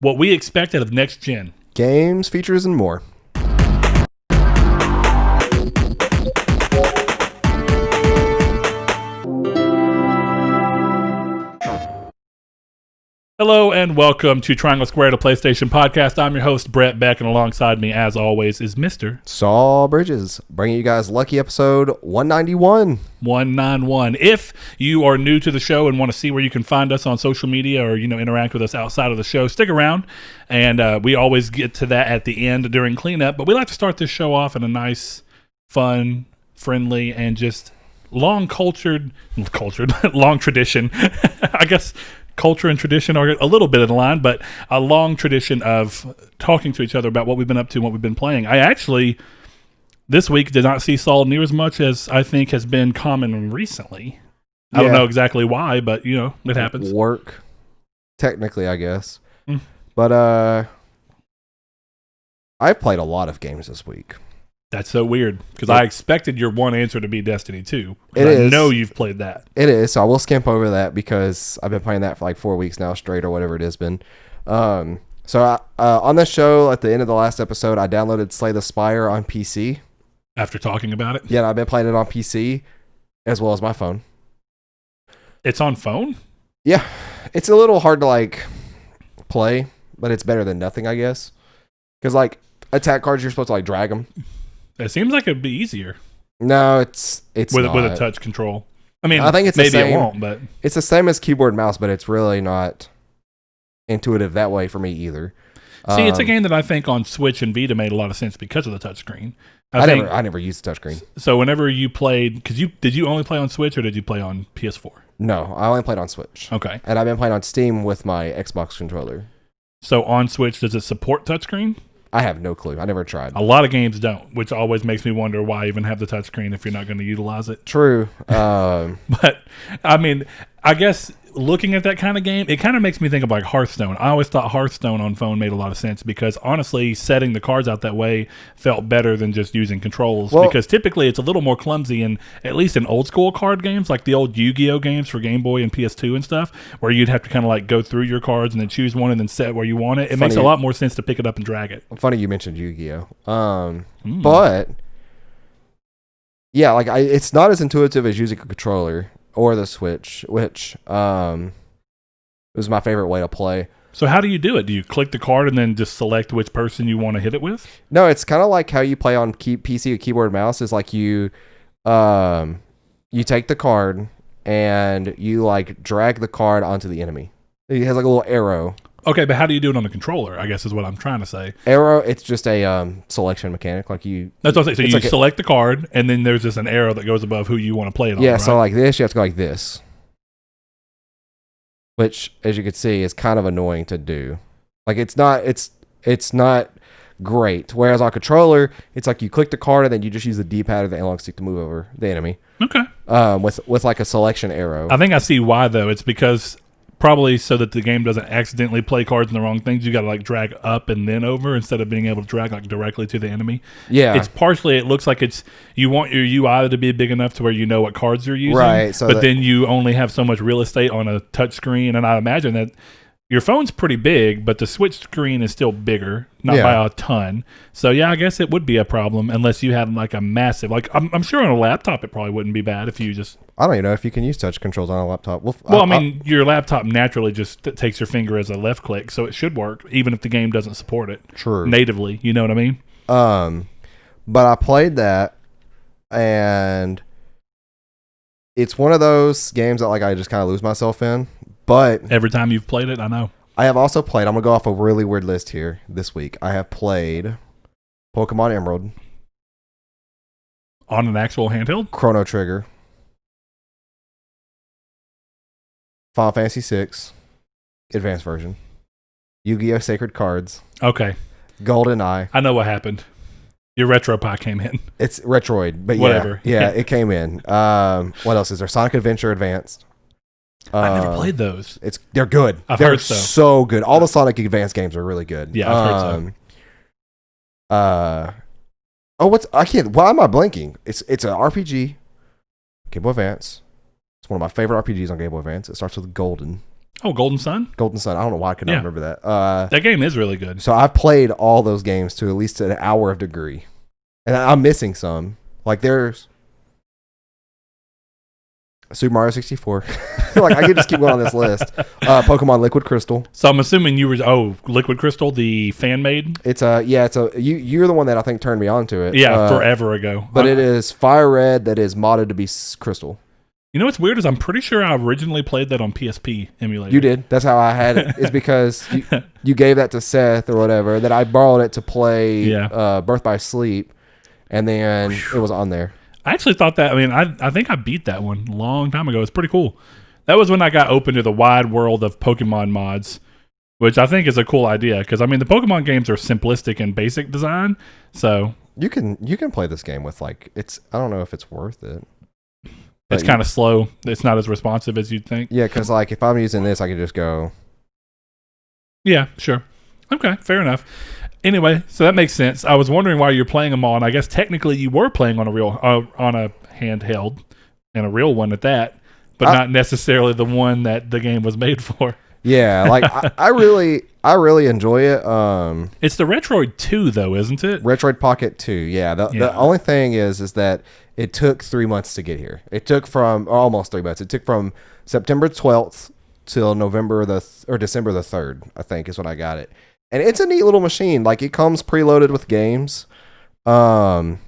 What we expect out of next gen. Games, features, and more. Hello and welcome to Triangle Square, the PlayStation podcast. I'm your host, Brett Beck, and alongside me, as always, is Mr. Saul Bridges, bringing you guys lucky episode 191. 191. If you are new to the show and want to see where you can find us on social media or, interact with us outside of the show, stick around. And we always get to that at the end during cleanup. But we like to start this show off in a nice, fun, friendly, and just long tradition. I guess culture and tradition are a little bit in line, but a long tradition of talking to each other about what we've been up to and what we've been playing. I actually, this week, did not see Saul near as much as I think has been common recently. I don't know exactly why, but, it happens. Work, technically, I guess. But I played a lot of games this week. That's so weird, because I expected your one answer to be Destiny 2. It is. I know you've played that. It is, so I will skimp over that because I've been playing that for like 4 weeks now straight or whatever it has been. On this show, at the end of the last episode, I downloaded Slay the Spire on PC. After talking about it? Yeah, I've been playing it on PC as well as my phone. It's on phone? Yeah, it's a little hard to play, but it's better than nothing, I guess. Because attack cards, you're supposed to drag them. It seems like it'd be easier. No, it's with not. With a touch control. I mean, I think it's maybe the same. It won't, but it's the same as keyboard and mouse, but it's really not intuitive that way for me either. See, it's a game that I think on Switch and Vita made a lot of sense because of the touchscreen. I never used the touchscreen. So whenever you played, did you only play on Switch or did you play on PS4? No, I only played on Switch. Okay. And I've been playing on Steam with my Xbox controller. So on Switch, does it support touchscreen? I have no clue. I never tried. A lot of games don't, which always makes me wonder why even have the touchscreen if you're not going to utilize it. True. But, I mean, I guess looking at that kind of game, it kind of makes me think of Hearthstone. I always thought Hearthstone on phone made a lot of sense because, honestly, setting the cards out that way felt better than just using controls. Because typically it's a little more clumsy, and at least in old-school card games, like the old Yu-Gi-Oh! Games for Game Boy and PS2 and stuff, where you'd have to kind of go through your cards and then choose one and then set where you want it. It makes a lot more sense to pick it up and drag it. Funny you mentioned Yu-Gi-Oh! But, yeah, it's not as intuitive as using a controller or the Switch, which was my favorite way to play. So how do you do it? Do you click the card and then just select which person you want to hit it with? No, it's kind of like how you play on PC with keyboard and mouse. Is you take the card and you drag the card onto the enemy. It has a little arrow. Okay, but how do you do it on the controller, I guess is what I'm trying to say. Arrow, it's just a selection mechanic. That's what I'm saying. So you select the card, and then there's just an arrow that goes above who you want to play it on, Yeah, right? so this, you have to go like this. Which, as you can see, is kind of annoying to do. It's not great. Whereas on controller, it's you click the card, and then you just use the D-pad or the analog stick to move over the enemy. Okay. With a selection arrow. I think I see why, though. It's because probably so that the game doesn't accidentally play cards in the wrong things. You got to drag up and then over instead of being able to drag directly to the enemy. Yeah, it's partially. It looks like you want your UI to be big enough to where you know what cards you're using, right? So but then you only have so much real estate on a touch screen, and I imagine that your phone's pretty big, but the Switch screen is still bigger, not by a ton. So yeah, I guess it would be a problem unless you had a massive. I'm sure on a laptop it probably wouldn't be bad if you just. I don't even know if you can use touch controls on a laptop. Your laptop naturally just takes your finger as a left click, so it should work even if the game doesn't support it. True. Natively, you know what I mean? But I played that, and it's one of those games that I just kind of lose myself in. But every time you've played it, I know. I have also played. I'm gonna go off a really weird list here this week. I have played Pokemon Emerald on an actual handheld, Chrono Trigger, Final Fantasy VI, Advanced Version, Yu-Gi-Oh! Sacred Cards. Okay. GoldenEye. I know what happened. Your RetroPie came in. It's Retroid, but whatever. Yeah, it came in. What else is there? Sonic Adventure Advanced. I never played those. They're good. They're heard so good. All the Sonic Advance games are really good. Yeah, I've heard so. Why am I blanking? It's an RPG. Game Boy Advance. It's one of my favorite RPGs on Game Boy Advance. It starts with Golden. Oh, Golden Sun? Golden Sun. I don't know why I could not remember that. That game is really good. So I've played all those games to at least an hour of degree. And I'm missing some. Like there's Super Mario 64. Like I could just keep going on this list. Pokemon Liquid Crystal. So I'm assuming you were Liquid Crystal, the fan made? You're the one that I think turned me on to it. Yeah, forever ago. But it is Fire Red that is modded to be Crystal. You know what's weird is I'm pretty sure I originally played that on PSP emulator. You did. That's how I had it. It's because you gave that to Seth or whatever. That I borrowed it to play Birth by Sleep, and then it was on there. I actually thought that. I mean, I think I beat that one a long time ago. It's pretty cool. That was when I got open to the wide world of Pokemon mods, which I think is a cool idea because I mean the Pokemon games are simplistic and basic design, so you can play this game with like it's. I don't know if it's worth it. It's kind of slow. It's not as responsive as you'd think. Yeah, because like if I'm using this, I could just go. Yeah, sure. Okay, fair enough. Anyway, so that makes sense. I was wondering why you're playing them all, and I guess technically you were playing on a handheld and a real one at that, but not necessarily the one that the game was made for. Yeah, like I really enjoy it. It's the Retroid 2 though, isn't it? Retroid Pocket 2. Yeah. The only thing is that it took 3 months to get here. It took almost 3 months. It took from September 12th till December the 3rd, I think is when I got it. And it's a neat little machine. Like it comes preloaded with games. And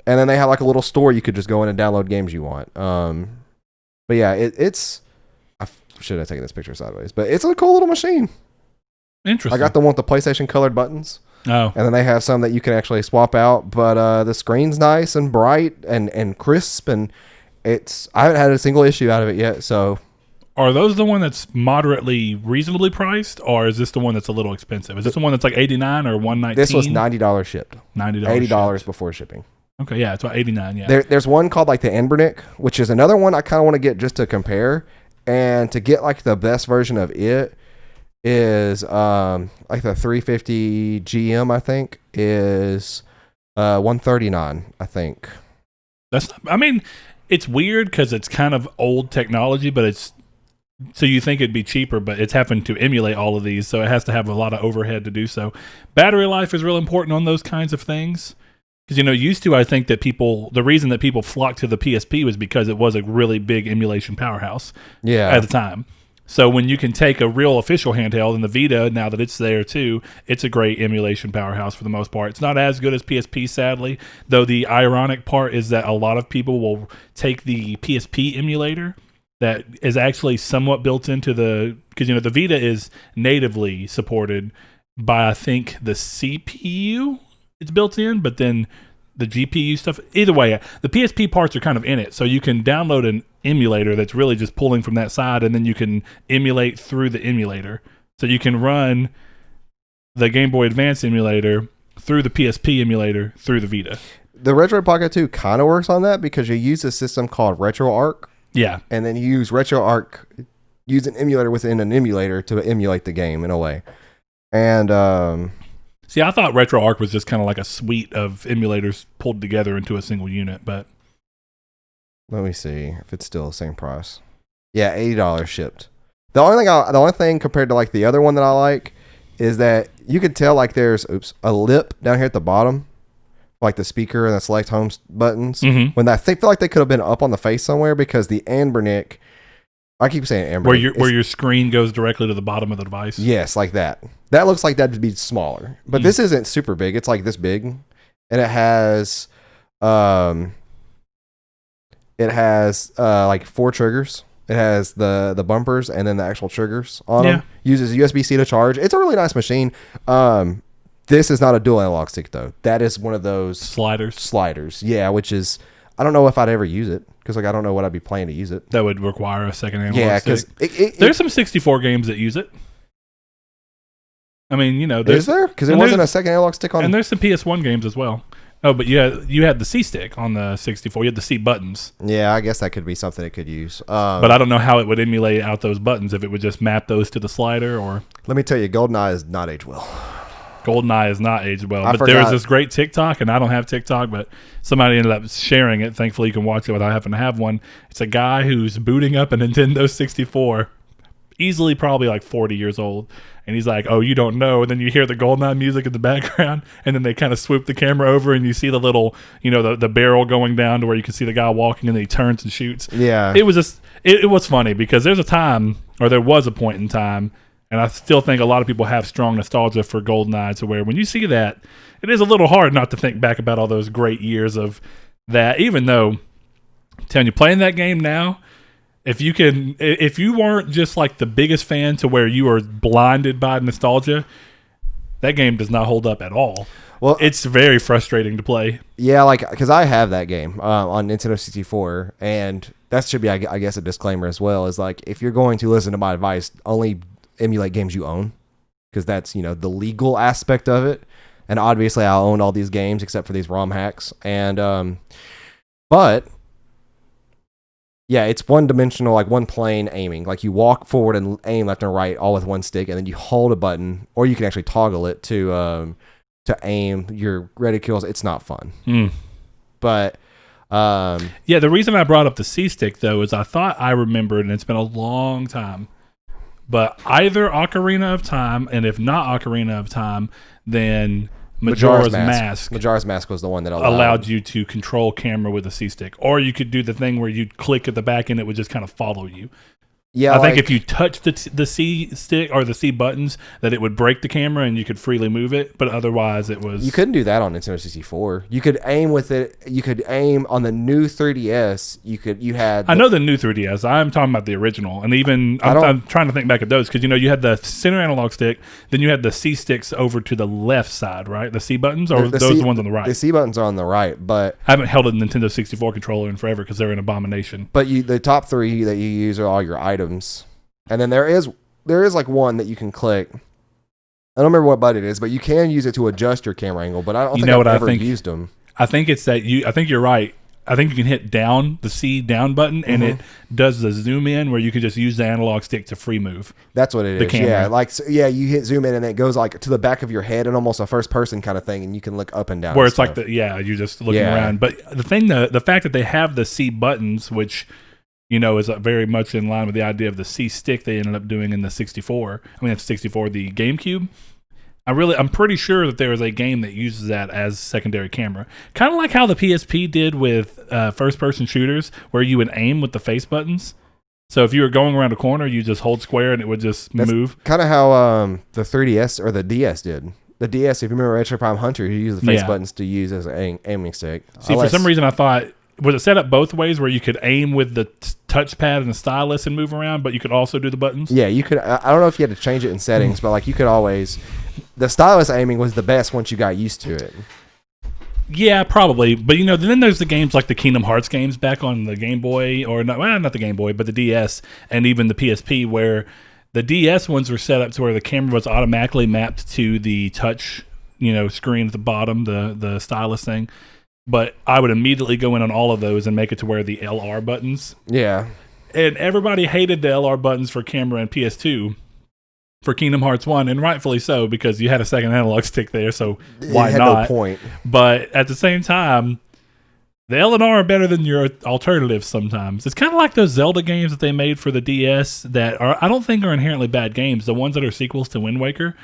then they have like a little store you could just go in and download games you want. But yeah, it's I should have taken this picture sideways, but it's a cool little machine. Interesting. I got the one with the PlayStation colored buttons. Oh. And then they have some that you can actually swap out, but the screen's nice and bright and crisp, and I haven't had a single issue out of it yet. So, are those the one that's moderately reasonably priced, or is this the one that's a little expensive? Is this the one that's like $89 or $119? This was $90 shipped. $90. $80 before shipping. Okay, yeah, it's about $89. Yeah. There's one called like the Enbernick, which is another one I kind of want to get just to compare, and to get like the best version of it. Is like the 350 GM, I think, is $139, I think. I mean, it's weird because it's kind of old technology, but it's so you think it'd be cheaper, but it's having to emulate all of these, so it has to have a lot of overhead to do so. Battery life is real important on those kinds of things. Because, used to, I think that the reason that people flocked to the PSP was because it was a really big emulation powerhouse at the time. So when you can take a real official handheld and the Vita, now that it's there too, it's a great emulation powerhouse for the most part. It's not as good as PSP, sadly, though the ironic part is that a lot of people will take the PSP emulator that is actually somewhat built into because the Vita is natively supported by, I think, the CPU it's built in, but then the GPU stuff. Either way, the PSP parts are kind of in it, so you can download an emulator that's really just pulling from that side, and then you can emulate through the emulator. So you can run the Game Boy Advance emulator through the PSP emulator through the Vita. The Retroid Pocket 2 kind of works on that because you use a system called RetroArch. Yeah. And then you use RetroArch, use an emulator within an emulator to emulate the game in a way. And see, I thought RetroArch was just kind of like a suite of emulators pulled together into a single unit, but let me see if it's still the same price. Yeah, $80 shipped. The only thing compared to like the other one that I like is that you can tell like there's a lip down here at the bottom, like the speaker and the select home buttons. Mm-hmm. When I feel like they could have been up on the face somewhere because the Anbernic, I keep saying Anbernic, where your screen goes directly to the bottom of the device. Yes, like that. That looks like that'd be smaller, but this isn't super big. It's like this big, and it has like 4 triggers. It has the bumpers and then the actual triggers on them. Uses USB-C to charge. It's a really nice machine. This is not a dual analog stick though. That is one of those sliders. Yeah, which is I don't know if I'd ever use it because like I don't know what I'd be playing to use it. That would require a second analog stick. Yeah, because there's some 64 games that use it. I mean, is there? Because it wasn't a second analog stick on. And there's some PS1 games as well. Oh, but you had the C stick on the 64. You had the C buttons. Yeah, I guess that could be something it could use. But I don't know how it would emulate out those buttons, if it would just map those to the slider or... Let me tell you, GoldenEye is not aged well. GoldenEye is not aged well. But there was this great TikTok, and I don't have TikTok, but somebody ended up sharing it. Thankfully, you can watch it without having to have one. It's a guy who's booting up a Nintendo 64 easily probably like 40 years old. And he's like, oh, you don't know. And then you hear the GoldenEye music in the background. And then they kind of swoop the camera over and you see the little, the barrel going down to where you can see the guy walking and then he turns and shoots. Yeah. It was just, it was funny because there was a point in time, and I still think a lot of people have strong nostalgia for GoldenEye, to where when you see that, it is a little hard not to think back about all those great years of that, even though, I'm telling you, playing that game now, if you weren't just like the biggest fan to where you are blinded by nostalgia, that game does not hold up at all. Well, it's very frustrating to play. Yeah, like, because I have that game on Nintendo 64, and that should be, I guess, a disclaimer as well, is like, if you're going to listen to my advice, only emulate games you own, because that's, the legal aspect of it. And obviously I own all these games except for these ROM hacks. And, but yeah, it's one dimensional, like one plane aiming. Like you walk forward and aim left and right all with one stick, and then you hold a button, or you can actually toggle it to aim your reticules. It's not fun. But yeah, the reason I brought up the C stick though is I thought I remembered, and it's been a long time, but either Ocarina of Time, and if not Ocarina of Time, then Majora's Mask. Majora's Mask was the one that allowed you to control camera with a C stick, or you could do the thing where you'd click at the back and it would just kind of follow you. Yeah, I think if you touch the C stick or the C buttons, that it would break the camera and you could freely move it. But otherwise, it was... You couldn't do that on Nintendo 64. You could aim with it. You could aim on the new 3DS. You had... I know the new 3DS. I'm talking about the original. And even... I'm trying to think back at those. Because, you had the center analog stick. Then you had the C sticks over to the left side, right? The C buttons? Or those the ones on the right? The C buttons are on the right, but... I haven't held a Nintendo 64 controller in forever because they're an abomination. But the top three that you use are all your items. And then there is like one that you can click. I don't remember what button it is, but you can use it to adjust your camera angle. But I don't think I've ever used them. I think it's that I think you're right. I think you can hit down, the C down button, and it does the zoom in where you can just use the analog stick to free move. That's what it is. Camera. Yeah, you hit zoom in and it goes like to the back of your head and almost a first person kind of thing, and you can look up and down. Where it's stuff. You're just looking around. But the fact that they have the C buttons, which is very much in line with the idea of the C stick they ended up doing in the 64. I mean, that's 64, the GameCube. I'm pretty sure that there is a game that uses that as secondary camera. Kind of like how the PSP did with first-person shooters, where you would aim with the face buttons. So if you were going around a corner, you just hold square and it would just move. Kind of how the 3DS or the DS did. The DS, if you remember Retro Prime Hunter, you use the face buttons to use as an aiming stick. See, for some reason I thought... Was it set up both ways where you could aim with the touchpad and the stylus and move around, but you could also do the buttons? Yeah, you could. I don't know if you had to change it in settings, but like you could always... The stylus aiming was the best once you got used to it. Yeah, probably. But, then there's the games like the Kingdom Hearts games back on the Game Boy, or not the Game Boy, but the DS and even the PSP, where the DS ones were set up to where the camera was automatically mapped to the touch, screen at the bottom, the stylus thing. But I would immediately go in on all of those and make it to where the LR buttons. Yeah. And everybody hated the LR buttons for camera and PS2 for Kingdom Hearts 1, and rightfully so, because you had a second analog stick there, so why not? No point. But at the same time, the L and R are better than your alternatives sometimes. It's kind of like those Zelda games that they made for the DS that I don't think are inherently bad games, the ones that are sequels to Wind Waker.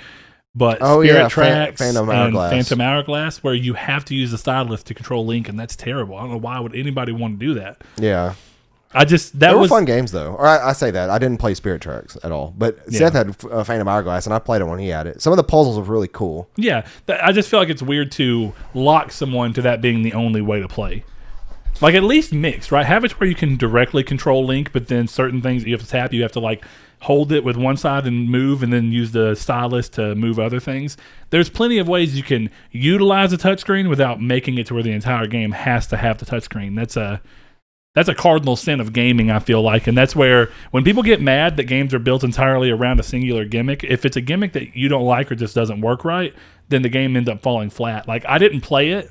But Spirit Tracks and Phantom Hourglass, where you have to use the stylus to control Link, and that's terrible. I don't know why would anybody want to do that. Yeah. They were fun games, though. Or I say that. I didn't play Spirit Tracks at all. But Seth had Phantom Hourglass, and I played it when he had it. Some of the puzzles were really cool. Yeah. I just feel like it's weird to lock someone to that being the only way to play. Like, at least mix, right? Have it where you can directly control Link, but then certain things that you have to tap, you have to, like, hold it with one side and move, and then use the stylus to move other things. There's plenty of ways you can utilize a touchscreen without making it to where the entire game has to have the touchscreen. That's a cardinal sin of gaming, I feel like, and that's where when people get mad that games are built entirely around a singular gimmick, if it's a gimmick that you don't like or just doesn't work right, then the game ends up falling flat. Like, I didn't play it,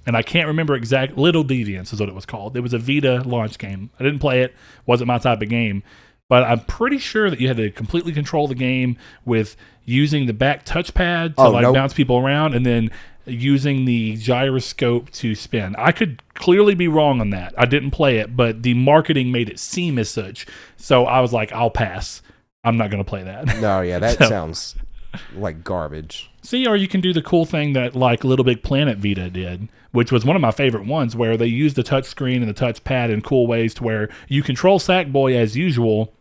and I can't remember Little Deviants is what it was called. It was a Vita launch game. I didn't play it. Wasn't my type of game. But I'm pretty sure that you had to completely control the game with using the back touchpad to bounce people around, and then using the gyroscope to spin. I could clearly be wrong on that. I didn't play it, but the marketing made it seem as such. So I was like, I'll pass. I'm not going to play that. No, yeah, that sounds like garbage. See, or you can do the cool thing that like Little Big Planet Vita did, which was one of my favorite ones, where they used the touch screen and the touchpad in cool ways to where you control Sackboy as usual,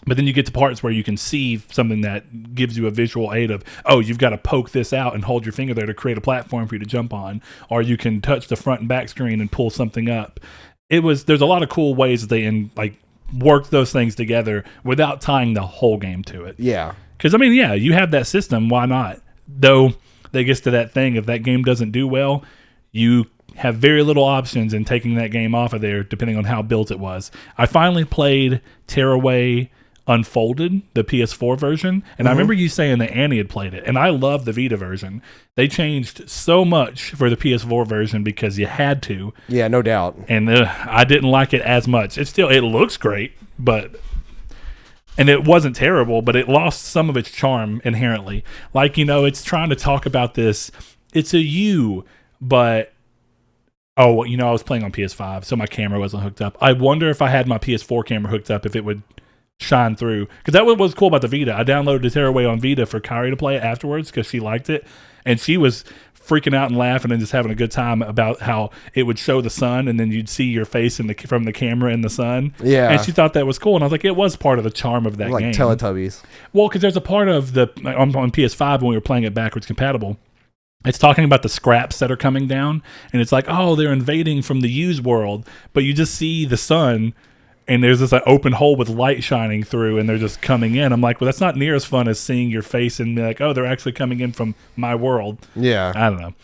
but then you get to parts where you can see something that gives you a visual aid of, oh, you've got to poke this out and hold your finger there to create a platform for you to jump on, or you can touch the front and back screen and pull something up. There's a lot of cool ways that they work those things together without tying the whole game to it. Yeah. Because, I mean, yeah, you have that system. Why not? Though, that gets to that thing. If that game doesn't do well, you have very little options in taking that game off of there, depending on how built it was. I finally played Tearaway Unfolded, the PS4 version. And I remember you saying that Annie had played it. And I love the Vita version. They changed so much for the PS4 version because you had to. Yeah, no doubt. And I didn't like it as much. It looks great, and it wasn't terrible, but it lost some of its charm inherently. Like, it's trying to talk about this. It's a U, but, I was playing on PS5, so my camera wasn't hooked up. I wonder if I had my PS4 camera hooked up, if it would shine through. Because that was cool about the Vita. I downloaded the Tearaway on Vita for Kyrie to play it afterwards because she liked it. And she was freaking out and laughing and just having a good time about how it would show the sun and then you'd see your face from the camera in the sun. Yeah. And she thought that was cool. And I was like, it was part of the charm of that game. Like Teletubbies. Well, because there's a part of on PS5 when we were playing it backwards compatible, it's talking about the scraps that are coming down. And it's like, oh, they're invading from the used world. But you just see the sun and there's this open hole with light shining through and they're just coming in. I'm like, well, that's not near as fun as seeing your face and be like, oh, they're actually coming in from my world. Yeah. I don't know.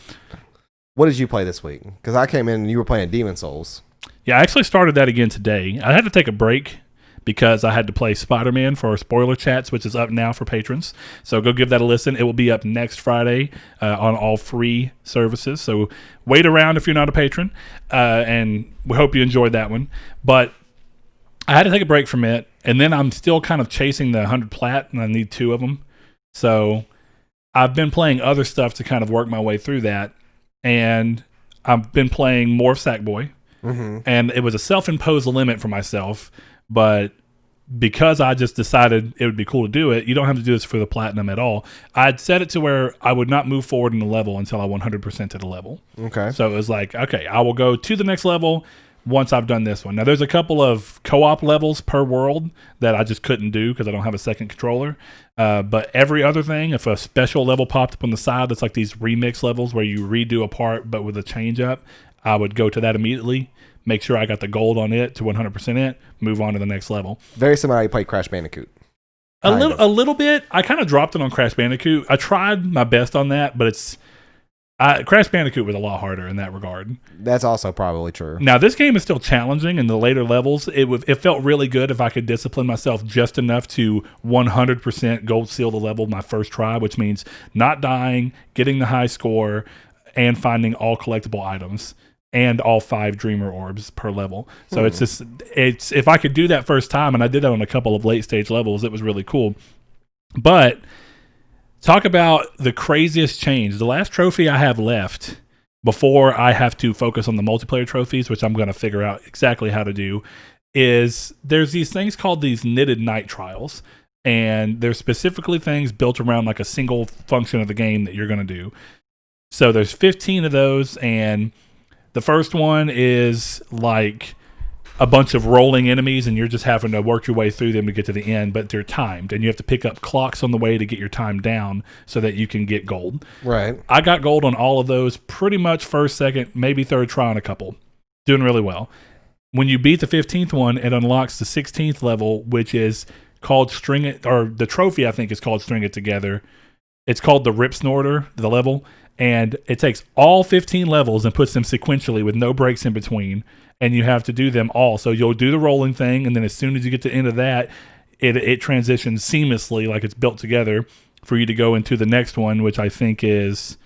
What did you play this week? Because I came in and you were playing Demon Souls. Yeah, I actually started that again today. I had to take a break because I had to play Spider-Man for Spoiler Chats, which is up now for patrons. So go give that a listen. It will be up next Friday on all free services. So wait around if you're not a patron. And we hope you enjoyed that one. But I had to take a break from it, and then I'm still kind of chasing the 100 plat, and I need 2 of them. So I've been playing other stuff to kind of work my way through that, and I've been playing more Sackboy, and it was a self-imposed limit for myself, but because I just decided it would be cool to do it, you don't have to do this for the platinum at all. I'd set it to where I would not move forward in the level until I 100%ed the level. Okay. So it was like, okay, I will go to the next level once I've done this one. Now, there's a couple of co-op levels per world that I just couldn't do because I don't have a second controller. But every other thing, if a special level popped up on the side that's like these remix levels where you redo a part but with a change up, I would go to that immediately, make sure I got the gold on it to 100% it, move on to the next level. Very similar to how you play Crash Bandicoot. A little bit. I kind of dropped it on Crash Bandicoot. I tried my best on that, but Crash Bandicoot was a lot harder in that regard. That's also probably true. Now, this game is still challenging in the later levels. It felt really good if I could discipline myself just enough to 100% gold seal the level my first try, which means not dying, getting the high score, and finding all collectible items and all 5 Dreamer orbs per level. So it's if I could do that first time, and I did that on a couple of late stage levels, it was really cool. But talk about the craziest change. The last trophy I have left before I have to focus on the multiplayer trophies, which I'm going to figure out exactly how to do, is there's these things called these knitted night trials. And they're specifically things built around like a single function of the game that you're going to do. So there's 15 of those, and the first one is like a bunch of rolling enemies, and you're just having to work your way through them to get to the end, but they're timed, and you have to pick up clocks on the way to get your time down so that you can get gold. Right. I got gold on all of those pretty much first, second, maybe third try on a couple. Doing really well. When you beat the 15th one, it unlocks the 16th level, which is called String It, or the trophy I think is called String It Together. It's called the Rip Snorter, the level, and it takes all 15 levels and puts them sequentially with no breaks in between, and you have to do them all. So you'll do the rolling thing, and then as soon as you get to the end of that, it transitions seamlessly, like it's built together, for you to go into the next one, which I think is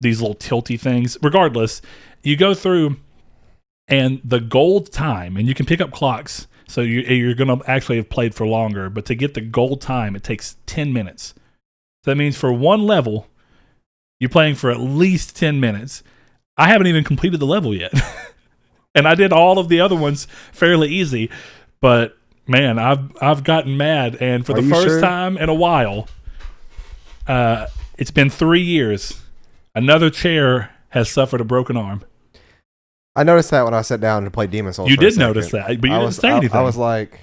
these little tilty things. Regardless, you go through, and the gold time, and you can pick up clocks, so you're going to actually have played for longer, but to get the gold time, it takes 10 minutes. So that means for one level, you're playing for at least 10 minutes. I haven't even completed the level yet. And I did all of the other ones fairly easy, but Man, I've gotten mad, and for the first time in a while, it's been 3 years. Another chair has suffered a broken arm. I noticed that when I sat down to play Demon's Souls. You did notice that, but you didn't say anything. I was like,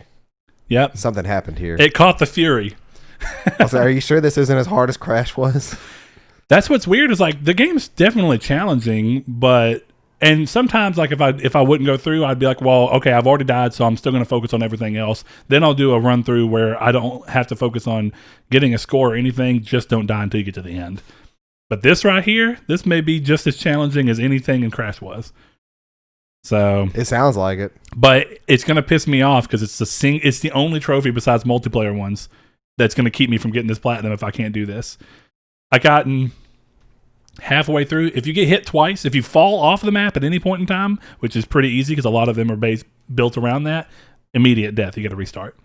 "Yep, something happened here." It caught the fury. I was like, "Are you sure this isn't as hard as Crash was?" That's what's weird. Is like the game's definitely challenging, and sometimes like if I wouldn't go through, I'd be like, well, okay, I've already died, so I'm still going to focus on everything else. Then I'll do a run through where I don't have to focus on getting a score or anything. Just don't die until you get to the end. But this right here, this may be just as challenging as anything in Crash was. So it sounds like it, but it's going to piss me off because it's the only trophy besides multiplayer ones that's going to keep me from getting this platinum if I can't do this. I gotten halfway through. If you get hit twice, if you fall off the map at any point in time, which is pretty easy because a lot of them are built around that, immediate death. You got to restart.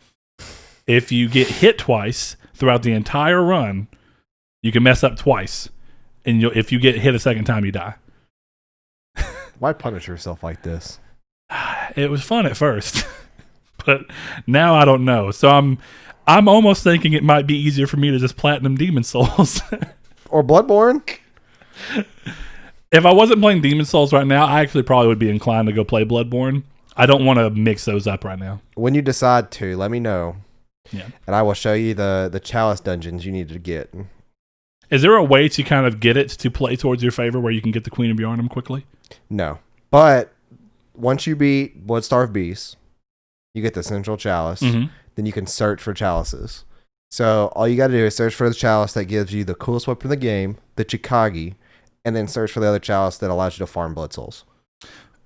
If you get hit twice throughout the entire run, you can mess up twice, and if you get hit a second time, you die. Why punish yourself like this? It was fun at first, but now I don't know. So I'm almost thinking it might be easier for me to just platinum Demon's Souls or Bloodborne. If I wasn't playing Demon's Souls right now, I actually probably would be inclined to go play Bloodborne. I don't want to mix those up right now. When you decide to, let me know. Yeah, and I will show you the chalice dungeons you need to get. Is there a way to kind of get it to play towards your favor where you can get the Queen of Yharnam quickly? No. But once you beat Bloodstarved Beast, you get the Central Chalice. Mm-hmm. Then you can search for chalices. So all you got to do is search for the chalice that gives you the coolest weapon in the game, the Chikagi, and then search for the other chalice that allows you to farm Blood Souls.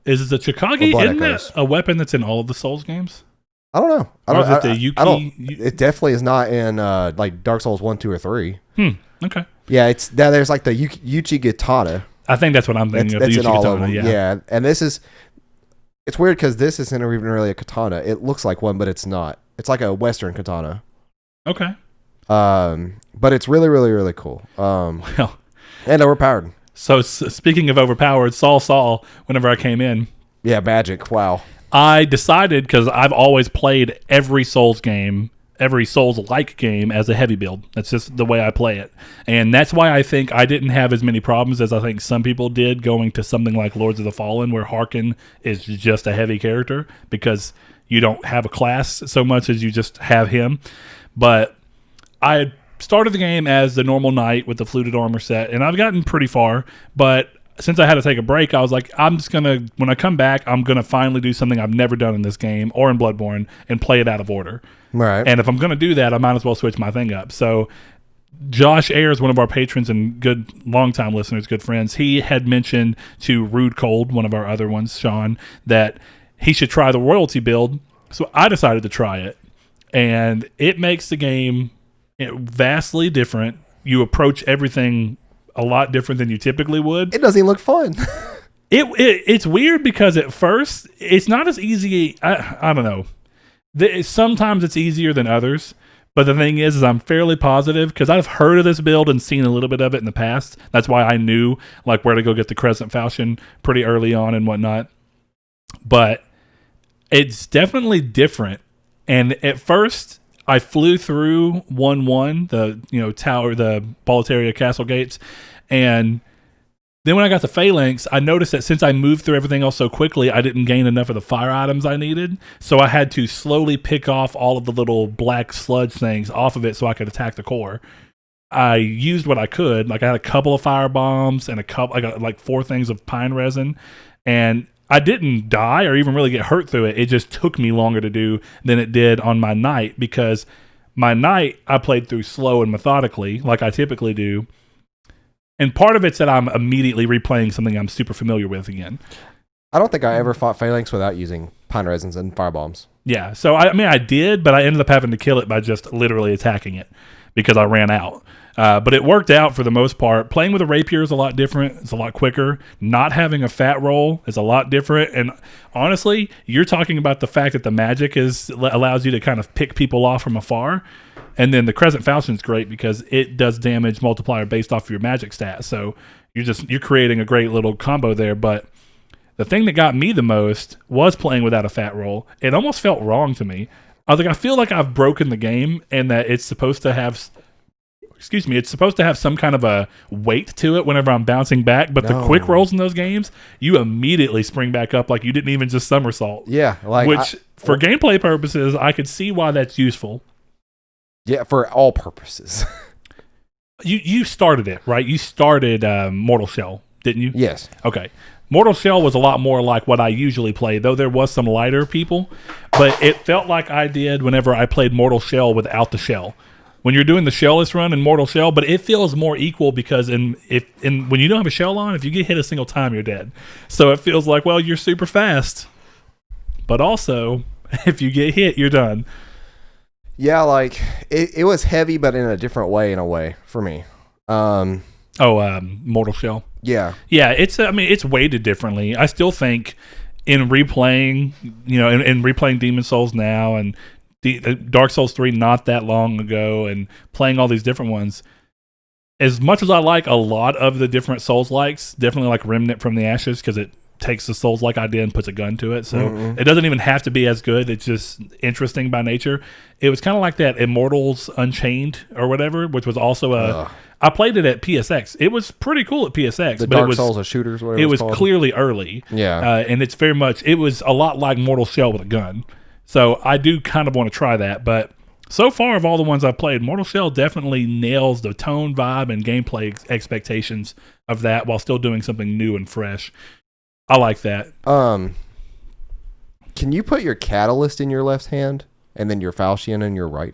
Is the Chikagi, isn't that a weapon that's in all of the Souls games? I don't know. It definitely is not in like Dark Souls 1, 2, or 3. Okay. Yeah, there's like the Uchigatana. I think that's what I'm thinking of. That's in all of them. Yeah. And it's weird because this isn't even really a katana. It looks like one, but it's not. It's like a Western katana. Okay. But it's really, really, really cool. Well, and overpowered. So speaking of overpowered, Saul, whenever I came in. Yeah, magic. Wow. I decided, because I've always played every Souls game, every Souls-like game as a heavy build. That's just the way I play it. And that's why I think I didn't have as many problems as I think some people did going to something like Lords of the Fallen, where Harken is just a heavy character, because you don't have a class so much as you just have him. But I had started the game as the normal knight with the fluted armor set, and I've gotten pretty far, but since I had to take a break, I was like, when I come back, I'm going to finally do something I've never done in this game or in Bloodborne and play it out of order. Right. And if I'm going to do that, I might as well switch my thing up. So Josh Ayers, one of our patrons and good longtime listeners, good friends, he had mentioned to Rude Cold, one of our other ones, Sean, that he should try the royalty build. So I decided to try it. And it makes the game vastly different. You approach everything a lot different than you typically would. It doesn't even look fun. It's weird because at first it's not as easy. I don't know. Sometimes it's easier than others. But the thing is I'm fairly positive because I've heard of this build and seen a little bit of it in the past. That's why I knew like where to go get the Crescent Falchion pretty early on and whatnot. But it's definitely different. And at first I flew through 1-1, the tower, the Boletaria Castle gates, and then when I got to Phalanx, I noticed that since I moved through everything else so quickly, I didn't gain enough of the fire items I needed, so I had to slowly pick off all of the little black sludge things off of it so I could attack the core. I used what I could, like I had a couple of fire bombs and I got like 4 things of pine resin, and I didn't die or even really get hurt through it. It just took me longer to do than it did on my knight, because my knight I played through slow and methodically like I typically do. And part of it's that I'm immediately replaying something I'm super familiar with again. I don't think I ever fought Phalanx without using pine resins and firebombs. Yeah, so I did, but I ended up having to kill it by just literally attacking it because I ran out. But it worked out for the most part. Playing with a rapier is a lot different. It's a lot quicker. Not having a fat roll is a lot different. And honestly, you're talking about the fact that the magic allows you to kind of pick people off from afar. And then the Crescent Falchion is great because it does damage multiplier based off of your magic stat. So you're creating a great little combo there. But the thing that got me the most was playing without a fat roll. It almost felt wrong to me. I was like, I feel like I've broken the game, and that it's supposed to have. Excuse me, it's supposed to have some kind of a weight to it whenever I'm bouncing back, but the quick rolls in those games, you immediately spring back up like you didn't even just somersault. Yeah, for gameplay purposes, I could see why that's useful. Yeah, for all purposes. You started it, right? You started Mortal Shell, didn't you? Yes. Okay. Mortal Shell was a lot more like what I usually play, though there was some lighter people, but it felt like I did whenever I played Mortal Shell without the shell. When you're doing the shellless run in Mortal Shell, but it feels more equal because when you don't have a shell on, if you get hit a single time, you're dead. So it feels like, well, you're super fast, but also if you get hit, you're done. Yeah, like it was heavy, but in a different way. In a way, for me. Mortal Shell. Yeah, yeah. It's weighted differently. I still think in replaying, in replaying Demon Souls now and the Dark Souls 3 not that long ago and playing all these different ones, as much as I like a lot of the different Souls-likes, definitely like Remnant from the Ashes because it takes the Souls-like idea and puts a gun to it, so it doesn't even have to be as good. It's just interesting by nature. It was kind of like that Immortals Unchained or whatever, which was also I played it at PSX. It was pretty cool at PSX. The Dark Souls of shooters, whatever it was called. Clearly early. Yeah. And it's very much, it was a lot like Mortal Shell with a gun. So I do kind of want to try that, but so far of all the ones I've played, Mortal Shell definitely nails the tone, vibe, and gameplay expectations of that while still doing something new and fresh. I like that. Can you put your catalyst in your left hand and then your falchion in your right?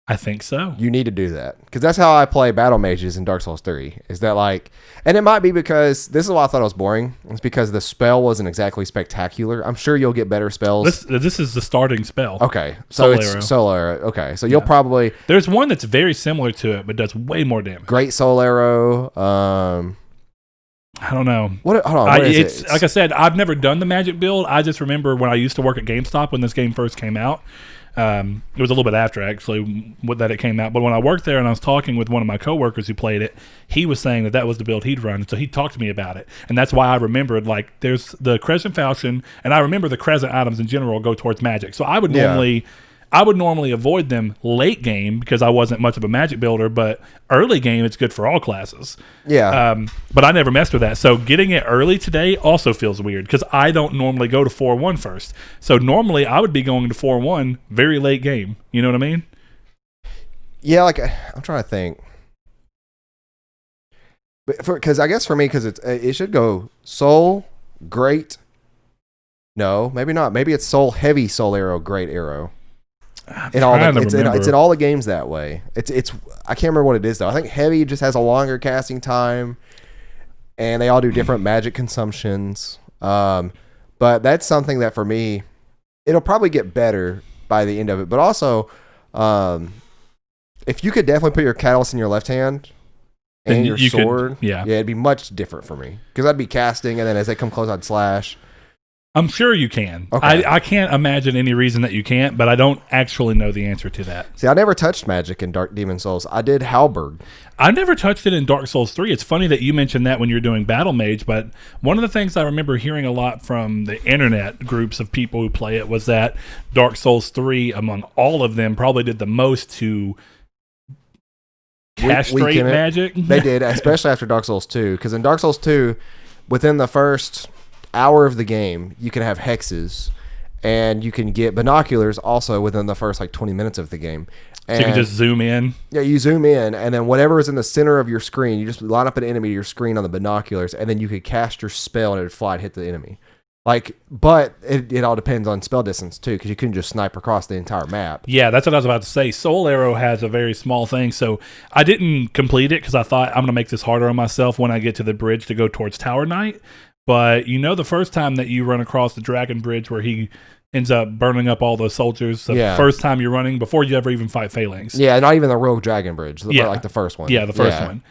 I think so. You need to do that because that's how I play battle mages in Dark Souls 3. Is that like, and it might be because this is why I thought it was boring. It's because the spell wasn't exactly spectacular. I'm sure you'll get better spells. This is the starting spell. Okay, so it's Soul Arrow. Okay, so you'll probably there's one that's very similar to it but does way more damage. Great Soul Arrow. I don't know. Hold on. What is it? Like I said, I've never done the magic build. I just remember when I used to work at GameStop when this game first came out. It was a little bit after actually that it came out, but when I worked there and I was talking with one of my coworkers who played it, he was saying that was the build he'd run, and so he talked to me about it, and that's why I remembered like there's the Crescent Falchion, and I remember the Crescent items in general go towards magic, so I would normally avoid them late game because I wasn't much of a magic builder, but early game it's good for all classes. Yeah. But I never messed with that. So getting it early today also feels weird because I don't normally go to 4-1 first. So normally I would be going to 4-1 very late game. You know what I mean? Yeah, like I'm trying to think. But because I guess for me, because it should go Soul, Great. No, maybe not. Maybe it's Soul, Heavy, Soul Arrow, Great Arrow. It's in all the games that way. It's I can't remember what it is though. I think Heavy just has a longer casting time, and they all do different magic consumptions. But that's something that for me, it'll probably get better by the end of it. But also, if you could definitely put your catalyst in your left hand and your sword, it'd be much different for me because I'd be casting, and then as they come close, I'd slash. I'm sure you can. Okay. I can't imagine any reason that you can't, but I don't actually know the answer to that. See, I never touched magic in Dark Demon Souls. I did Halberd. I never touched it in Dark Souls 3. It's funny that you mentioned that when you're doing Battle Mage, but one of the things I remember hearing a lot from the internet groups of people who play it was that Dark Souls 3, among all of them, probably did the most to castrate magic. They did, especially after Dark Souls 2, because in Dark Souls 2, within the first hour of the game, you can have hexes, and you can get binoculars also within the first 20 minutes of the game. And so you can just zoom in? Yeah, you zoom in, and then whatever is in the center of your screen, you just line up an enemy to your screen on the binoculars, and then you could cast your spell and it would fly and hit the enemy. But it all depends on spell distance too, because you couldn't just snipe across the entire map. Yeah, that's what I was about to say. Soul Arrow has a very small thing, so I didn't complete it because I thought I'm going to make this harder on myself when I get to the bridge to go towards Tower Knight. But the first time that you run across the Dragon Bridge where he ends up burning up all those soldiers, the first time you're running before you ever even fight Phalanx. Yeah, not even the Rogue Dragon Bridge, but like the first one. Yeah, the first one.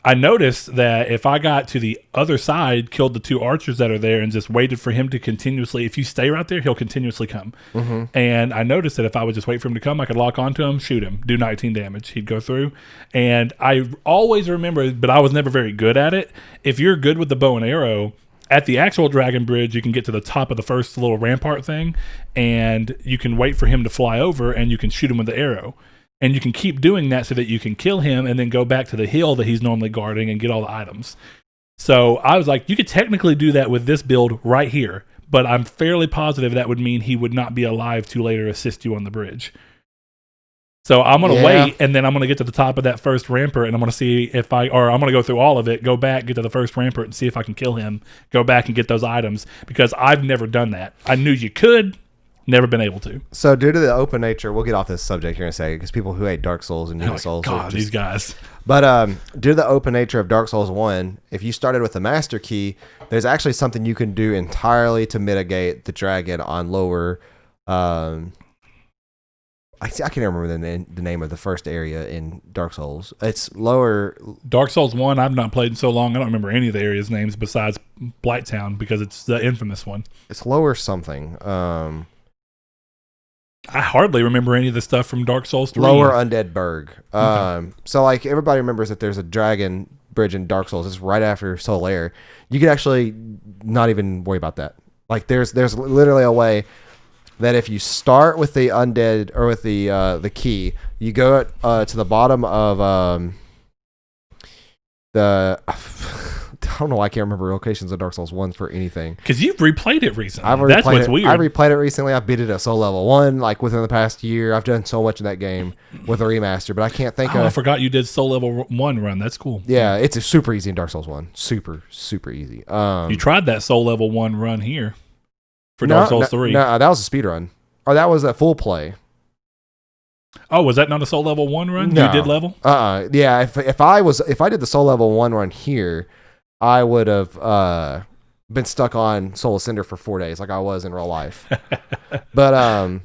I noticed that if I got to the other side, killed the two archers that are there, and just waited for him to continuously, if you stay right there, he'll continuously come. Mm-hmm. And I noticed that if I would just wait for him to come, I could lock onto him, shoot him, do 19 damage. He'd go through. And I always remember, but I was never very good at it, if you're good with the bow and arrow, at the actual Dragon Bridge, you can get to the top of the first little rampart thing, and you can wait for him to fly over, and you can shoot him with the arrow. And you can keep doing that so that you can kill him and then go back to the hill that he's normally guarding and get all the items. So I was like, you could technically do that with this build right here, but I'm fairly positive that would mean he would not be alive to later assist you on the bridge. So I'm going to wait, and then I'm going to get to the top of that first rampart, and I'm going to see if I'm going to go through all of it, go back, get to the first rampart, and see if I can kill him, go back and get those items, because I've never done that. I knew you could, never been able to. So due to the open nature, we'll get off this subject here in a second, because people who hate Dark Souls and Demon Souls. God, these guys. But due to the open nature of Dark Souls 1, if you started with the Master Key, there's actually something you can do entirely to mitigate the dragon on lower... I can't remember the name of the first area in Dark Souls. It's lower... Dark Souls 1, I've not played in so long, I don't remember any of the area's names besides Blighttown, because it's the infamous one. It's lower something. I hardly remember any of the stuff from Dark Souls 3. Lower Undead Burg. Okay. So, like, everybody remembers that there's a dragon bridge in Dark Souls. It's right after Solaire. You can actually not even worry about that. Like, there's literally a way... that if you start with the undead or with the key, you go to the bottom of the I don't know why I can't remember locations of Dark Souls 1 for anything. Because you've replayed it recently. That's what's weird. I replayed it recently. I beat it at soul level 1 like within the past year. I've done so much in that game with a remaster, but I can't think of... I forgot you did soul level 1 run. That's cool. Yeah, it's super easy in Dark Souls 1. Super, super easy. You tried that soul level 1 run here. For Dark Souls 3. No, that was a speed run. Or that was a full play. Oh, was that not a soul level 1 run? No. You did level? Yeah, if I did the soul level 1 run here, I would have been stuck on Soul Ascender for 4 days like I was in real life. But I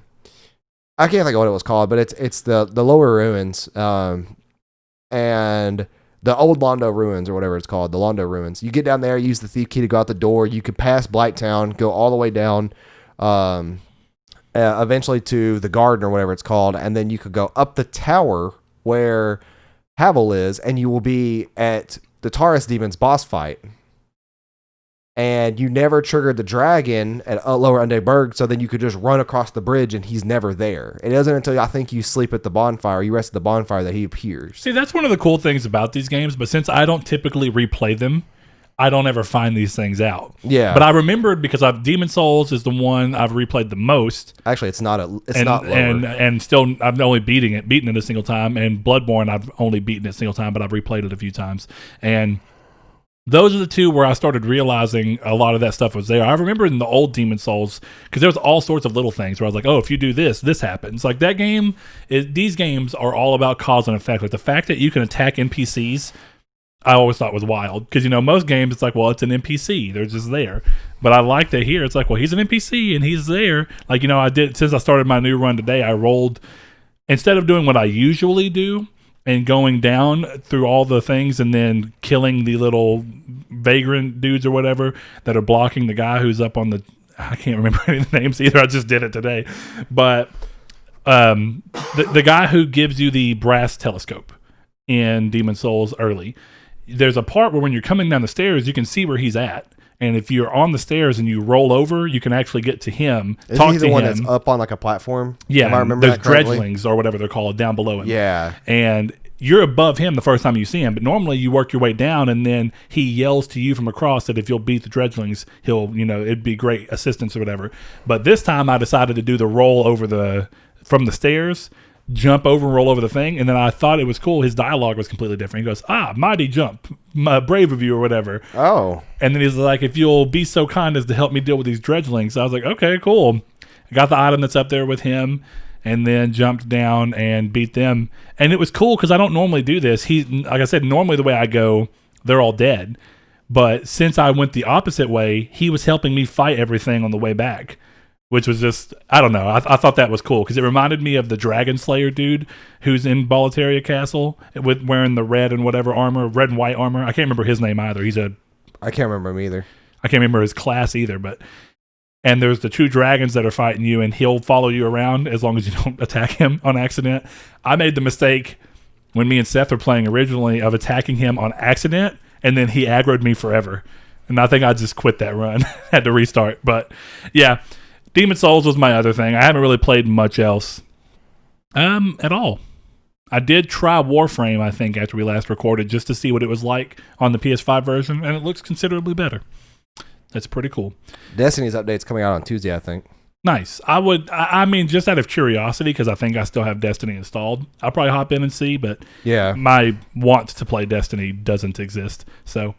can't think of what it was called, but it's the lower ruins and the old Londo ruins or whatever it's called, the Londo ruins. You get down there, use the thief key to go out the door. You could pass Blighttown, go all the way down, eventually to the garden or whatever it's called, and then you could go up the tower where Havel is, and you will be at the Taurus Demon's boss fight. And you never triggered the dragon at Lower Undead Burg, so then you could just run across the bridge and he's never there. It isn't until I think you sleep at the bonfire, you rest at the bonfire, that he appears. See, that's one of the cool things about these games, but since I don't typically replay them, I don't ever find these things out. Yeah. But I remembered because Demon Souls is the one I've replayed the most. Actually, it's not lower. And still, I've only beaten it a single time, and Bloodborne, I've only beaten it a single time, but I've replayed it a few times. And those are the two where I started realizing a lot of that stuff was there. I remember in the old Demon Souls, because there was all sorts of little things where I was like, oh, if you do this, this happens. Like that game, these games are all about cause and effect. Like the fact that you can attack NPCs, I always thought was wild. Because, most games, it's like, well, it's an NPC. They're just there. But I like that here. It's like, well, he's an NPC and he's there. Like, I did, since I started my new run today, I rolled, instead of doing what I usually do, and going down through all the things and then killing the little vagrant dudes or whatever that are blocking the guy who's up on the... I can't remember any of the names either. I just did it today. But the guy who gives you the brass telescope in Demon Souls early, there's a part where when you're coming down the stairs, you can see where he's at. And if you're on the stairs and you roll over, you can actually get to him. Isn't he the one that's up on like a platform? Yeah, I remember there's dredgelings or whatever they're called down below him. Yeah. And you're above him the first time you see him, but normally you work your way down and then he yells to you from across that if you'll beat the dredgelings, he'll, it'd be great assistance or whatever. But this time I decided to do the roll over from the stairs, jump over and roll over the thing, and then I thought it was cool. His dialogue was completely different. He goes, mighty jump, brave of you, or whatever. Oh. And then he's like, if you'll be so kind as to help me deal with these dredgelings. I was like, okay, cool. I got the item that's up there with him, and then jumped down and beat them. And it was cool because I don't normally do this. Like I said, normally the way I go, they're all dead. But since I went the opposite way, he was helping me fight everything on the way back. Which was just, I don't know. I thought that was cool because it reminded me of the Dragon Slayer dude who's in Boletaria Castle with wearing the red and whatever armor, red and white armor. I can't remember his name either. I can't remember him either. I can't remember his class either. And there's the two dragons that are fighting you, and he'll follow you around as long as you don't attack him on accident. I made the mistake when me and Seth were playing originally of attacking him on accident, and then he aggroed me forever. And I think I just quit that run. Had to restart. But yeah, Demon Souls was my other thing. I haven't really played much else at all. I did try Warframe, I think, after we last recorded, just to see what it was like on the PS5 version, and it looks considerably better. That's pretty cool. Destiny's update's coming out on Tuesday, I think. Nice. I mean, just out of curiosity, because I think I still have Destiny installed, I'll probably hop in and see, but yeah, my want to play Destiny doesn't exist. So,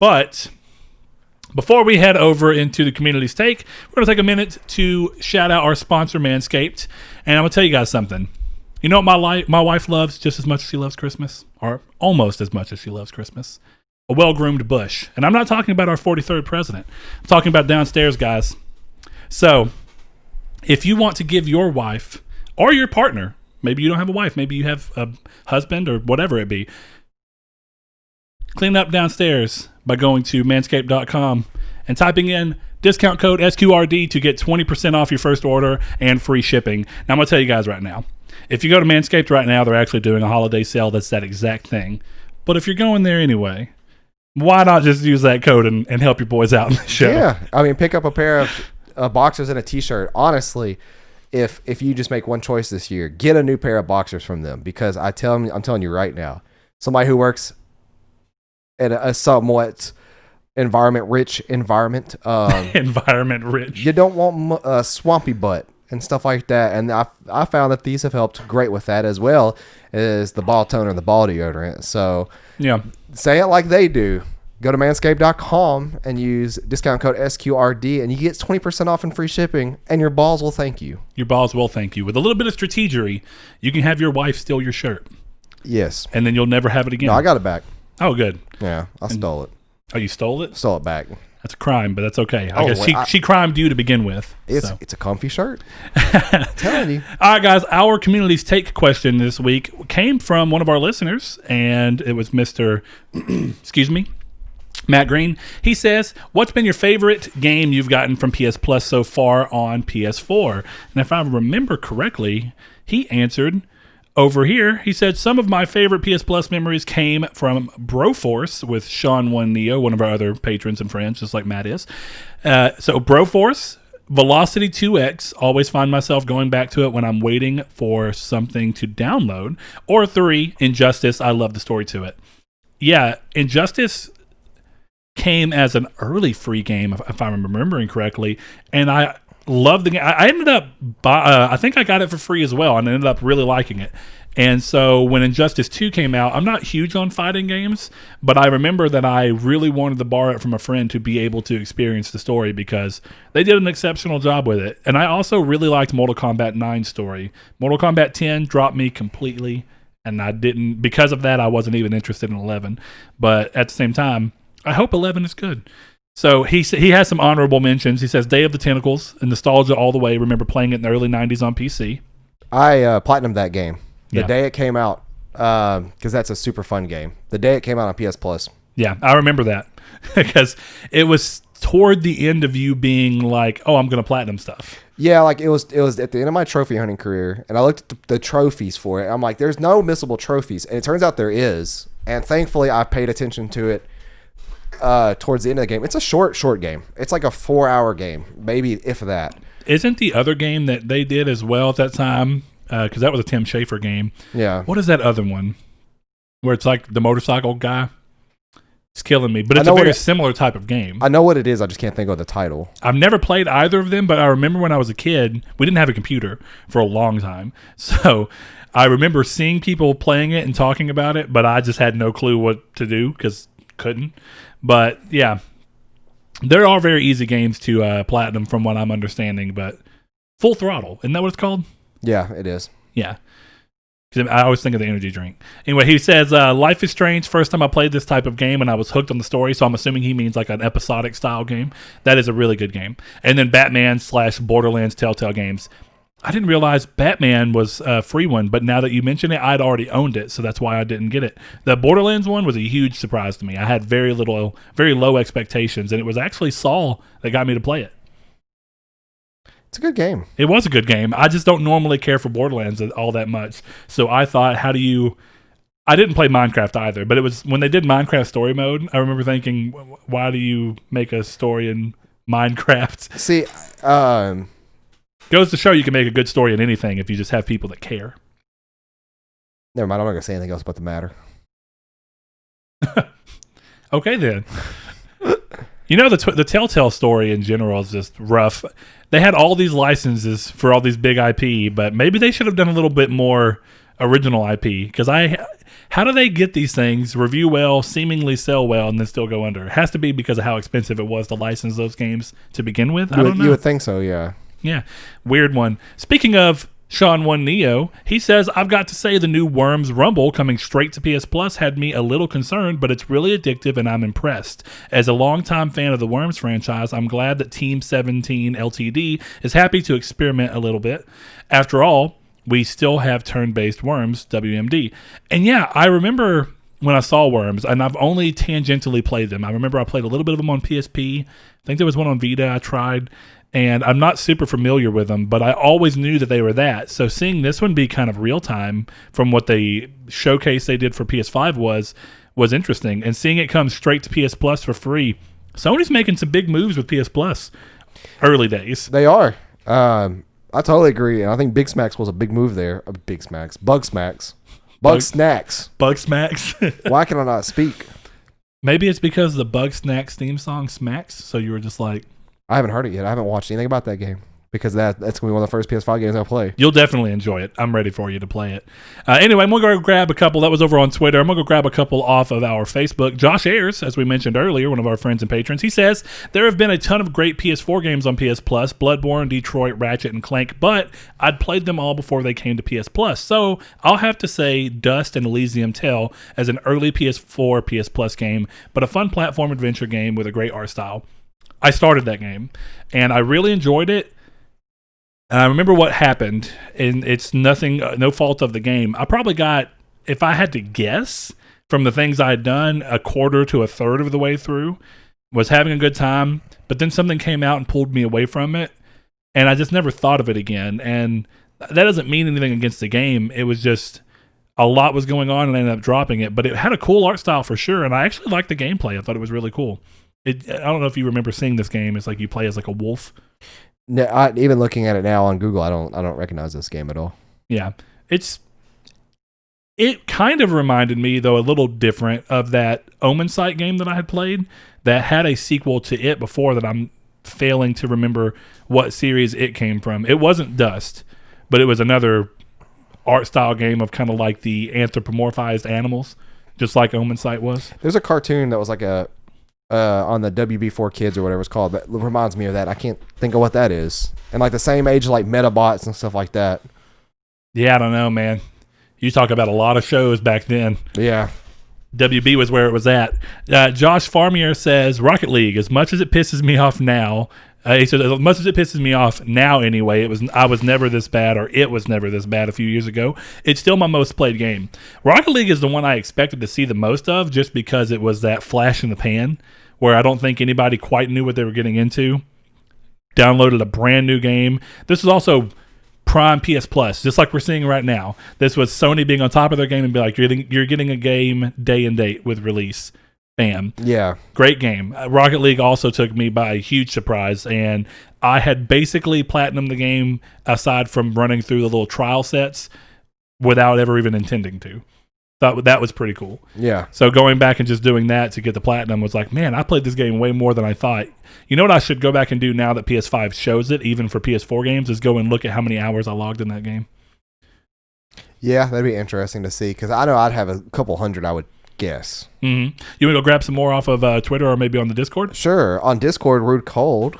but before we head over into the community's take, we're going to take a minute to shout out our sponsor, Manscaped, and I'm going to tell you guys something. You know what my wife loves just as much as she loves Christmas? Or almost as much as she loves Christmas? A well-groomed bush. And I'm not talking about our 43rd president. I'm talking about downstairs, guys. So, if you want to give your wife or your partner, maybe you don't have a wife, maybe you have a husband or whatever it be, clean up downstairs by going to manscaped.com and typing in discount code SQRD to get 20% off your first order and free shipping. Now, I'm going to tell you guys right now. If you go to Manscaped right now, they're actually doing a holiday sale that's that exact thing. But if you're going there anyway, why not just use that code and help your boys out in the show? Yeah, I mean, pick up a pair of boxers and a t-shirt. Honestly, if you just make one choice this year, get a new pair of boxers from them, because I'm telling you right now, somebody who works in a somewhat environment-rich environment, environment-rich, you don't want a swampy butt and stuff like that. And I found that these have helped great with that, as well as the ball toner and the ball deodorant. So yeah, say it like they do. Go to manscaped.com and use discount code SQRD, and you get 20% off and free shipping, and your balls will thank you. Your balls will thank you. With a little bit of strategery, you can have your wife steal your shirt. Yes. And then you'll never have it again. No, I got it back. Oh, good. Yeah, I stole it. Oh, you stole it? Stole it back. That's a crime, but that's okay. I guess she crimed you to begin with. It's a comfy shirt. I'm telling you. All right, guys. Our community's take question this week came from one of our listeners, and it was Mr. excuse me, Matt Green. He says, what's been your favorite game you've gotten from PS Plus so far on PS4? And if I remember correctly, he answered over here. He said, some of my favorite PS Plus memories came from Broforce with Sean One Neo, one of our other patrons and friends, just like Matt is. So Broforce, Velocity 2X, always find myself going back to it when I'm waiting for something to download. Or 3, Injustice, I love the story to it. Yeah, Injustice came as an early free game, if I'm remembering correctly, and I love the game. I ended up I think I got it for free as well, and ended up really liking it. And so when Injustice 2 came out, I'm not huge on fighting games, but I remember that I really wanted to borrow it from a friend to be able to experience the story, because they did an exceptional job with it. And I also really liked Mortal Kombat 9's story. Mortal Kombat 10 dropped me completely, and I didn't, because of that, I wasn't even interested in 11. But at the same time, I hope 11 is good. So he has some honorable mentions. He says Day of the Tentacles and nostalgia all the way. Remember playing it in the early 90s on PC. I platinumed that game the Yeah. day it came out, because that's a super fun game. The day it came out on PS Plus. Yeah, I remember that because it was toward the end of you being like, oh, I'm going to platinum stuff. Yeah, like it was at the end of my trophy hunting career, and I looked at the trophies for it. I'm like, there's no missable trophies, and it turns out there is. And thankfully, I paid attention to it towards the end of the game. It's a short game. It's like a 4-hour game, maybe if that. Isn't the other game that they did as well at that time, because that was a Tim Schafer game. Yeah. What is that other one where it's like the motorcycle guy? It's killing me, but it's a very similar type of game. I know what it is. I just can't think of the title. I've never played either of them, but I remember when I was a kid, we didn't have a computer for a long time. So I remember seeing people playing it and talking about it, but I just had no clue what to do because couldn't. But yeah, there are very easy games to platinum from what I'm understanding, but Full Throttle, isn't that what it's called? Yeah, it is. Yeah. I always think of the energy drink. Anyway, he says, Life is Strange, first time I played this type of game and I was hooked on the story, so I'm assuming he means like an episodic style game. That is a really good game. And then Batman/Borderlands Telltale games. I didn't realize Batman was a free one, but now that you mention it, I'd already owned it, so that's why I didn't get it. The Borderlands one was a huge surprise to me. I had very low expectations, and it was actually Saul that got me to play it. It's a good game. It was a good game. I just don't normally care for Borderlands all that much. So I thought, how do you I didn't play Minecraft either, but it was when they did Minecraft story mode, I remember thinking, why do you make a story in Minecraft? See, goes to show you can make a good story in anything if you just have people that care. Never mind, I'm not going to say anything else about the matter. Okay, then. You know, the Telltale story in general is just rough. They had all these licenses for all these big IP, but maybe they should have done a little bit more original IP. Because how do they get these things, review well, seemingly sell well, and then still go under? It has to be because of how expensive it was to license those games to begin with. I don't know. You would think so, yeah. Yeah, weird one. Speaking of Sean One Neo, he says, I've got to say the new Worms Rumble coming straight to PS Plus had me a little concerned, but it's really addictive and I'm impressed. As a longtime fan of the Worms franchise, I'm glad that Team 17 Ltd is happy to experiment a little bit. After all, we still have turn-based Worms, WMD. And yeah, I remember when I saw Worms, and I've only tangentially played them. I remember I played a little bit of them on PSP. I think there was one on Vita I tried. And I'm not super familiar with them, but I always knew that they were that. So seeing this one be kind of real time from what the showcase they did for PS5 was interesting. And seeing it come straight to PS Plus for free, Sony's making some big moves with PS Plus early days. They are. I totally agree. And I think Big Smacks was a big move there. Big Smacks. Bug Smacks. Bug Snacks. Bug Smacks. Why can I not speak? Maybe it's because the Bug Snacks theme song smacks. So you were just like... I haven't heard it yet. I haven't watched anything about that game because that's going to be one of the first PS5 games I'll play. You'll definitely enjoy it. I'm ready for you to play it. Anyway, I'm going to go grab a couple. That was over on Twitter. I'm going to go grab a couple off of our Facebook. Josh Ayers, as we mentioned earlier, one of our friends and patrons, he says, there have been a ton of great PS4 games on PS Plus, Bloodborne, Detroit, Ratchet, and Clank, but I'd played them all before they came to PS Plus. So I'll have to say Dust and Elysium Tell as an early PS4, PS Plus game, but a fun platform adventure game with a great art style. I started that game, and I really enjoyed it. And I remember what happened, and it's nothing, no fault of the game. I probably got, if I had to guess, from the things I had done, a quarter to a third of the way through, was having a good time, but then something came out and pulled me away from it, and I just never thought of it again. And that doesn't mean anything against the game. It was just a lot was going on, and I ended up dropping it. But it had a cool art style for sure, and I actually liked the gameplay. I thought it was really cool. I don't know if you remember seeing this game. It's like you play as like a wolf. No, even looking at it now on Google, I don't recognize this game at all. Yeah, it kind of reminded me, though, a little different of that Omen Sight game that I had played that had a sequel to it before that I'm failing to remember what series it came from. It wasn't Dust, but it was another art style game of kind of like the anthropomorphized animals, just like Omen Sight was. There's a cartoon that was like a on the WB4 Kids or whatever it's called that reminds me of that. I can't think of what that is. And like the same age like Metabots and stuff like that. Yeah, I don't know, man. You talk about a lot of shows back then. Yeah. WB was where it was at. Josh Farmier says, Rocket League, as much as it pisses me off now, he said, as much as it pisses me off now anyway, I was never this bad, or it was never this bad a few years ago. It's still my most played game. Rocket League is the one I expected to see the most of just because it was that flash in the pan where I don't think anybody quite knew what they were getting into. Downloaded a brand new game. This was also prime PS Plus, just like we're seeing right now. This was Sony being on top of their game and be like, you're getting a game day and date with release. Bam. Yeah. Great game. Rocket League also took me by a huge surprise, and I had basically platinumed the game aside from running through the little trial sets without ever even intending to. Thought that was pretty cool. Yeah. So going back and just doing that to get the platinum was like, man, I played this game way more than I thought. You know what I should go back and do now that PS5 shows it, even for PS4 games, is go and look at how many hours I logged in that game. Yeah, that'd be interesting to see, because I know I'd have a couple hundred, I would guess. Mm-hmm. You want to go grab some more off of Twitter or maybe on the Discord? Sure. On Discord, Rude Cold,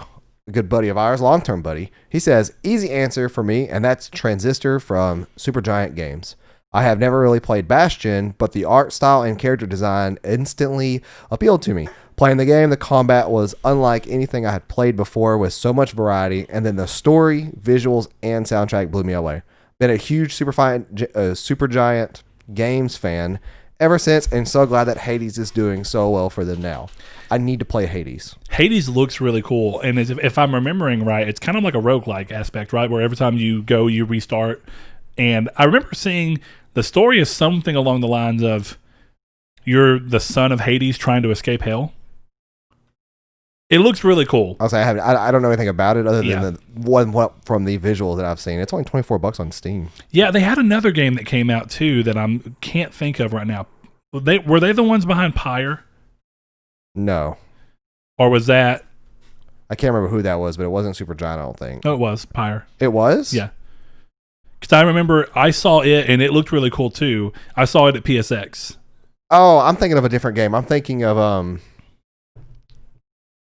a good buddy of ours, long-term buddy, he says, easy answer for me, and that's Transistor from Supergiant Games. I have never really played Bastion, but the art style and character design instantly appealed to me. Playing the game, the combat was unlike anything I had played before with so much variety, and then the story, visuals, and soundtrack blew me away. Been a huge Supergiant Games fan ever since, and so glad that Hades is doing so well for them now. I need to play Hades. Hades looks really cool, and if I'm remembering right, it's kind of like a roguelike aspect, right? Where every time you go, you restart. And I remember seeing The story is something along the lines of you're the son of Hades trying to escape hell. It looks really cool. I'll say I don't know anything about it other than the one from the visuals that I've seen. It's only $24 on Steam. Yeah, they had another game that came out too that I can't think of right now. Were they the ones behind Pyre? No. Or was that? I can't remember who that was, but it wasn't Supergiant, I don't think. Oh, it was Pyre. It was? Yeah. Because I remember I saw it and it looked really cool too. I saw it at PSX. Oh, I'm thinking of a different game. I'm thinking of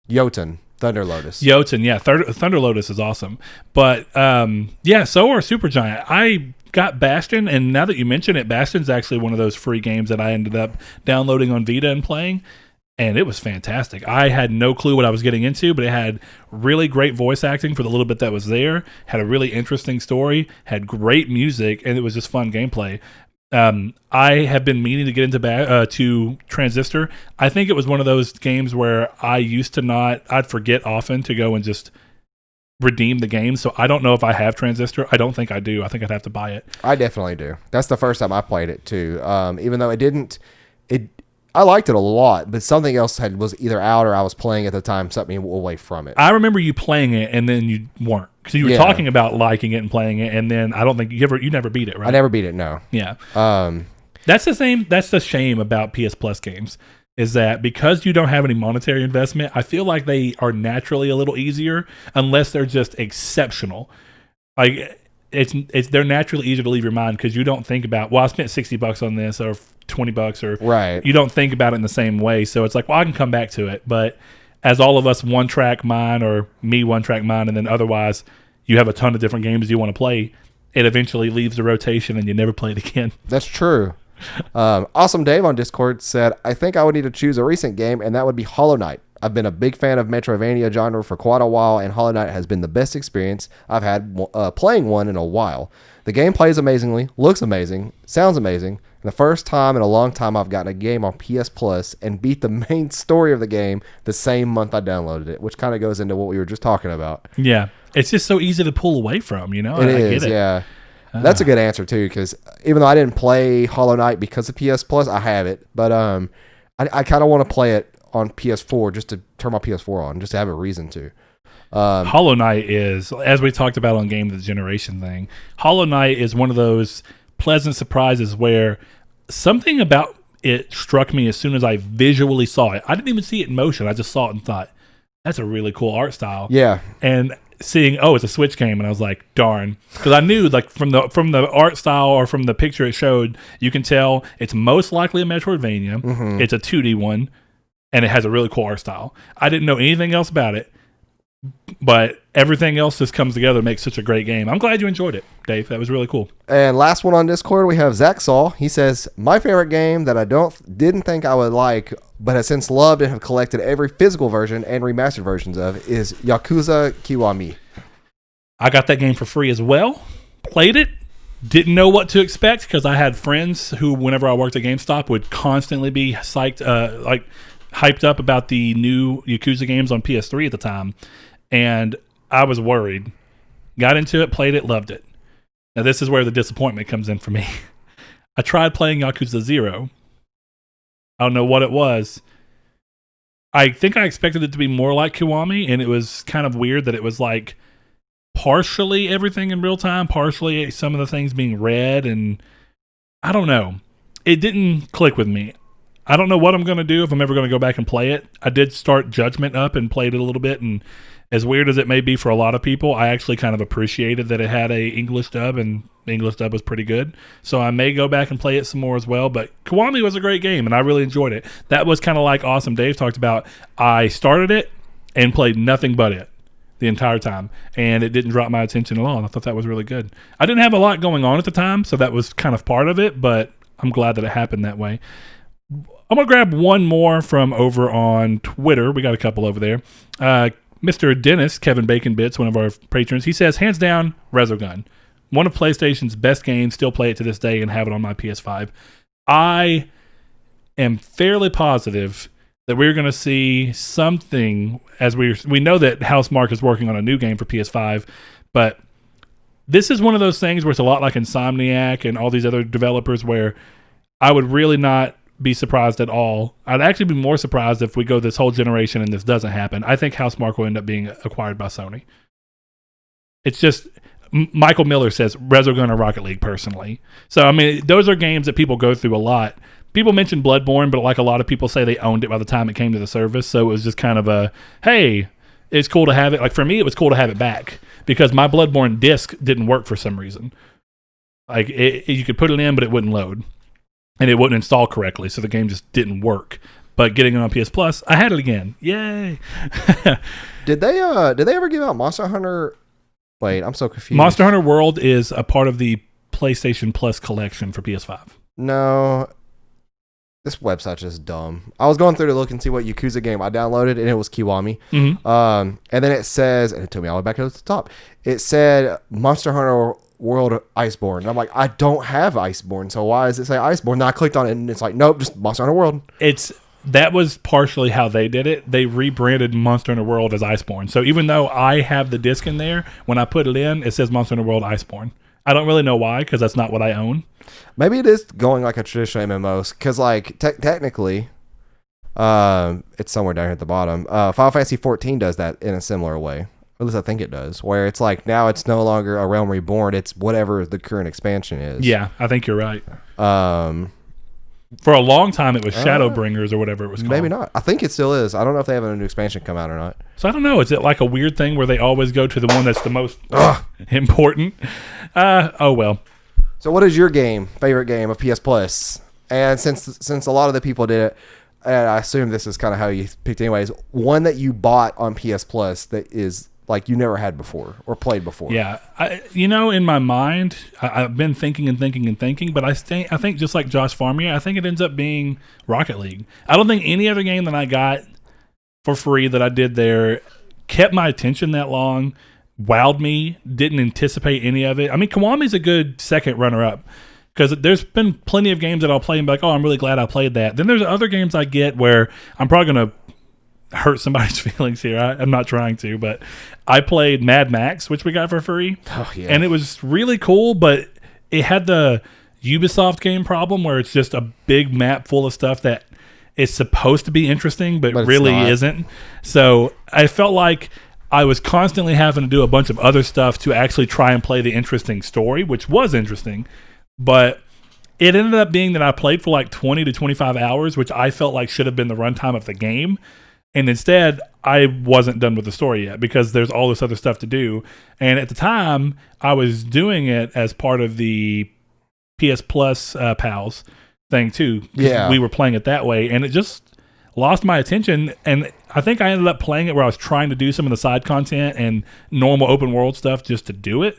Jotun, Thunder Lotus. Jotun, yeah. Thunder Lotus is awesome. But, yeah, so are Supergiant. I got Bastion, and now that you mention it, Bastion's actually one of those free games that I ended up downloading on Vita and playing, and it was fantastic. I had no clue what I was getting into, but it had really great voice acting for the little bit that was there, had a really interesting story, had great music, and it was just fun gameplay. I have been meaning to get into to Transistor. I think it was one of those games where I used to I'd forget often to go and just redeem the game. So I don't know if I have Transistor. I don't think I do. I think I'd have to buy it. I definitely do. That's the first time I played it too. Even though I liked it a lot, but something else was either out or I was playing at the time, set me away from it. I remember you playing it and then you weren't. Because you were talking about liking it and playing it, and then I don't think you never beat it, right? I never beat it, no. Yeah. That's the shame about PS Plus games, is that because you don't have any monetary investment, I feel like they are naturally a little easier unless they're just exceptional. Like they're naturally easier to leave your mind because you don't think about, well, I spent $60 on this or $20 or right. You don't think about it in the same way. So it's like, well, I can come back to it, but as all of us one track mind or me one track mind, and then otherwise you have a ton of different games you want to play, it eventually leaves the rotation and you never play it again. That's true. Awesome Dave on Discord said, I think I would need to choose a recent game, and that would be Hollow Knight. I've been a big fan of Metroidvania genre for quite a while, and Hollow Knight has been the best experience I've had playing one in a while. The game plays amazingly, looks amazing, sounds amazing, and the first time in a long time I've gotten a game on PS Plus and beat the main story of the game the same month I downloaded it, which kind of goes into what we were just talking about. Yeah, it's just so easy to pull away from, you know? I get it. Yeah. That's a good answer, too, because even though I didn't play Hollow Knight because of PS Plus, I have it, but I kind of want to play it on PS4 just to turn my PS4 on, just to have a reason to. Hollow Knight is, as we talked about on Game of the Generation thing, Hollow Knight is one of those pleasant surprises where something about it struck me as soon as I visually saw it. I didn't even see it in motion. I just saw it and thought, that's a really cool art style. Yeah. And seeing, it's a Switch game, and I was like, darn. Because I knew, like, from the art style or from the picture it showed, you can tell it's most likely a Metroidvania. Mm-hmm. It's a 2D one, and it has a really cool art style. I didn't know anything else about it, but everything else just comes together to make such a great game. I'm glad you enjoyed it, Dave. That was really cool. And last one on Discord, we have Zach Saul. He says, my favorite game that I didn't think I would like, but have since loved and have collected every physical version and remastered versions of, is Yakuza Kiwami. I got that game for free as well. Played it. Didn't know what to expect because I had friends who, whenever I worked at GameStop, would constantly be hyped up about the new Yakuza games on PS3 at the time. And I was worried. Got into it, played it, loved it. Now, this is where the disappointment comes in for me. I tried playing Yakuza 0. I don't know what it was. I think I expected it to be more like Kiwami, and it was kind of weird that it was like partially everything in real time, partially some of the things being read, and I don't know. It didn't click with me. I don't know what I'm going to do if I'm ever going to go back and play it. I did start Judgment up and played it a little bit, and as weird as it may be for a lot of people, I actually kind of appreciated that it had a English dub, and the English dub was pretty good. So I may go back and play it some more as well. But Kiwami was a great game, and I really enjoyed it. That was kind of like Awesome Dave talked about. I started it and played nothing but it the entire time, and it didn't drop my attention at all. And I thought that was really good. I didn't have a lot going on at the time, so that was kind of part of it, but I'm glad that it happened that way. I'm going to grab one more from over on Twitter. We got a couple over there. Mr. Dennis, Kevin Bacon Bits, one of our patrons, he says, hands down, Resogun. One of PlayStation's best games, still play it to this day and have it on my PS5. I am fairly positive that we're going to see something, as we know that Housemarque is working on a new game for PS5, but this is one of those things where it's a lot like Insomniac and all these other developers where I would really not be surprised at all. I'd actually be more surprised if we go this whole generation and this doesn't happen. I think Housemarque will end up being acquired by Sony. It's just, Michael Miller says Resogun or Rocket League personally. So, I mean, those are games that people go through a lot. People mention Bloodborne, but like a lot of people say they owned it by the time it came to the service. So it was just kind of a, hey, it's cool to have it. Like for me, it was cool to have it back because my Bloodborne disc didn't work for some reason. Like you could put it in, but it wouldn't load. And it wouldn't install correctly, so the game just didn't work. But getting it on PS Plus, I had it again. Yay! Did they ever give out Monster Hunter? Wait, I'm so confused. Monster Hunter World is a part of the PlayStation Plus collection for PS5. No, this website's just dumb. I was going through to look and see what Yakuza game I downloaded, and it was Kiwami. Mm-hmm. And then it says, and it took me all the way back to the top. It said Monster Hunter World Iceborne. And I'm like, I don't have Iceborne, so why does it say Iceborne? Then I clicked on it, and it's like, nope, just Monster Hunter World. That was partially how they did it. They rebranded Monster Hunter World as Iceborne. So even though I have the disc in there, when I put it in, it says Monster Hunter World Iceborne. I don't really know why, because that's not what I own. Maybe it is going like a traditional MMO, because like technically, it's somewhere down here at the bottom. Final Fantasy 14 does that in a similar way. At least I think it does, where it's like now it's no longer a Realm Reborn, it's whatever the current expansion is. Yeah, I think you're right. For a long time, it was Shadowbringers or whatever it was called. Maybe not. I think it still is. I don't know if they have a new expansion come out or not. So I don't know. Is it like a weird thing where they always go to the one that's the most important? Oh, well. So what is your favorite game of PS Plus? And since a lot of the people did it, and I assume this is kind of how you picked anyways, one that you bought on PS Plus that is like you never had before or played before. Yeah. In my mind, I've been thinking, but I think just like Josh Farmier, I think it ends up being Rocket League. I don't think any other game that I got for free that I did there kept my attention that long, wowed me, didn't anticipate any of it. I mean, Kiwami's a good second runner-up because there's been plenty of games that I'll play and be like, oh, I'm really glad I played that. Then there's other games I get where I'm probably going to hurt somebody's feelings here. I'm not trying to, but I played Mad Max, which we got for free. Oh, yeah. And it was really cool, but it had the Ubisoft game problem where it's just a big map full of stuff that is supposed to be interesting, but really isn't. So I felt like I was constantly having to do a bunch of other stuff to actually try and play the interesting story, which was interesting, but it ended up being that I played for like 20 to 25 hours, which I felt like should have been the runtime of the game. And instead, I wasn't done with the story yet because there's all this other stuff to do. And at the time, I was doing it as part of the PS Plus pals thing too. Yeah. We were playing it that way. And it just lost my attention. And I think I ended up playing it where I was trying to do some of the side content and normal open world stuff just to do it.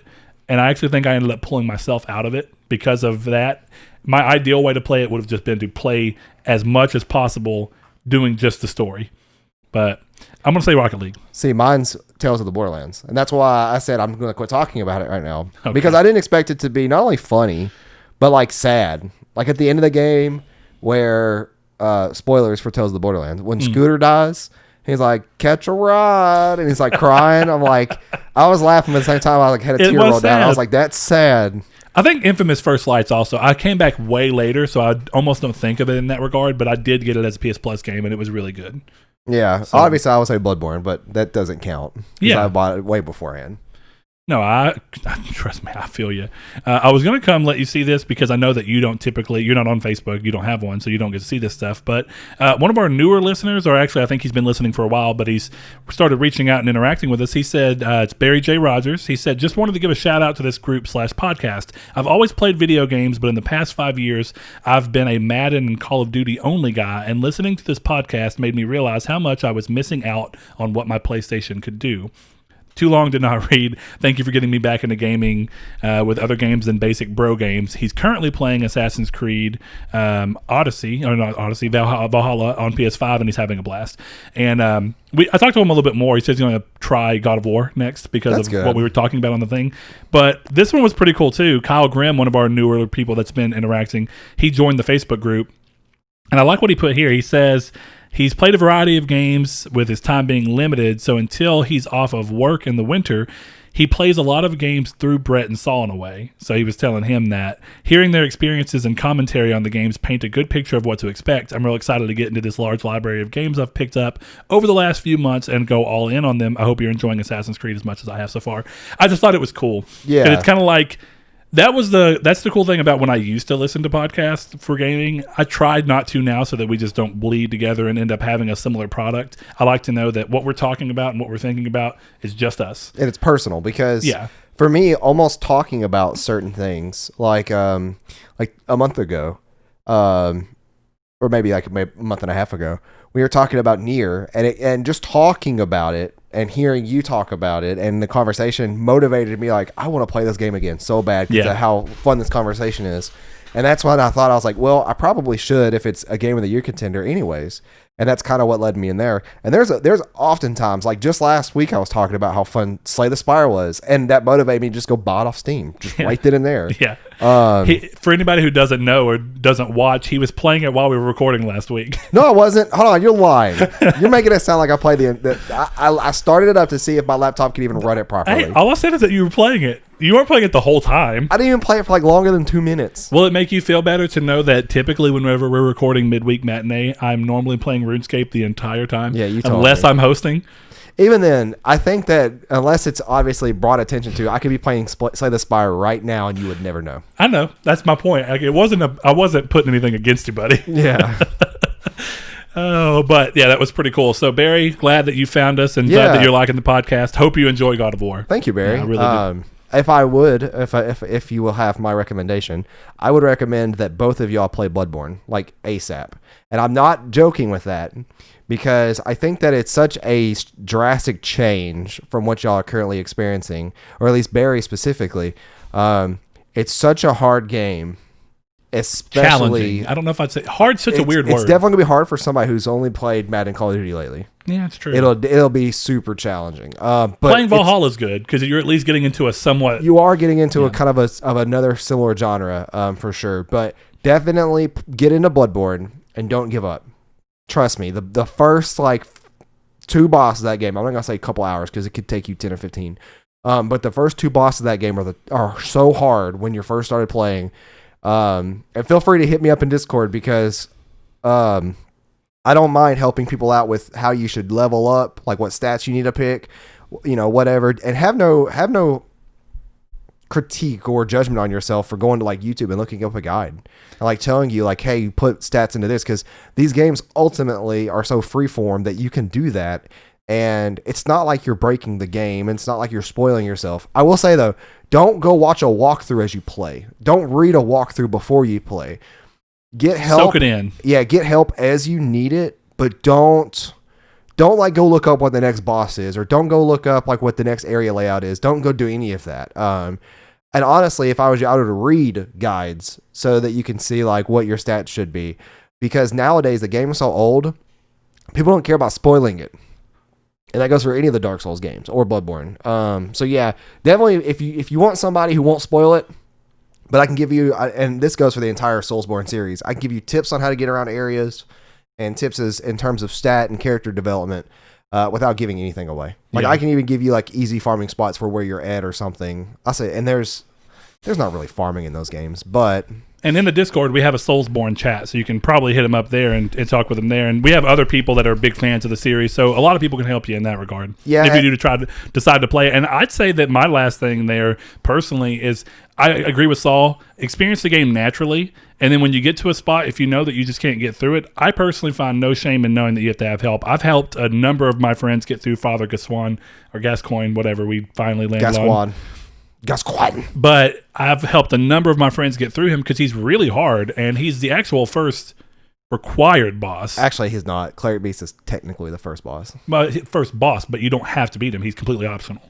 And I actually think I ended up pulling myself out of it because of that. My ideal way to play it would have just been to play as much as possible doing just the story. But I'm going to say Rocket League. See, mine's Tales of the Borderlands. And that's why I said I'm going to quit talking about it right now. Okay. Because I didn't expect it to be not only funny, but like sad. Like at the end of the game where, spoilers for Tales of the Borderlands, when Scooter dies, he's like, catch a ride. And he's like crying. I'm like, I was laughing, but at the same time, I like had a tear roll down. I was like, that's sad. I think Infamous First Light's also. I came back way later, so I almost don't think of it in that regard, but I did get it as a PS Plus game, and it was really good. Yeah, so, obviously I would say Bloodborne, but that doesn't count. Yeah, I bought it way beforehand. No, trust me, I feel you. I was going to come let you see this because I know that you're not on Facebook, you don't have one, so you don't get to see this stuff. But one of our newer listeners, or actually I think he's been listening for a while, but he's started reaching out and interacting with us. He said, it's Barry J. Rogers. He said, just wanted to give a shout out to this group /podcast. I've always played video games, but in the past 5 years, I've been a Madden and Call of Duty only guy, and listening to this podcast made me realize how much I was missing out on what my PlayStation could do. Too long did not read. Thank you for getting me back into gaming with other games than basic bro games. He's currently playing Assassin's Creed Valhalla on PS5, and he's having a blast. And I talked to him a little bit more. He says he's going to try God of War next because what we were talking about on the thing. But this one was pretty cool too. Kyle Grimm, one of our newer people that's been interacting, he joined the Facebook group. And I like what he put here. He says he's played a variety of games with his time being limited, so until he's off of work in the winter, He plays a lot of games through Brett and Saul in a way. So he was telling him that hearing their experiences and commentary on the games paint a good picture of what to expect. I'm real excited to get into this large library of games I've picked up over the last few months and go all in on them. I hope you're enjoying Assassin's Creed as much as I have so far. I just thought it was cool. Yeah. And it's kind of like, that's the cool thing about when I used to listen to podcasts for gaming. I tried not to now so that we just don't bleed together and end up having a similar product. I like to know that what we're talking about and what we're thinking about is just us. And it's personal because for me, almost talking about certain things like a month ago, or maybe like a month and a half ago, we were talking about Nier and just talking about it and hearing you talk about it and the conversation motivated me. Like, I want to play this game again so bad because of how fun this conversation is. And that's when I thought, I was like, well, I probably should if it's a game of the year contender anyways. And that's kind of what led me in there. And there's oftentimes, like just last week, I was talking about how fun Slay the Spire was. And that motivated me to just go buy it off Steam. Just right then and there. Yeah. For anybody who doesn't know or doesn't watch, he was playing it while we were recording last week. No, I wasn't. Hold on. You're lying. You're making it sound like I played I started it up to see if my laptop could even run it properly. Hey, all I said is that you were playing it. You weren't playing it the whole time. I didn't even play it for like longer than 2 minutes. Will it make you feel better to know that typically whenever we're recording midweek matinee, I'm normally playing RuneScape the entire time? Yeah, you told unless me. I'm hosting. Even then, I think that unless it's obviously brought attention to, I could be playing Slay the Spire right now and you would never know. I know. That's my point. Like, I wasn't putting anything against you, buddy. Yeah. Oh, but yeah, that was pretty cool. So, Barry, glad that you found us and glad that you're liking the podcast. Hope you enjoy God of War. Thank you, Barry. Yeah, I really do. If you will have my recommendation, I would recommend that both of y'all play Bloodborne, like ASAP. And I'm not joking with that because I think that it's such a drastic change from what y'all are currently experiencing, or at least Barry specifically. It's such a hard game. Especially challenging. I don't know if I'd say hard. Such a weird word. It's definitely gonna be hard for somebody who's only played Madden and Call of Duty lately. Yeah, it's true. It'll be super challenging. But playing Valhalla is good because you're at least getting into a somewhat. You are getting into a kind of another similar genre, for sure. But definitely get into Bloodborne and don't give up. Trust me, the first like 2 bosses of that game. I'm not gonna say a couple hours because it could take you 10 or 15. But the first 2 bosses of that game are so hard when you first started playing. And feel free to hit me up in Discord because I don't mind helping people out with how you should level up, like what stats you need to pick, whatever, and have no critique or judgment on yourself for going to like YouTube and looking up a guide and like telling you like, hey, you put stats into this, because these games ultimately are so freeform that you can do that. And it's not like you're breaking the game. And it's not like you're spoiling yourself. I will say, though, don't go watch a walkthrough as you play. Don't read a walkthrough before you play. Get help. Soak it in. Yeah, get help as you need it. But don't like go look up what the next boss is. Or don't go look up like what the next area layout is. Don't go do any of that. And honestly, if I was you, I would read guides so that you can see like what your stats should be. Because nowadays, the game is so old, people don't care about spoiling it. And that goes for any of the Dark Souls games or Bloodborne. So yeah, definitely if you want somebody who won't spoil it, but I can give you, and this goes for the entire Soulsborne series, I can give you tips on how to get around areas and tips in terms of stat and character development without giving anything away. Like I can even give you like easy farming spots for where you're at or something. I say, and there's not really farming in those games, but. And in the Discord, we have a Soulsborne chat, so you can probably hit them up there and talk with them there. And we have other people that are big fans of the series, so a lot of people can help you in that regard. Yeah, if you do decide to play it. And I'd say that my last thing there, personally, is I agree with Saul. Experience the game naturally, and then when you get to a spot, if you know that you just can't get through it, I personally find no shame in knowing that you have to have help. I've helped a number of my friends get through Father Gascoigne, or Gascoigne, whatever we finally landed on. Gascoigne. But I've helped a number of my friends get through him because he's really hard, and he's the actual first required boss. Actually, he's not. Cleric Beast is technically the first boss. First boss, but you don't have to beat him. He's completely optional.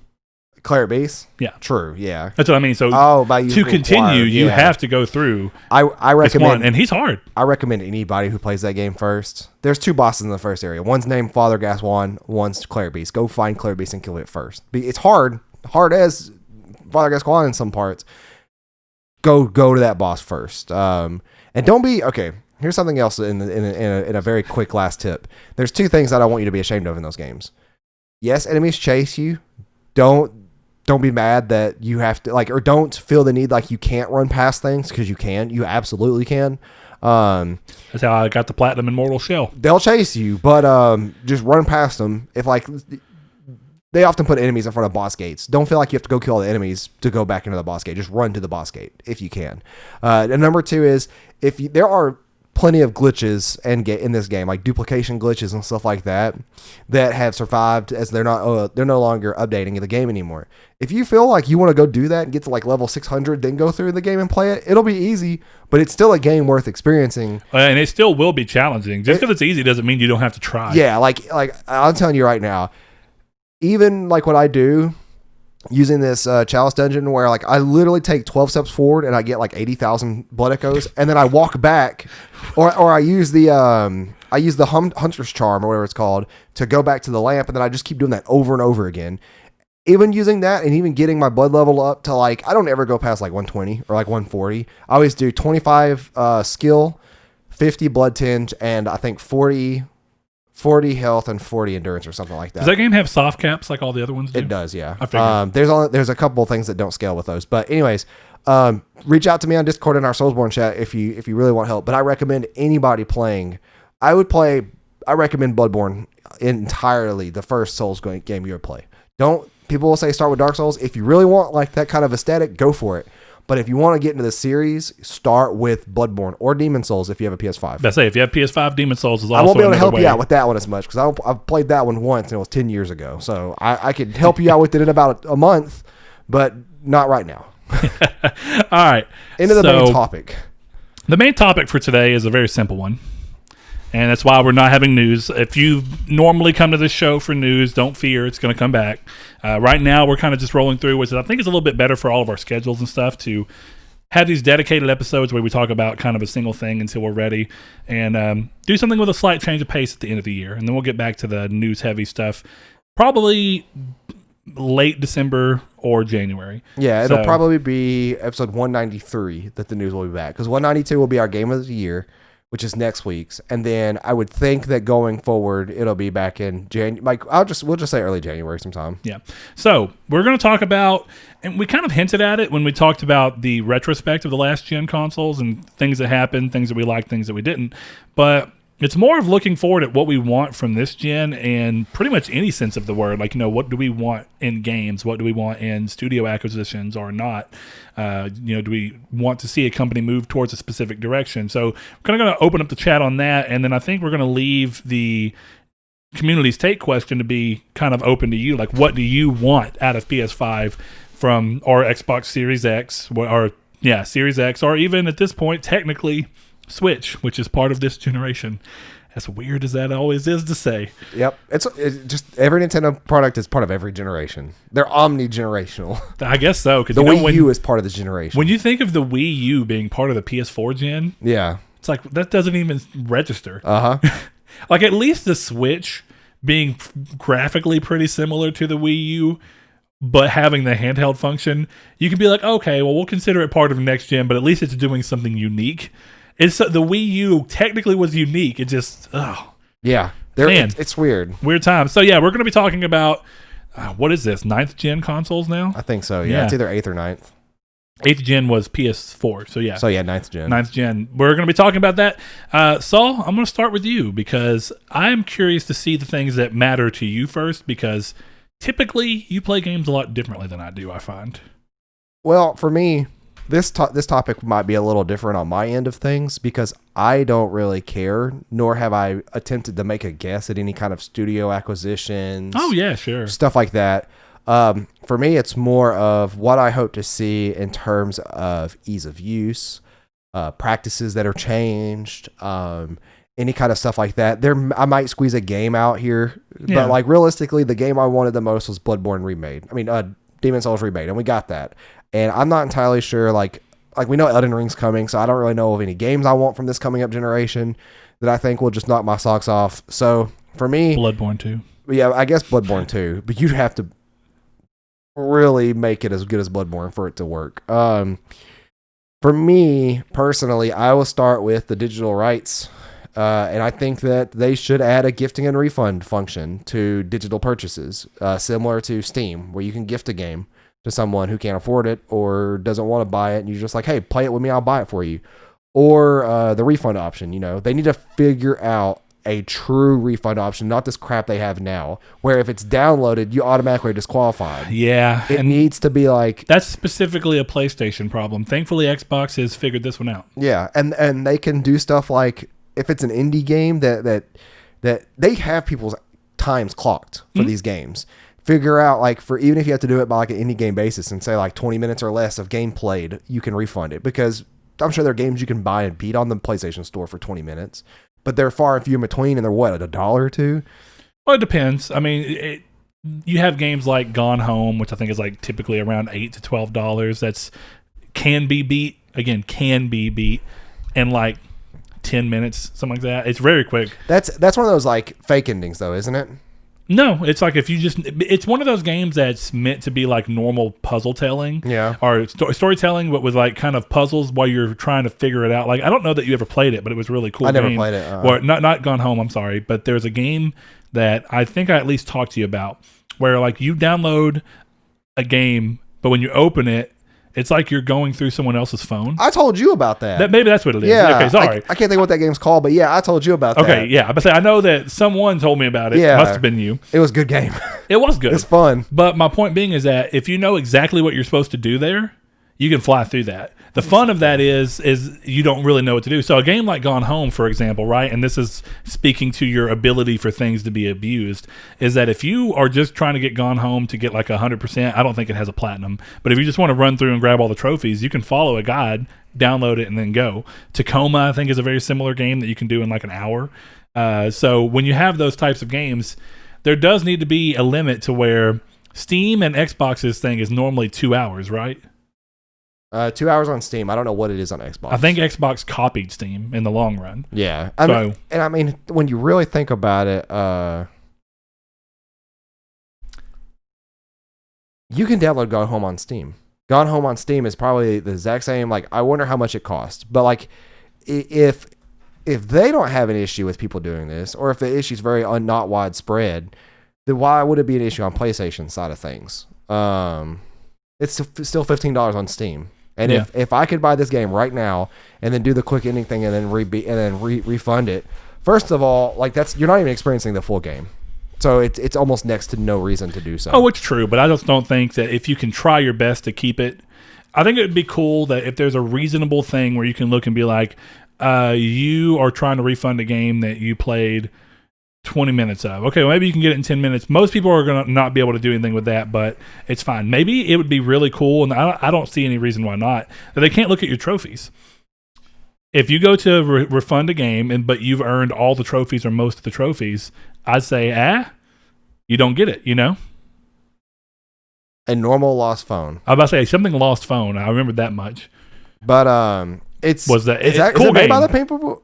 Cleric Beast? Yeah. True, yeah. That's what I mean. So to continue, you have to go through. I recommend, and he's hard. I recommend anybody who plays that game first. There's 2 bosses in the first area. One's named Father Gascoigne, one's Cleric Beast. Go find Cleric Beast and kill it first. It's hard as Father Gascoigne in some parts. Go to that boss first. And don't be okay. Here's something else in a very quick last tip. There's 2 things that I want you to be ashamed of in those games. Yes, enemies chase you. Don't don't be mad that you have to or don't feel the need like you can't run past things, because you can. You absolutely can. That's how I got the platinum in Mortal Shell. They'll chase you, but just run past them. If they often put enemies in front of boss gates. Don't feel like you have to go kill all the enemies to go back into the boss gate. Just run to the boss gate if you can. And number 2 is there are plenty of glitches in this game, like duplication glitches and stuff like that have survived, as they're no longer updating the game anymore. If you feel like you want to go do that and get to level 600, then go through the game and play it, it'll be easy, but it's still a game worth experiencing. And it still will be challenging. Just because it's easy doesn't mean you don't have to try. Yeah, like I'm telling you right now, even what I do using this chalice dungeon, where I literally take 12 steps forward and I get 80,000 blood echoes, and then I walk back, or I use the hunter's charm or whatever it's called to go back to the lamp, and then I just keep doing that over and over again. Even using that and even getting my blood level up to I don't ever go past 120 or 140. I always do 25 skill, 50 blood tinge, and I think 40 health and 40 endurance or something like that. Does that game have soft caps like all the other ones do? It does, yeah. I figured. There's a couple of things that don't scale with those. But anyways, reach out to me on Discord in our Soulsborne chat if you really want help. But I recommend anybody playing. I recommend Bloodborne entirely the first Souls game you ever play. People will say start with Dark Souls. If you really want that kind of aesthetic, go for it. But if you want to get into the series, start with Bloodborne or Demon Souls if you have a PS5. That's it. If you have PS5, Demon Souls is also I won't be able to help way. you out with that one as much, because I've played that one once and it was 10 years ago. So I could help you out with it in about a month, but not right now. All right. Into the main topic. The main topic for today is a very simple one. And that's why we're not having news. If you normally come to this show for news, don't fear. It's going to come back. Right now, we're kind of just rolling through, which I think is a little bit better for all of our schedules and stuff, to have these dedicated episodes where we talk about kind of a single thing until we're ready, and do something with a slight change of pace at the end of the year. And then we'll get back to the news-heavy stuff probably late December or January. Yeah, it'll probably be episode 193 that the news will be back, because 192 will be our game of the year, which is next week's, and then I would think that going forward it'll be back in January. We'll just say early January sometime. Yeah. So we're going to talk about, and we kind of hinted at it when we talked about the retrospect of the last gen consoles and things that happened, things that we liked, things that we didn't. But it's more of looking forward at what we want from this gen, and pretty much any sense of the word. What do we want in games? What do we want in studio acquisitions or not? Do we want to see a company move towards a specific direction? So we're kind of going to open up the chat on that, and then I think we're going to leave the community's take question to be kind of open to you. What do you want out of PS5 or Xbox Series X, Series X, or even at this point, technically, Switch, which is part of this generation. As weird as that always is to say. Yep. It's just every Nintendo product is part of every generation. They're omni-generational. I guess so. The Wii U is part of this generation. When you think of the Wii U being part of the PS4 gen, yeah, it's that doesn't even register. Uh-huh. At least the Switch being graphically pretty similar to the Wii U, but having the handheld function, you can be okay, well, we'll consider it part of next gen, but at least it's doing something unique. The Wii U technically was unique. It just, yeah, it's weird. Weird time. So yeah, we're going to be talking about, what is this, 9th gen consoles now? I think so, yeah. It's either 8th or 9th. 8th gen was PS4, so yeah. So yeah, 9th gen. 9th gen. We're going to be talking about that. Saul, I'm going to start with you, because I'm curious to see the things that matter to you first, because typically you play games a lot differently than I do, I find. Well, for me, this topic might be a little different on my end of things, because I don't really care, nor have I attempted to make a guess at any kind of studio acquisitions. Oh, yeah, sure. Stuff like that. For me, it's more of what I hope to see in terms of ease of use, practices that are changed, any kind of stuff like that. I might squeeze a game out here, but realistically, the game I wanted the most was Bloodborne Remade. Demon Souls Remade, and we got that. And I'm not entirely sure, we know Elden Ring's coming, so I don't really know of any games I want from this coming up generation that I think will just knock my socks off. So for me, Bloodborne 2. Yeah, I guess Bloodborne 2, but you'd have to really make it as good as Bloodborne for it to work. For me, personally, I will start with the digital rights, and I think that they should add a gifting and refund function to digital purchases, similar to Steam, where you can gift a game to someone who can't afford it or doesn't want to buy it, and you're just like, hey, play it with me, I'll buy it for you. Or the refund option, they need to figure out a true refund option, not this crap they have now, where if it's downloaded, you automatically are disqualified. Yeah. It needs to be like... That's specifically a PlayStation problem. Thankfully, Xbox has figured this one out. Yeah, and they can do stuff like, if it's an indie game that they have people's times clocked for these games. Figure out, like, for even if you have to do it by like an indie game basis and say like 20 minutes or less of game played, you can refund it, because I'm sure there are games you can buy and beat on the PlayStation Store for 20 minutes. But they're far and few in between, and they're what, $1 or $2? Well, it depends. I mean, you have games like Gone Home, which I think is like typically around $8 to $12. That's can be beat in like 10 minutes, something like that. It's very quick. That's one of those like fake endings, though, isn't it? No, it's like it's one of those games that's meant to be like normal puzzle telling, or storytelling, but with like kind of puzzles while you're trying to figure it out. Like, I don't know that you ever played it, but it was really cool. I never played it. Or not Gone Home, I'm sorry, but there's a game that I think I at least talked to you about, where like you download a game, but when you open it, it's like you're going through someone else's phone. I told you about that. Maybe that's what it is. Yeah. Okay, sorry. I can't think what that game's called, but yeah, I told you about that. Okay, yeah. But I know that someone told me about it. Yeah. It must have been you. It was a good game. It was good. It's fun. But my point being is that if you know exactly what you're supposed to do there, you can fly through that. The fun of that is you don't really know what to do. So a game like Gone Home, for example, right? And this is speaking to your ability for things to be abused, is that if you are just trying to get Gone Home to get like 100%, I don't think it has a platinum. But if you just want to run through and grab all the trophies, you can follow a guide, download it, and then go. Tacoma, I think, is a very similar game that you can do in like an hour. So when you have those types of games, there does need to be a limit to where Steam and Xbox's thing is normally 2 hours, right? 2 hours on Steam. I don't know what it is on Xbox. I think Xbox copied Steam in the long run. Yeah. I mean, when you really think about it, you can download Gone Home on Steam. Gone Home on Steam is probably the exact same. Like, I wonder how much it costs. But like, if they don't have an issue with people doing this, or if the issue is very not widespread, then why would it be an issue on PlayStation side of things? It's still $15 on Steam. And if I could buy this game right now and then do the quick ending thing and then refund it, first of all, like, you're not even experiencing the full game, so it's almost next to no reason to do so. Oh, it's true, but I just don't think that if you can try your best to keep it, I think it would be cool that if there's a reasonable thing where you can look and be like, you are trying to refund a game that you played 20 minutes of. Okay, well, maybe you can get it in 10 minutes. Most people are going to not be able to do anything with that, but it's fine. Maybe it would be really cool, and I don't see any reason why not, that they can't look at your trophies. If you go to refund a game, but you've earned all the trophies or most of the trophies, I'd say, you don't get it, A normal lost phone. I was about to say, something lost phone. I remember that much. But is it made by the people?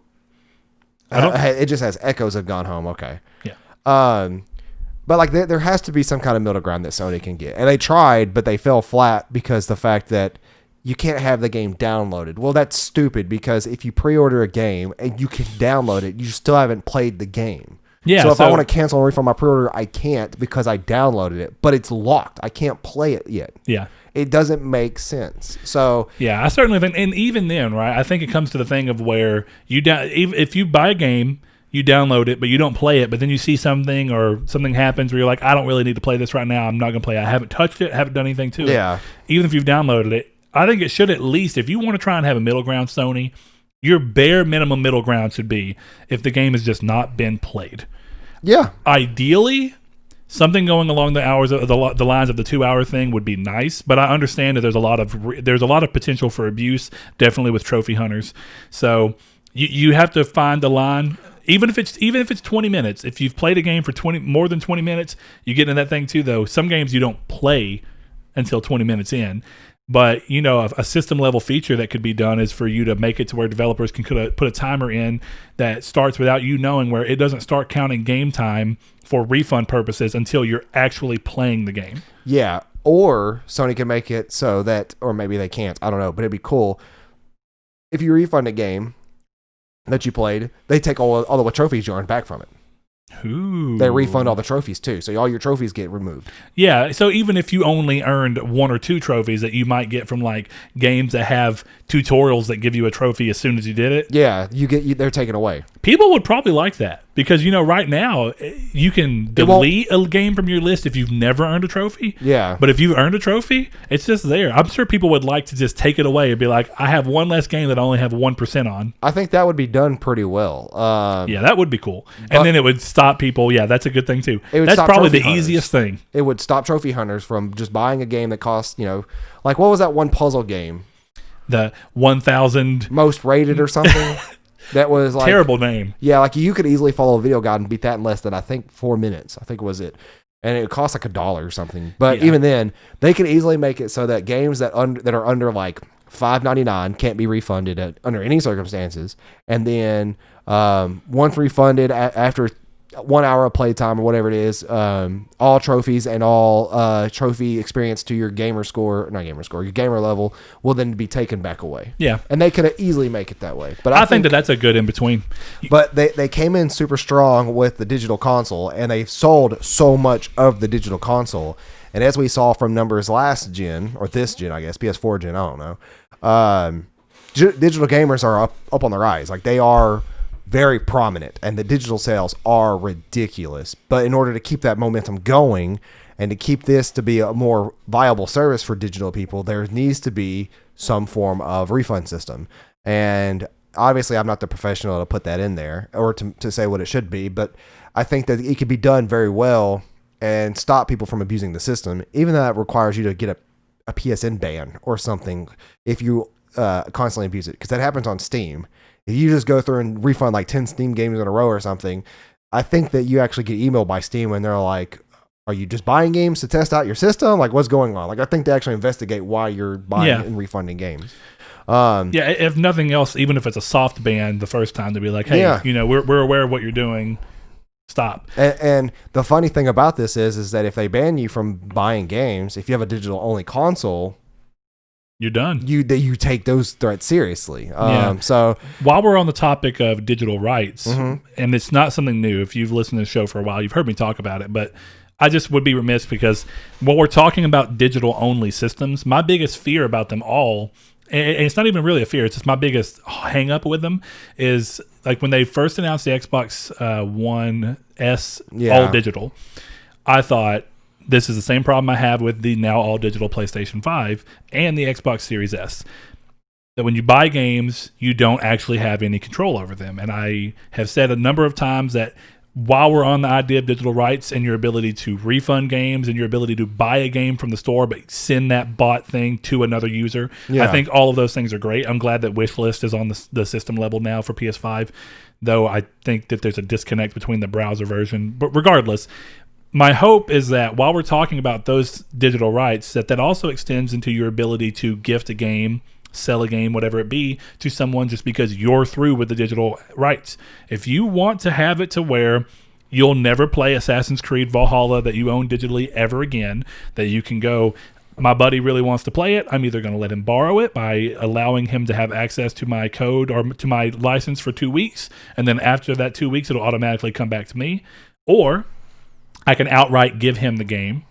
It just has echoes of Gone Home. Okay. Yeah. But like there has to be some kind of middle ground that Sony can get, and they tried, but they fell flat because the fact that you can't have the game downloaded. Well, that's stupid, because if you pre-order a game and you can download it, you still haven't played the game. Yeah. So if I want to cancel and refund my pre-order, I can't because I downloaded it, but it's locked. I can't play it yet. Yeah. It doesn't make sense. So yeah, I certainly think, and even then, right? I think it comes to the thing of where if you buy a game, you download it, but you don't play it, but then you see something or something happens where you're like, I don't really need to play this right now. I'm not going to play it. I haven't touched it. Haven't done anything to it. Yeah. Even if you've downloaded it, I think it should at least, if you want to try and have a middle ground, Sony, your bare minimum middle ground should be if the game has just not been played. Yeah. Ideally, something going along the hours of the lines of the 2 hour thing would be nice, but I understand that there's a lot of potential for abuse, definitely with trophy hunters. So you have to find the line. Even if it's 20 minutes, if you've played a game for more than 20 minutes, you get into that thing too. Though some games you don't play until 20 minutes in. But, a system level feature that could be done is for you to make it to where developers can put a timer in that starts without you knowing, where it doesn't start counting game time for refund purposes until you're actually playing the game. Yeah. Or Sony can make it so that, or maybe they can't, I don't know, but it'd be cool. If you refund a game that you played, they take all the trophies you earned back from it. Ooh. They refund all the trophies too, so all your trophies get removed. Yeah, so even if you only earned 1 or 2 trophies that you might get from like games that have tutorials that give you a trophy as soon as you did it. Yeah, they're taken away. People would probably like that because, right now you can delete a game from your list if you've never earned a trophy. Yeah. But if you've earned a trophy, it's just there. I'm sure people would like to just take it away and be like, I have one less game that I only have 1% on. I think that would be done pretty well. Yeah, that would be cool. And then it would stop people. Yeah, that's a good thing too. That's probably the easiest thing. It would stop trophy hunters from just buying a game that costs, like what was that one puzzle game? The 1,000 most rated or something. That was like terrible name. Yeah, like you could easily follow a video guide and beat that in less than I think 4 minutes. I think was it, and it cost like $1 or something. But even then, they can easily make it so that games that are under like $5.99 can't be refunded under any circumstances. And then once refunded after 1 hour of playtime or whatever it is, all trophies and all trophy experience to your gamer level will then be taken back away. Yeah. And they could easily make it that way. But I think that's a good in between. But they came in super strong with the digital console, and they sold so much of the digital console. And as we saw from numbers last gen, or this gen, I guess, PS4 gen, I don't know, digital gamers are up on the rise. Like they are very prominent, and the digital sales are ridiculous. But in order to keep that momentum going and to keep this to be a more viable service for digital people, there needs to be some form of refund system. And obviously I'm not the professional to put that in there or to say what it should be, but I think that it could be done very well and stop people from abusing the system, even though that requires you to get a PSN ban or something if you constantly abuse it, because that happens on Steam. If you just go through and refund like 10 Steam games in a row or something, I think that you actually get emailed by Steam and they're like, are you just buying games to test out your system? Like, what's going on? Like, I think they actually investigate why you're buying and refunding games. If nothing else, even if it's a soft ban the first time, to be like, hey, we're aware of what you're doing. Stop. And the funny thing about this is that if they ban you from buying games, if you have a digital only console, you're done. You take those threats seriously. So while we're on the topic of digital rights, and it's not something new, if you've listened to the show for a while, you've heard me talk about it, but I just would be remiss because when we're talking about digital only systems, my biggest fear about them all, and it's not even really a fear, it's just my biggest hang up with them, is like when they first announced the Xbox One S all digital, I thought, this is the same problem I have with the now all-digital PlayStation 5 and the Xbox Series S. That when you buy games, you don't actually have any control over them. And I have said a number of times that while we're on the idea of digital rights and your ability to refund games and your ability to buy a game from the store but send that bought thing to another user, I think all of those things are great. I'm glad that Wishlist is on the system level now for PS5, though I think that there's a disconnect between the browser version. But regardless, my hope is that while we're talking about those digital rights, that also extends into your ability to gift a game, sell a game, whatever it be, to someone just because you're through with the digital rights. If you want to have it to where you'll never play Assassin's Creed Valhalla that you own digitally ever again, that you can go, my buddy really wants to play it, I'm either going to let him borrow it by allowing him to have access to my code or to my license for 2 weeks, and then after that 2 weeks it'll automatically come back to me, or I can outright give him the game,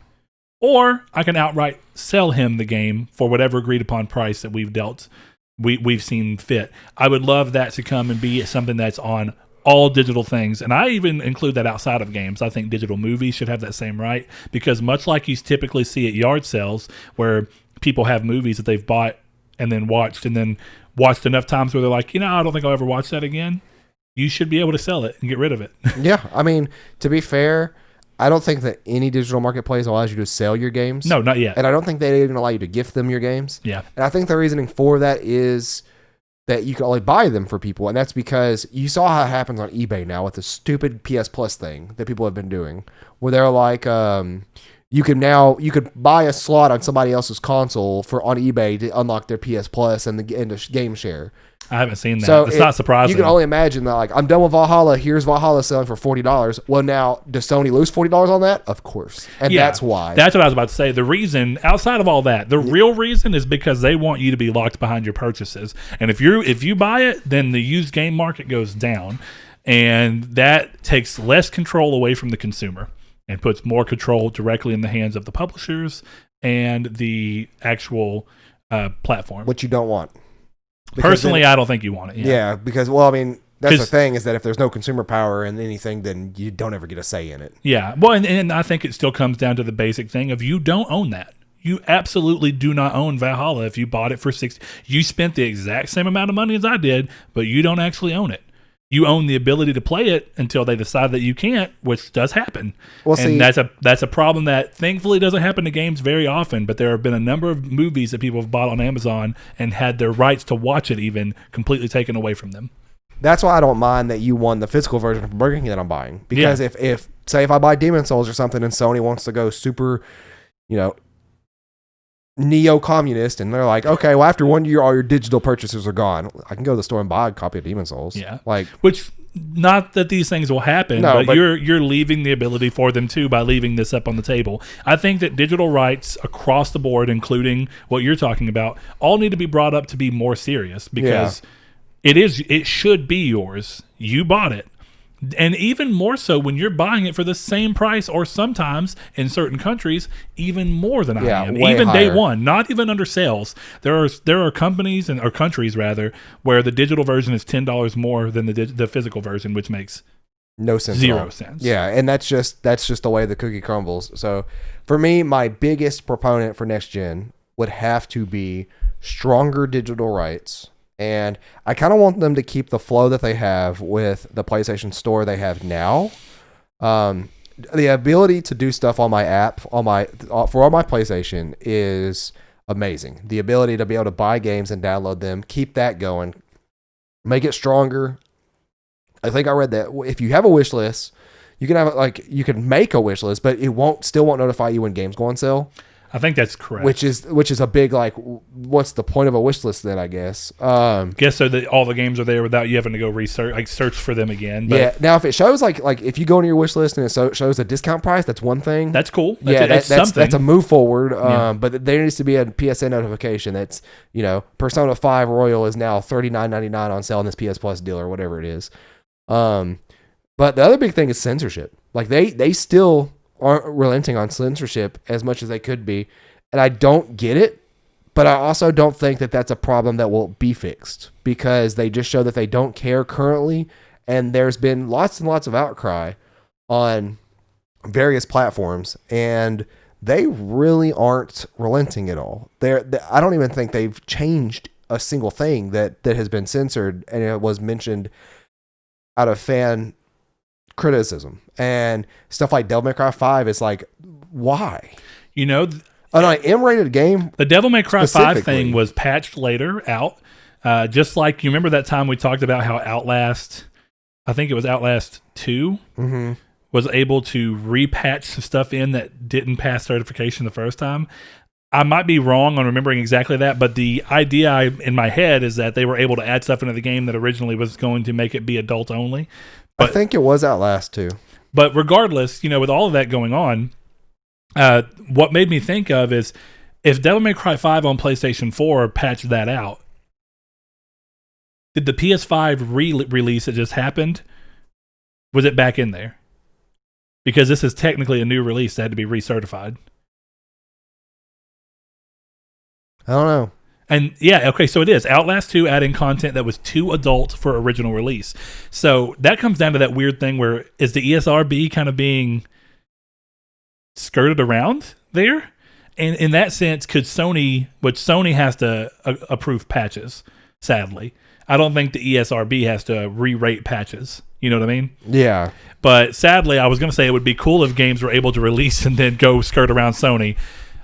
or I can outright sell him the game for whatever agreed upon price that we've seen fit. I would love that to come and be something that's on all digital things, and I even include that outside of games. I think digital movies should have that same right, because much like you typically see at yard sales where people have movies that they've bought and then watched enough times where they're like, I don't think I'll ever watch that again. You should be able to sell it and get rid of it. Yeah, I mean, to be fair, I don't think that any digital marketplace allows you to sell your games. No, not yet. And I don't think they even allow you to gift them your games. Yeah. And I think the reasoning for that is that you can only buy them for people. And that's because you saw how it happens on eBay now with the stupid PS Plus thing that people have been doing, where they're like, you could buy a slot on somebody else's console on eBay to unlock their PS Plus and the game share. I haven't seen that. So it's not surprising. You can only imagine that, like, I'm done with Valhalla. Here's Valhalla selling for $40. Well, now, does Sony lose $40 on that? Of course. And that's why. That's what I was about to say. The reason, outside of all that, the real reason is because they want you to be locked behind your purchases. And if you buy it, then the used game market goes down. And that takes less control away from the consumer and puts more control directly in the hands of the publishers and the actual platform. Which you don't want. Personally, I don't think you want it. Yeah, because, well, I mean, that's the thing, is that if there's no consumer power in anything, then you don't ever get a say in it. Yeah. Well, and I think it still comes down to the basic thing of you don't own that. You absolutely do not own Valhalla if you bought it for $60. You spent the exact same amount of money as I did, but you don't actually own it. You own the ability to play it until they decide that you can't, which does happen. Well, and that's a problem that thankfully doesn't happen to games very often, but there have been a number of movies that people have bought on Amazon and had their rights to watch it even completely taken away from them. That's why I don't mind that you won the physical version of Burger King that I'm buying. Because if say if I buy Demon Souls or something and Sony wants to go super, neo-communist, and they're like, okay, well, after 1 year, all your digital purchases are gone. I can go to the store and buy a copy of Demon Souls. Yeah. Which, not that these things will happen, but you're leaving the ability for them to by leaving this up on the table. I think that digital rights across the board, including what you're talking about, all need to be brought up to be more serious because it should be yours. You bought it. And even more so when you're buying it for the same price, or sometimes in certain countries even more than I am. Even higher. Day one, not even under sales. There are companies or countries rather where the digital version is $10 more than the physical version, which makes no sense. Zero sense. Yeah, and that's just the way the cookie crumbles. So for me, my biggest proponent for next gen would have to be stronger digital rights. And I kind of want them to keep the flow that they have with the PlayStation Store they have now. The ability to do stuff on my app, for my PlayStation is amazing. The ability to be able to buy games and download them, keep that going, make it stronger. I think I read that if you have a wish list, you can make a wish list, but it still won't notify you when games go on sale. I think that's correct. Which is a big, what's the point of a wish list then, I guess? Guess so that all the games are there without you having to go research, search for them again. But yeah. Now, if it shows, if you go into your wish list and it shows a discount price, that's one thing. That's cool. That's something. That's a move forward. But there needs to be a PSN notification that's, Persona 5 Royal is now $39.99 on sale in this PS Plus deal or whatever it is. But the other big thing is censorship. They still aren't relenting on censorship as much as they could be. And I don't get it, but I also don't think that that's a problem that will be fixed because they just show that they don't care currently. And there's been lots and lots of outcry on various platforms, and they really aren't relenting at all. I don't even think they've changed a single thing that has been censored, and it was mentioned out of fan criticism. And stuff like Devil May Cry 5 is why? An M-rated game. The Devil May Cry 5 thing was patched later out. Just like you remember that time we talked about how Outlast, I think it was Outlast 2, was able to repatch some stuff in that didn't pass certification the first time. I might be wrong on remembering exactly that, but the idea in my head is that they were able to add stuff into the game that originally was going to make it be adult only. I think it was Outlast 2. But regardless, with all of that going on, what made me think of is if Devil May Cry 5 on PlayStation 4 patched that out, did the PS5 release that just happened, was it back in there? Because this is technically a new release that had to be recertified. I don't know. And so it is. Outlast 2 adding content that was too adult for original release. So that comes down to that weird thing where is the ESRB kind of being skirted around there? And in that sense, could Sony has to approve patches, sadly. I don't think the ESRB has to re-rate patches. You know what I mean? Yeah. But sadly, I was going to say it would be cool if games were able to release and then go skirt around Sony.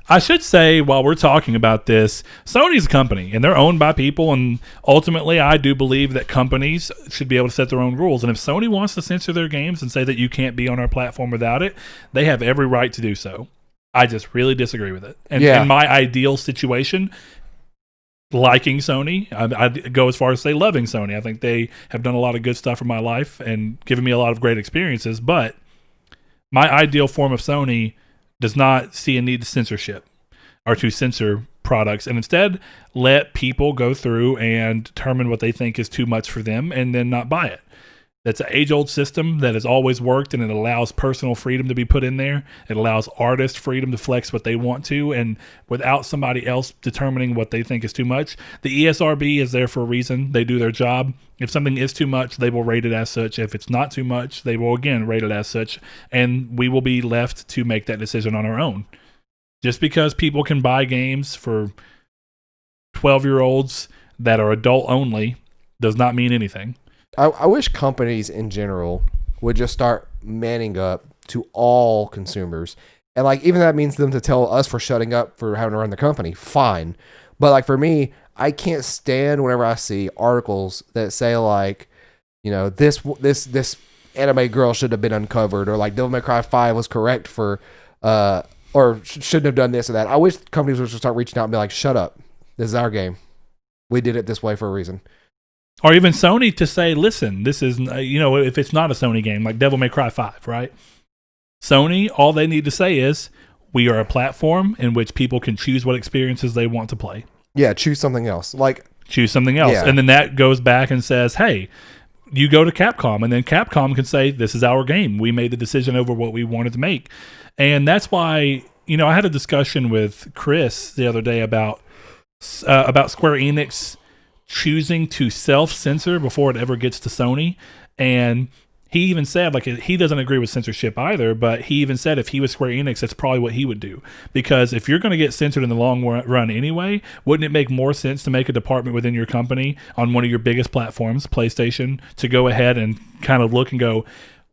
I should say, while we're talking about this, Sony's a company, and they're owned by people, and ultimately, I do believe that companies should be able to set their own rules. And if Sony wants to censor their games and say that you can't be on our platform without it, they have every right to do so. I just really disagree with it. And in my ideal situation, liking Sony, I'd go as far as say loving Sony. I think they have done a lot of good stuff for my life and given me a lot of great experiences, but my ideal form of Sony does not see a need to censorship or to censor products, and instead let people go through and determine what they think is too much for them and then not buy it. That's an age-old system that has always worked, and it allows personal freedom to be put in there. It allows artist freedom to flex what they want to, and without somebody else determining what they think is too much. The ESRB is there for a reason. They do their job. If something is too much, they will rate it as such. If it's not too much, they will again rate it as such, and we will be left to make that decision on our own. Just because people can buy games for 12-year-olds that are adult only does not mean anything. I wish companies in general would just start manning up to all consumers. And like, even that means them to tell us for shutting up for having to run the company, fine. But like for me, I can't stand whenever I see articles that say like, you know, this anime girl should have been uncovered, or like Devil May Cry 5 was correct for, or shouldn't have done this or that. I wish companies would just start reaching out and be like, shut up. This is our game. We did it this way for a reason. Or even Sony to say, listen, this is, you know, if it's not a Sony game, like Devil May Cry 5, right? Sony, all they need to say is, we are a platform in which people can choose what experiences they want to play. Yeah, choose something else. Choose something else. Yeah. And then that goes back and says, hey, you go to Capcom, and then Capcom can say, this is our game. We made the decision over what we wanted to make. And that's why, you know, I had a discussion with Chris the other day about Square Enix choosing to self-censor before it ever gets to Sony. And he even said, like, he doesn't agree with censorship either, but he even said if he was Square Enix, that's probably what he would do. Because if you're going to get censored in the long run anyway, wouldn't it make more sense to make a department within your company on one of your biggest platforms, PlayStation, to go ahead and kind of look and go,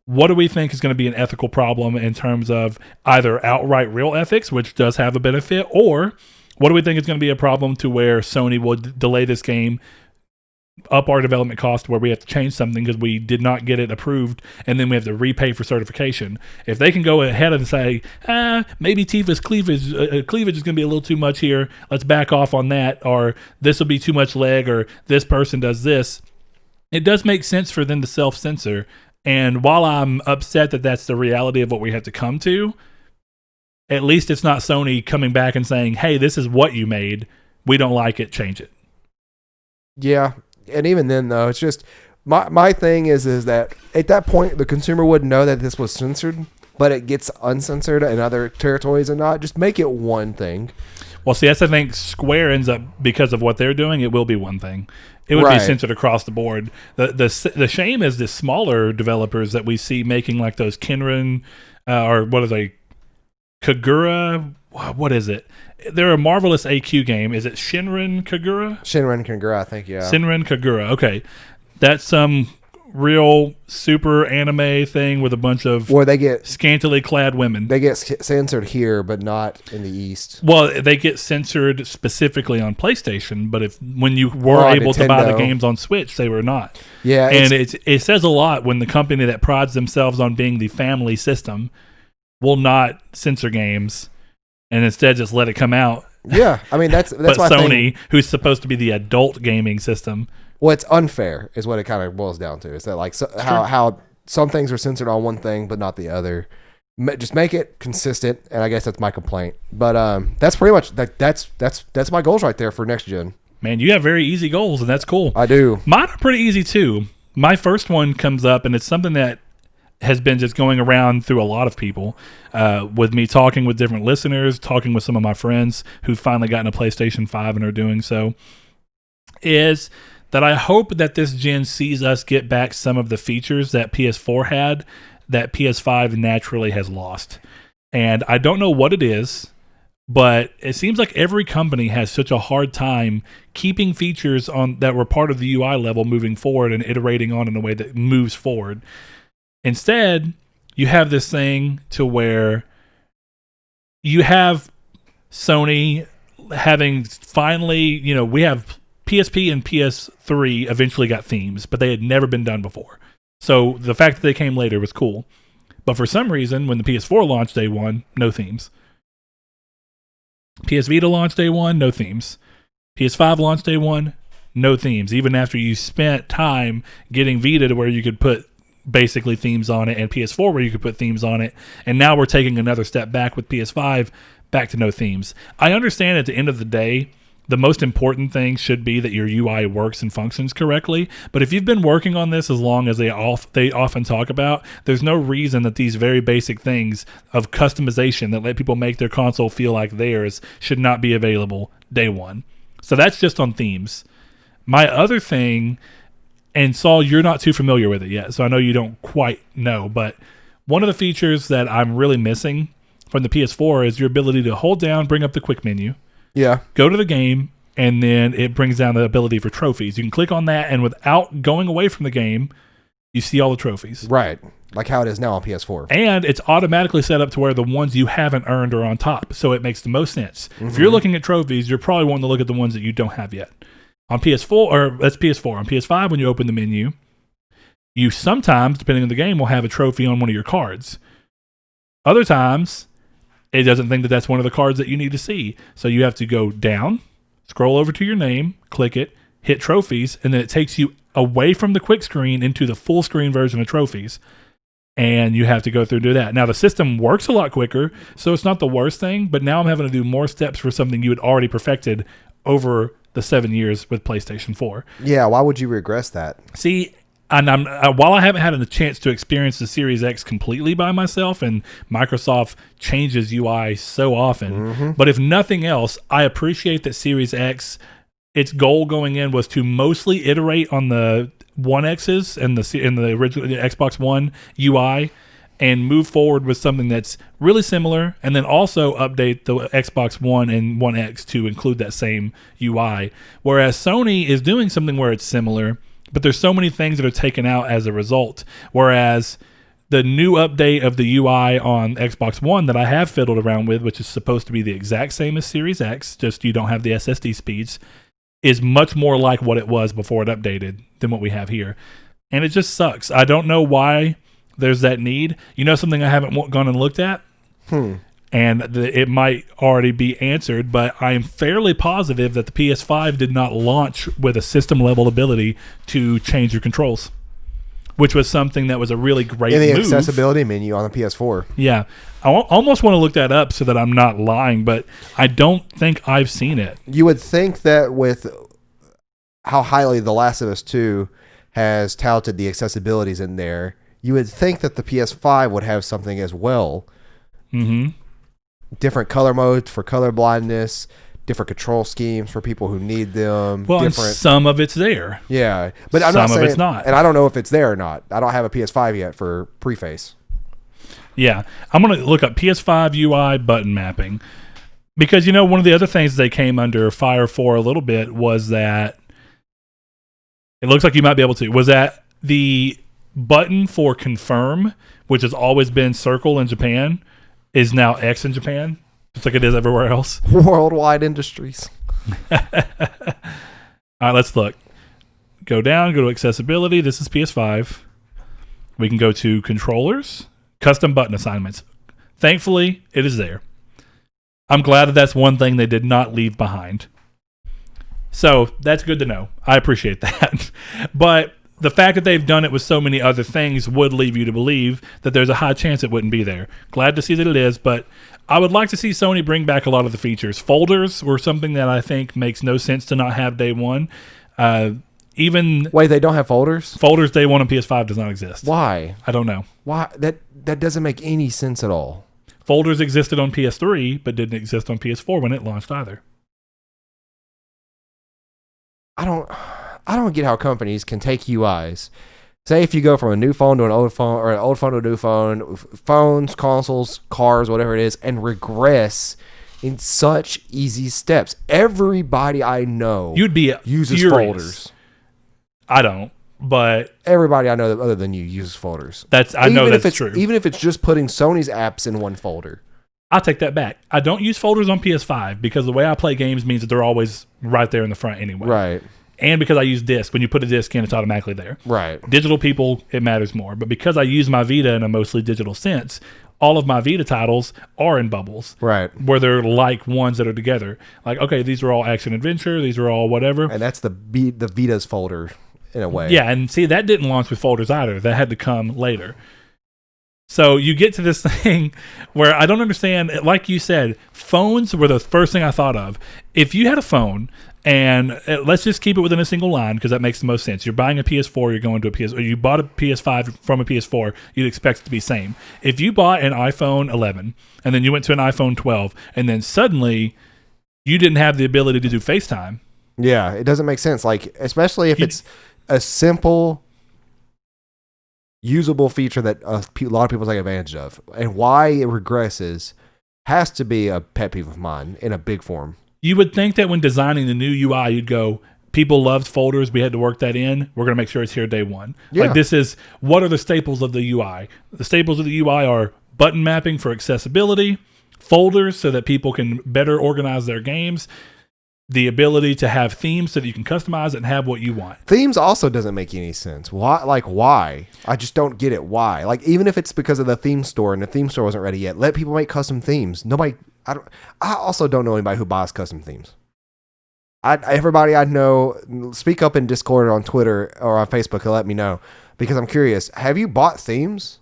what do we think is going to be an ethical problem in terms of either outright real ethics, which does have a benefit, or what do we think is going to be a problem to where Sony will delay this game, up our development cost where we have to change something because we did not get it approved, and then we have to repay for certification. If they can go ahead and say, maybe Tifa's cleavage is going to be a little too much here, let's back off on that, or this will be too much leg, or this person does this, it does make sense for them to self-censor. And while I'm upset that that's the reality of what we have to come to, at least it's not Sony coming back and saying, hey, this is what you made. We don't like it. Change it. Yeah. And even then, though, it's just my thing is that at that point, the consumer wouldn't know that this was censored, but it gets uncensored in other territories and not. Just make it one thing. Well, see, that's, I think, Square ends up, because of what they're doing, it will be one thing. It would be censored across the board. The shame is the smaller developers that we see making like those Kinrin, or what are they? Kagura, what is it? They're a marvelous AQ game. Is it Shinrin Kagura? Shinrin Kagura, I think, yeah. Shinrin Kagura, okay. That's some real super anime thing with a bunch of where they get scantily clad women. They get censored here, but not in the East. Well, they get censored specifically on PlayStation, but when you were able to buy the games on Switch, they were not. Yeah, and it says a lot when the company that prides themselves on being the family system will not censor games and instead just let it come out. Yeah, I mean that's but Sony, who's supposed to be the adult gaming system. Well, it's unfair, is what it kind of boils down to. Is that like how some things are censored on one thing but not the other? Just make it consistent, and I guess that's my complaint. But that's pretty much that's my goals right there for next gen. Man, you have very easy goals, and that's cool. I do. Mine are pretty easy too. My first one comes up, and it's something that has been just going around through a lot of people, with me talking with different listeners, talking with some of my friends who've finally gotten a PlayStation 5 and are doing so, is that I hope that this gen sees us get back some of the features that PS4 had that PS5 naturally has lost. And I don't know what it is, but it seems like every company has such a hard time keeping features on that were part of the UI level moving forward and iterating on in a way that moves forward. Instead, you have this thing to where you have Sony having finally, we have PSP and PS3 eventually got themes, but they had never been done before. So the fact that they came later was cool. But for some reason, when the PS4 launched day one, no themes. PS Vita launched day one, no themes. PS5 launched day one, no themes. Even after you spent time getting Vita to where you could put basically themes on it, and PS4 where you could put themes on it, and now we're taking another step back with PS5 back to no themes. I understand at the end of the day The most important thing should be that your UI works and functions correctly. But if you've been working on this as long as they often talk about, there's no reason that these very basic things of customization that let people make their console feel like theirs should not be available day one. So that's just on themes. My other thing, and Saul, you're not too familiar with it yet, so I know you don't quite know, but one of the features that I'm really missing from the PS4 is your ability to hold down, bring up the quick menu. Yeah. Go to the game, and then it brings down the ability for trophies. You can click on that, and without going away from the game, you see all the trophies. Right. Like how it is now on PS4. And it's automatically set up to where the ones you haven't earned are on top, so it makes the most sense. If you're looking at trophies, you're probably wanting to look at the ones that you don't have yet. On PS4, or that's PS4. On PS5, when you open the menu, you sometimes, depending on the game, will have a trophy on one of your cards. Other times, it doesn't think that that's one of the cards that you need to see. So you have to go down, scroll over to your name, click it, hit trophies, and then it takes you away from the quick screen into the full screen version of trophies. And you have to go through and do that. Now, the system works a lot quicker, so it's not the worst thing, but now I'm having to do more steps for something you had already perfected over the 7 years with PlayStation 4. Yeah, why would you regress that? See, and while I haven't had a chance to experience the Series X completely by myself, and Microsoft changes UI so often, but if nothing else, I appreciate that Series X, its goal going in was to mostly iterate on the One X's and the original Xbox One UI and move forward with something that's really similar, and then also update the Xbox One and One X to include that same UI. Whereas Sony is doing something where it's similar, but there's so many things that are taken out as a result. Whereas the new update of the UI on Xbox One that I have fiddled around with, which is supposed to be the exact same as Series X, just you don't have the SSD speeds, is much more like what it was before it updated than what we have here. And it just sucks. I don't know why there's that need. You know something I haven't gone and looked at? And it might already be answered, but I am fairly positive that the PS5 did not launch with a system-level ability to change your controls, which was something that was a really great move. In the accessibility menu on the PS4. Yeah. I almost want to look that up so that I'm not lying, but I don't think I've seen it. You would think that with how highly The Last of Us 2 has touted the accessibilities in there, you would think that the PS5 would have something as well. Different color modes for color blindness, different control schemes for people who need them. Well, and some of it's there. Yeah, but I'm some not saying, of it's not. And I don't know if it's there or not. I don't have a PS5 yet for preface. Yeah, I'm going to look up PS5 UI button mapping because, you know, one of the other things they came under fire for a little bit was that it looks like you might be able to. Was that the button for confirm, which has always been circle in Japan, is now X in Japan, just like it is everywhere else. Worldwide Industries. All right, let's look. Go down, go to accessibility. This is PS5. We can go to controllers, custom button assignments. Thankfully, it is there. I'm glad that that's one thing they did not leave behind. So that's good to know. I appreciate that. But the fact that they've done it with so many other things would leave you to believe that there's a high chance it wouldn't be there. Glad to see that it is, but I would like to see Sony bring back a lot of the features. Folders were something that I think makes no sense to not have day one. Wait, they don't have folders? Folders day one on PS5 does not exist. Why? I don't know. Why? That doesn't make any sense at all. Folders existed on PS3, but didn't exist on PS4 when it launched either. I don't get how companies can take UIs. Say if you go from a new phone to an old phone, or an old phone to a new phone, phones, consoles, cars, whatever it is, and regress in such easy steps. Everybody I know uses furious. Folders. I don't, but everybody I know other than you uses folders. I know that's true. Even if it's just putting Sony's apps in one folder. I'll take that back. I don't use folders on PS5 because the way I play games means that they're always right there in the front anyway. Right. And because I use disc. When you put a disc in, it's automatically there. Right. Digital people, it matters more. But because I use my Vita in a mostly digital sense, all of my Vita titles are in bubbles. Right. Where they're like ones that are together. Like, okay, these are all action adventure. These are all whatever. And that's the Vita's folder in a way. Yeah, and see, that didn't launch with folders either. That had to come later. So you get to this thing where I don't understand. Like you said, phones were the first thing I thought of. If you had a phone, and let's just keep it within a single line because that makes the most sense. You're buying a PS4, you're going to a PS, or you bought a PS5 from a PS4, you'd expect it to be same. If you bought an iPhone 11 and then you went to an iPhone 12, and then suddenly you didn't have the ability to do FaceTime. Yeah, it doesn't make sense. Like, especially if it's a simple, usable feature that a lot of people take advantage of, and why it regresses has to be a pet peeve of mine in a big form. You would think that when designing the new UI, you'd go, people loved folders. We had to work that in. We're going to make sure it's here day one. Yeah. Like, this is, what are the staples of the UI? The staples of the UI are button mapping for accessibility, folders so that people can better organize their games, the ability to have themes so that you can customize it and have what you want. Themes also doesn't make any sense. Why? Like, why? I just don't get it. Why? Like, even if it's because of the theme store and the theme store wasn't ready yet, let people make custom themes. Nobody. I also don't know anybody who buys custom themes. Everybody I know, speak up in Discord or on Twitter or on Facebook and let me know, because I'm curious. Have you bought themes?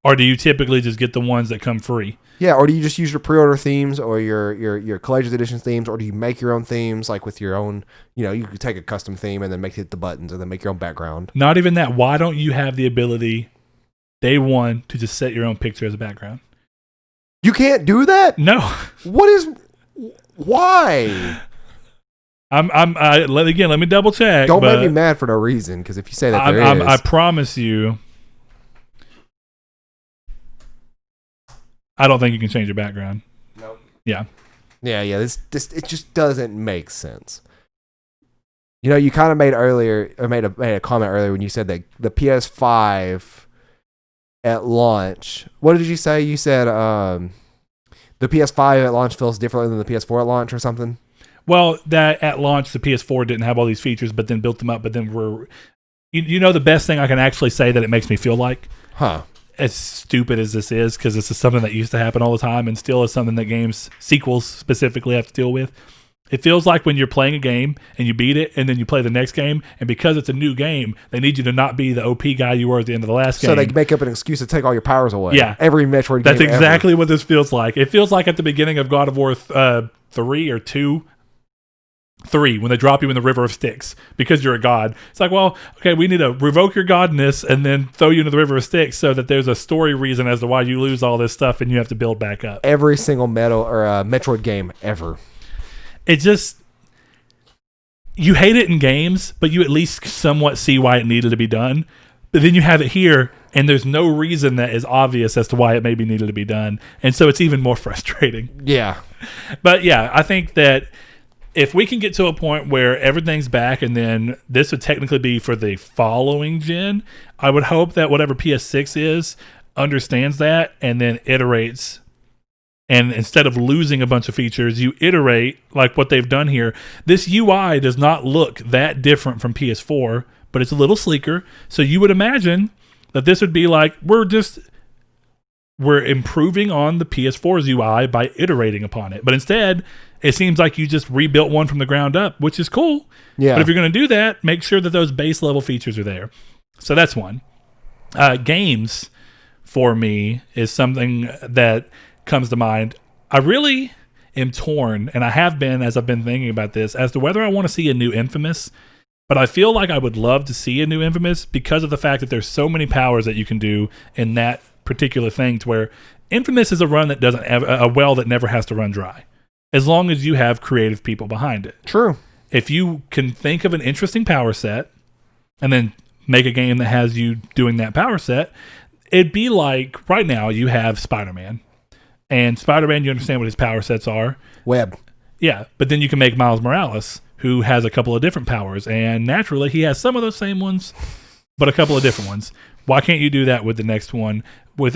Or do you typically just get the ones that come free? Yeah, or do you just use your pre-order themes or your collector's edition themes, or do you make your own themes, like with your own, you could take a custom theme and then make it the buttons and then make your own background? Not even that. Why don't you have the ability, day one, to just set your own picture as a background? You can't do that? No. Why? Let me double check. Don't make me mad for no reason, because if you say that there is. I promise you, I don't think you can change your background. Nope. Yeah. Yeah. This it just doesn't make sense. You kind of made a comment earlier when you said that the PS5 at launch. What did you say? You said the PS5 at launch feels differently than the PS4 at launch or something? Well, that at launch the PS4 didn't have all these features, but then built them up. But then the best thing I can actually say that it makes me feel like, as stupid as this is, because this is something that used to happen all the time and still is something that games, sequels specifically, have to deal with. It feels like when you're playing a game and you beat it and then you play the next game, and because it's a new game, they need you to not be the OP guy you were at the end of the last game. So they make up an excuse to take all your powers away. Yeah. Every Metroid game That's exactly what this feels like. It feels like at the beginning of God of War 3 or 2, 3, when they drop you in the River of Styx because you're a god. It's like, well, okay, we need to revoke your godness and then throw you into the River of Styx so that there's a story reason as to why you lose all this stuff and you have to build back up. Every single Metroid game ever. It just, you hate it in games, but you at least somewhat see why it needed to be done. But then you have it here, and there's no reason that is obvious as to why it maybe needed to be done. And so it's even more frustrating. Yeah. But yeah, I think that if we can get to a point where everything's back, and then this would technically be for the following gen, I would hope that whatever PS6 is understands that and then iterates. And instead of losing a bunch of features, you iterate like what they've done here. This UI does not look that different from PS4, but it's a little sleeker. So you would imagine that this would be like, we're improving on the PS4's UI by iterating upon it. But instead, it seems like you just rebuilt one from the ground up, which is cool. Yeah. But if you're going to do that, make sure that those base level features are there. So that's one. Games, for me, is something that comes to mind. I really am torn, and I have been as I've been thinking about this, as to whether I want to see a new Infamous. But I feel like I would love to see a new Infamous because of the fact that there's so many powers that you can do in that particular thing, to where Infamous is a run that doesn't have a well that never has to run dry, as long as you have creative people behind it. True. If you can think of an interesting power set and then make a game that has you doing that power set, it'd be like right now you have Spider-Man. And Spider-Man, you understand what his power sets are. Web. Yeah, but then you can make Miles Morales, who has a couple of different powers. And naturally, he has some of those same ones, but a couple of different ones. Why can't you do that with the next one? With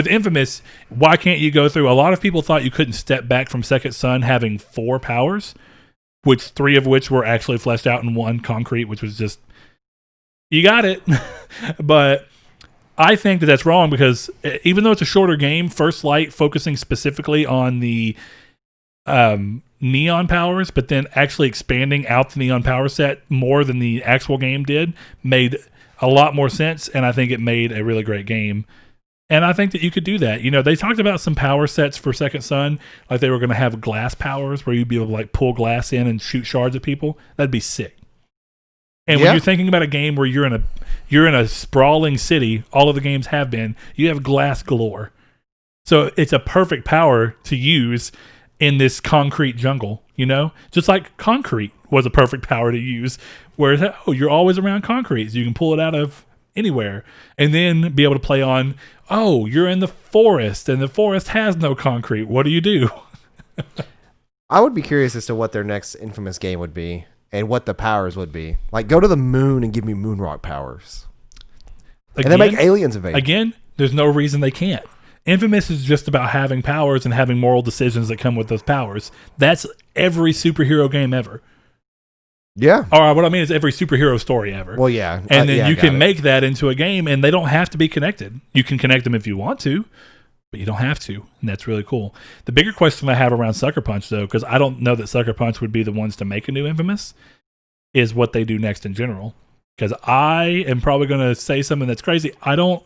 Infamous, why can't you go through? A lot of people thought you couldn't step back from Second Son having 4 powers, which 3 of which were actually fleshed out in one concrete, which was just, you got it. But I think that that's wrong, because even though it's a shorter game, First Light focusing specifically on the neon powers, but then actually expanding out the neon power set more than the actual game did, made a lot more sense, and I think it made a really great game. And I think that you could do that. You know, they talked about some power sets for Second Son, like they were going to have glass powers where you'd be able to like pull glass in and shoot shards at people. That'd be sick. And when you're thinking about a game where you're in a sprawling city, all of the games have been, you have glass galore. So it's a perfect power to use in this concrete jungle, you know? Just like concrete was a perfect power to use, where you're always around concrete, so you can pull it out of anywhere. And then be able to play on, you're in the forest, and the forest has no concrete. What do? I would be curious as to what their next Infamous game would be, and what the powers would be. Like, go to the moon and give me moon rock powers. Again, and then make aliens invade. Again, there's no reason they can't. Infamous is just about having powers and having moral decisions that come with those powers. That's every superhero game ever. Yeah. Or what I mean is every superhero story ever. Well, yeah. And then you can make that into a game, and they don't have to be connected. You can connect them if you want to, but you don't have to, and that's really cool. The bigger question I have around Sucker Punch, though, because I don't know that Sucker Punch would be the ones to make a new Infamous, is what they do next in general. Because I am probably going to say something that's crazy. I don't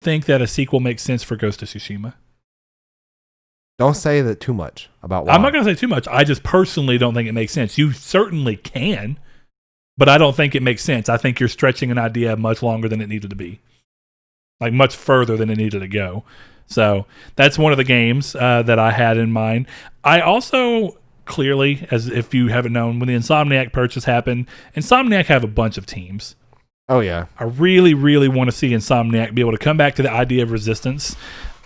think that a sequel makes sense for Ghost of Tsushima. Don't say that too much about why. I'm not going to say too much. I just personally don't think it makes sense. You certainly can, but I don't think it makes sense. I think you're stretching an idea much longer than it needed to be. Like much further than it needed to go. So that's one of the games that I had in mind. I also clearly, as if you haven't known, when the Insomniac purchase happened, Insomniac have a bunch of teams. Oh, yeah. I really, really want to see Insomniac be able to come back to the idea of Resistance.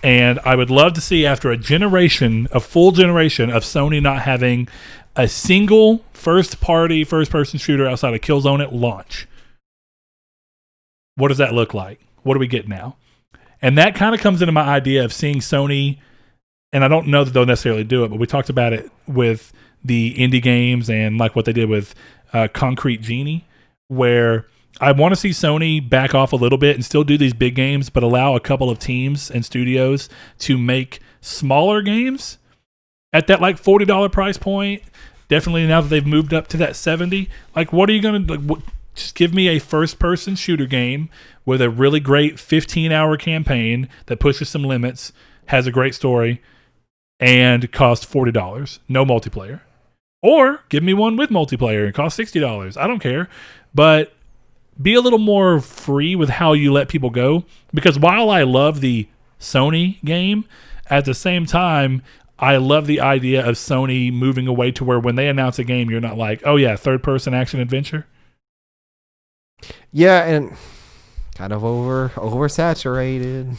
And I would love to see, after a full generation of Sony not having a single first-person shooter outside of Killzone at launch. What does that look like? What do we get now? And that kind of comes into my idea of seeing Sony, and I don't know that they'll necessarily do it, but we talked about it with the indie games and like what they did with Concrete Genie, where I want to see Sony back off a little bit and still do these big games, but allow a couple of teams and studios to make smaller games at that like $40 price point. Definitely now that they've moved up to that $70. Like, what are you going to just give me a first-person shooter game with a really great 15-hour campaign that pushes some limits, has a great story, and costs $40. No multiplayer. Or give me one with multiplayer and cost $60. I don't care. But be a little more free with how you let people go. Because while I love the Sony game, at the same time, I love the idea of Sony moving away to where when they announce a game, you're not like, oh yeah, third-person action adventure. Yeah, and kind of oversaturated.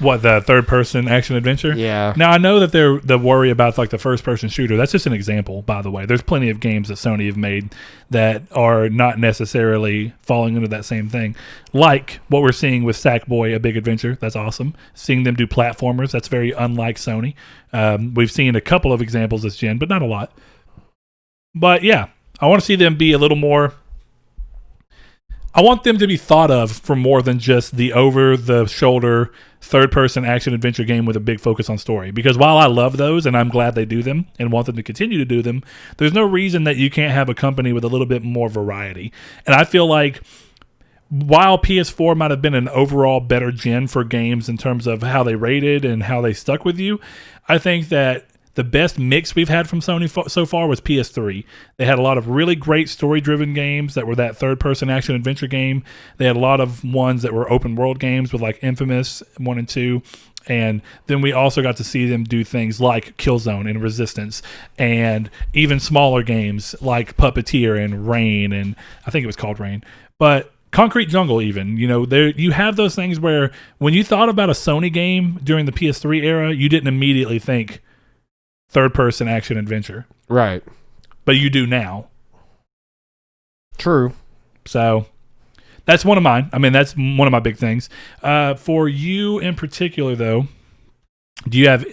What, the third-person action adventure? Yeah. Now, I know that the worry about like the first-person shooter. That's just an example, by the way. There's plenty of games that Sony have made that are not necessarily falling into that same thing. Like what we're seeing with Sackboy: A Big Adventure. That's awesome. Seeing them do platformers, that's very unlike Sony. We've seen a couple of examples this gen, but not a lot. But yeah, I want to see them be a little more... I want them to be thought of for more than just the over-the-shoulder third-person action-adventure game with a big focus on story. Because while I love those, and I'm glad they do them, and want them to continue to do them, there's no reason that you can't have a company with a little bit more variety. And I feel like while PS4 might have been an overall better gen for games in terms of how they rated and how they stuck with you, I think that the best mix we've had from Sony so far was PS3. They had a lot of really great story-driven games that were that third-person action-adventure game. They had a lot of ones that were open-world games with like Infamous 1 and 2. And then we also got to see them do things like Killzone and Resistance, and even smaller games like Puppeteer and Rain, and I think it was called Rain. But Concrete Jungle even, you have those things where when you thought about a Sony game during the PS3 era, you didn't immediately think third-person action-adventure. Right. But you do now. True. So that's one of mine. I mean, that's one of my big things. For you in particular, though, do you have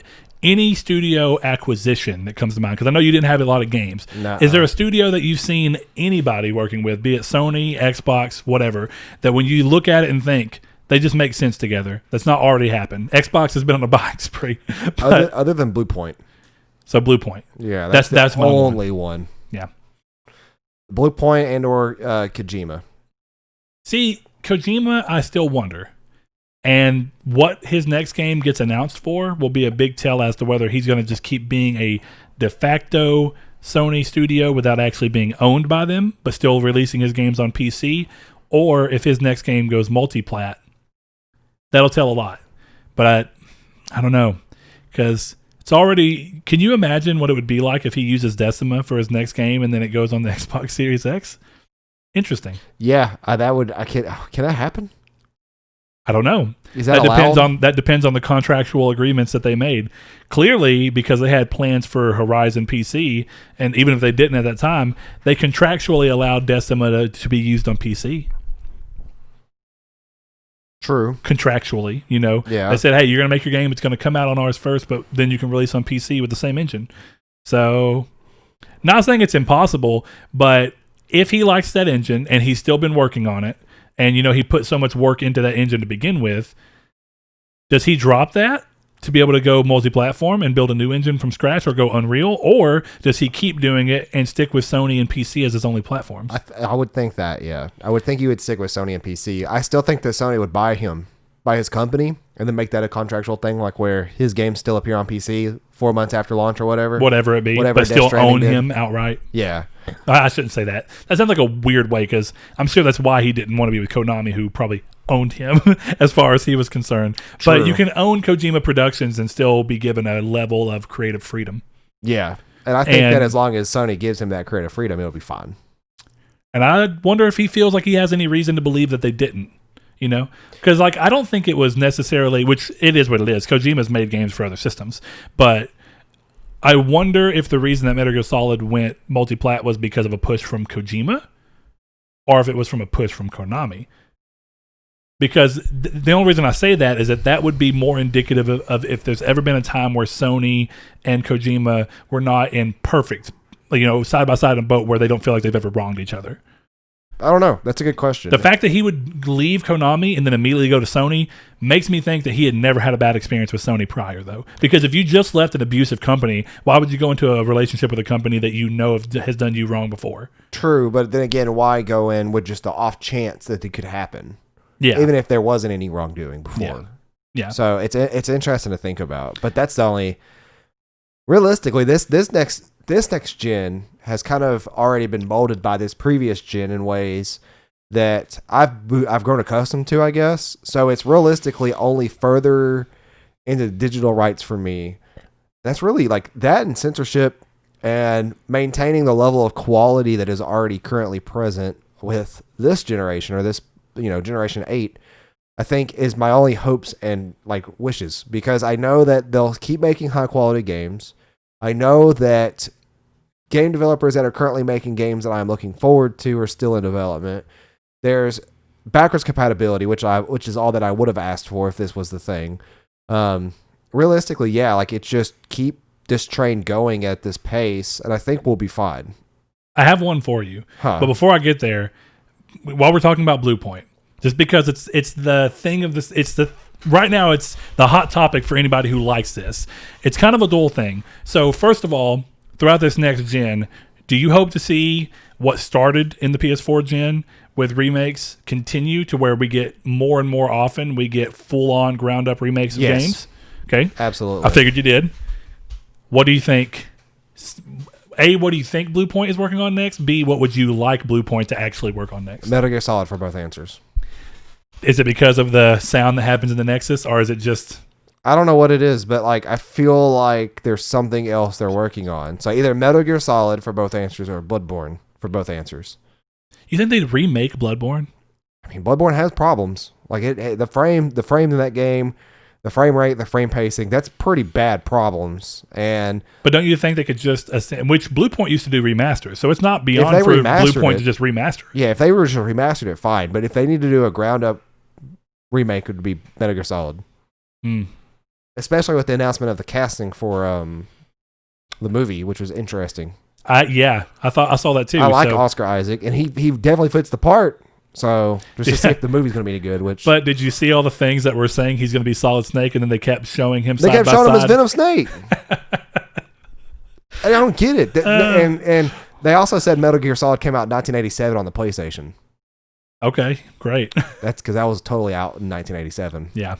any studio acquisition that comes to mind? Because I know you didn't have a lot of games. Nuh-uh. Is there a studio that you've seen anybody working with, be it Sony, Xbox, whatever, that when you look at it and think, they just make sense together? That's not already happened. Xbox has been on a buying spree. Other than Blue Point. So Blue Point. Yeah, that's the only one. Yeah. Blue Point and or Kojima. See, Kojima, I still wonder. And what his next game gets announced for will be a big tell as to whether he's going to just keep being a de facto Sony studio without actually being owned by them, but still releasing his games on PC, or if his next game goes multi-plat. That'll tell a lot. But I don't know, because it's already... Can you imagine what it would be like if he uses Decima for his next game and then it goes on the Xbox Series X? Interesting. Yeah, that would... Can that happen? I don't know. Is that allowed? That depends on the contractual agreements that they made. Clearly, because they had plans for Horizon PC, and even if they didn't at that time, they contractually allowed Decima to be used on PC. True. Contractually, you know. Yeah. They said, hey, you're going to make your game. It's going to come out on ours first, but then you can release on PC with the same engine. So, not saying it's impossible, but if he likes that engine and he's still been working on it, and, you know, he put so much work into that engine to begin with, does he drop that to be able to go multi-platform and build a new engine from scratch or go Unreal? Or does he keep doing it and stick with Sony and PC as his only platforms? I would think that, yeah. I would think he would stick with Sony and PC. I still think that Sony would buy his company, and then make that a contractual thing, like where his games still appear on PC 4 months after launch or whatever. Whatever it be, but still own him outright. Yeah. I shouldn't say that. That sounds like a weird way, because I'm sure that's why he didn't want to be with Konami, who probably owned him as far as he was concerned. True. But you can own Kojima Productions and still be given a level of creative freedom. Yeah. And I think that as long as Sony gives him that creative freedom, it'll be fine. And I wonder if he feels like he has any reason to believe that they didn't. You know, because like I don't think it was necessarily, which it is what it is. Kojima's made games for other systems, but I wonder if the reason that Metal Gear Solid went multi-plat was because of a push from Kojima, or if it was from a push from Konami. Because the only reason I say that is that would be more indicative of if there's ever been a time where Sony and Kojima were not in perfect, you know, side by side in a boat where they don't feel like they've ever wronged each other. I don't know. That's a good question. The fact that he would leave Konami and then immediately go to Sony makes me think that he had never had a bad experience with Sony prior, though. Because if you just left an abusive company, why would you go into a relationship with a company that you know has done you wrong before? True, but then again, why go in with just the off chance that it could happen? Yeah. Even if there wasn't any wrongdoing before. Yeah. So it's interesting to think about. But that's the only... Realistically, this next gen has kind of already been molded by this previous gen in ways that I've grown accustomed to, I guess. So it's realistically only further into the digital rights for me. That's really like that, and censorship and maintaining the level of quality that is already currently present with this generation, or this, you know, generation 8, I think is my only hopes and like wishes, because I know that they'll keep making high quality games. I know that game developers that are currently making games that I'm looking forward to are still in development. There's backwards compatibility, which is all that I would have asked for if this was the thing. Realistically, yeah, like it's just keep this train going at this pace, and I think we'll be fine. I have one for you, but before I get there, while we're talking about Blue Point, just because it's the thing of this, right now it's the hot topic for anybody who likes this. It's kind of a dual thing. So first of all, throughout this next gen, do you hope to see what started in the PS4 gen with remakes continue to where we get more and more often, we get full-on ground-up remakes of games? Okay. Absolutely. I figured you did. What do you think? A, what do you think Blue Point is working on next? B, what would you like Blue Point to actually work on next? Metal Gear Solid for both answers. Is it because of the sound that happens in the Nexus, or is it just... I don't know what it is, but like I feel like there's something else they're working on. So either Metal Gear Solid for both answers, or Bloodborne for both answers. You think they'd remake Bloodborne? I mean, Bloodborne has problems. Like the frame in that game, the frame rate, the frame pacing, that's pretty bad problems. But don't you think they could just, which Blue Point used to do remasters, so it's not beyond for Blue Point to just remaster it. Yeah, if they were just remastered it, fine. But if they need to do a ground up remake, it would be Metal Gear Solid. Especially with the announcement of the casting for the movie, which was interesting. I saw that too. I like Oscar Isaac, and he definitely fits the part. So just to see if the movie's going to be any good. But did you see all the things that were saying he's going to be Solid Snake, and then they kept showing him? They kept showing him as Venom Snake. I don't get it. And they also said Metal Gear Solid came out in 1987 on the PlayStation. Okay, great. That's because that was totally out in 1987. Yeah.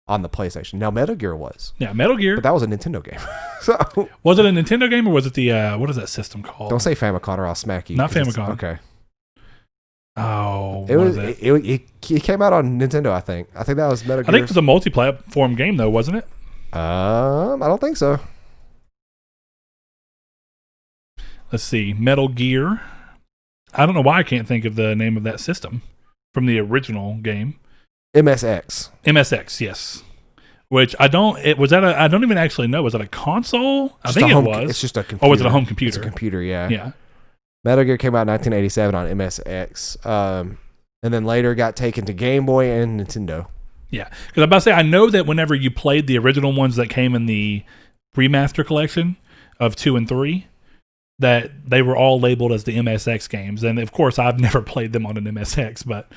On the PlayStation. Now, Metal Gear was. Yeah, Metal Gear. But that was a Nintendo game. So was it a Nintendo game or was it the, what is that system called? Don't say Famicom or I'll smack you. Not Famicom. Okay. Oh, it came out on Nintendo, I think. I think that was Metal Gear. I think it was a multi-platform game, though, wasn't it? I don't think so. Let's see. Metal Gear. I don't know why I can't think of the name of that system from the original game. MSX. MSX, yes. Which I don't even actually know. Was it a console? I think it was. It's just a computer. Or was it a home computer? It's a computer, yeah. Yeah. Metal Gear came out in 1987 on MSX. And then later got taken to Game Boy and Nintendo. Yeah. Because I'm about to say, I know that whenever you played the original ones that came in the remaster collection of 2 and 3, that they were all labeled as the MSX games. And of course, I've never played them on an MSX, but...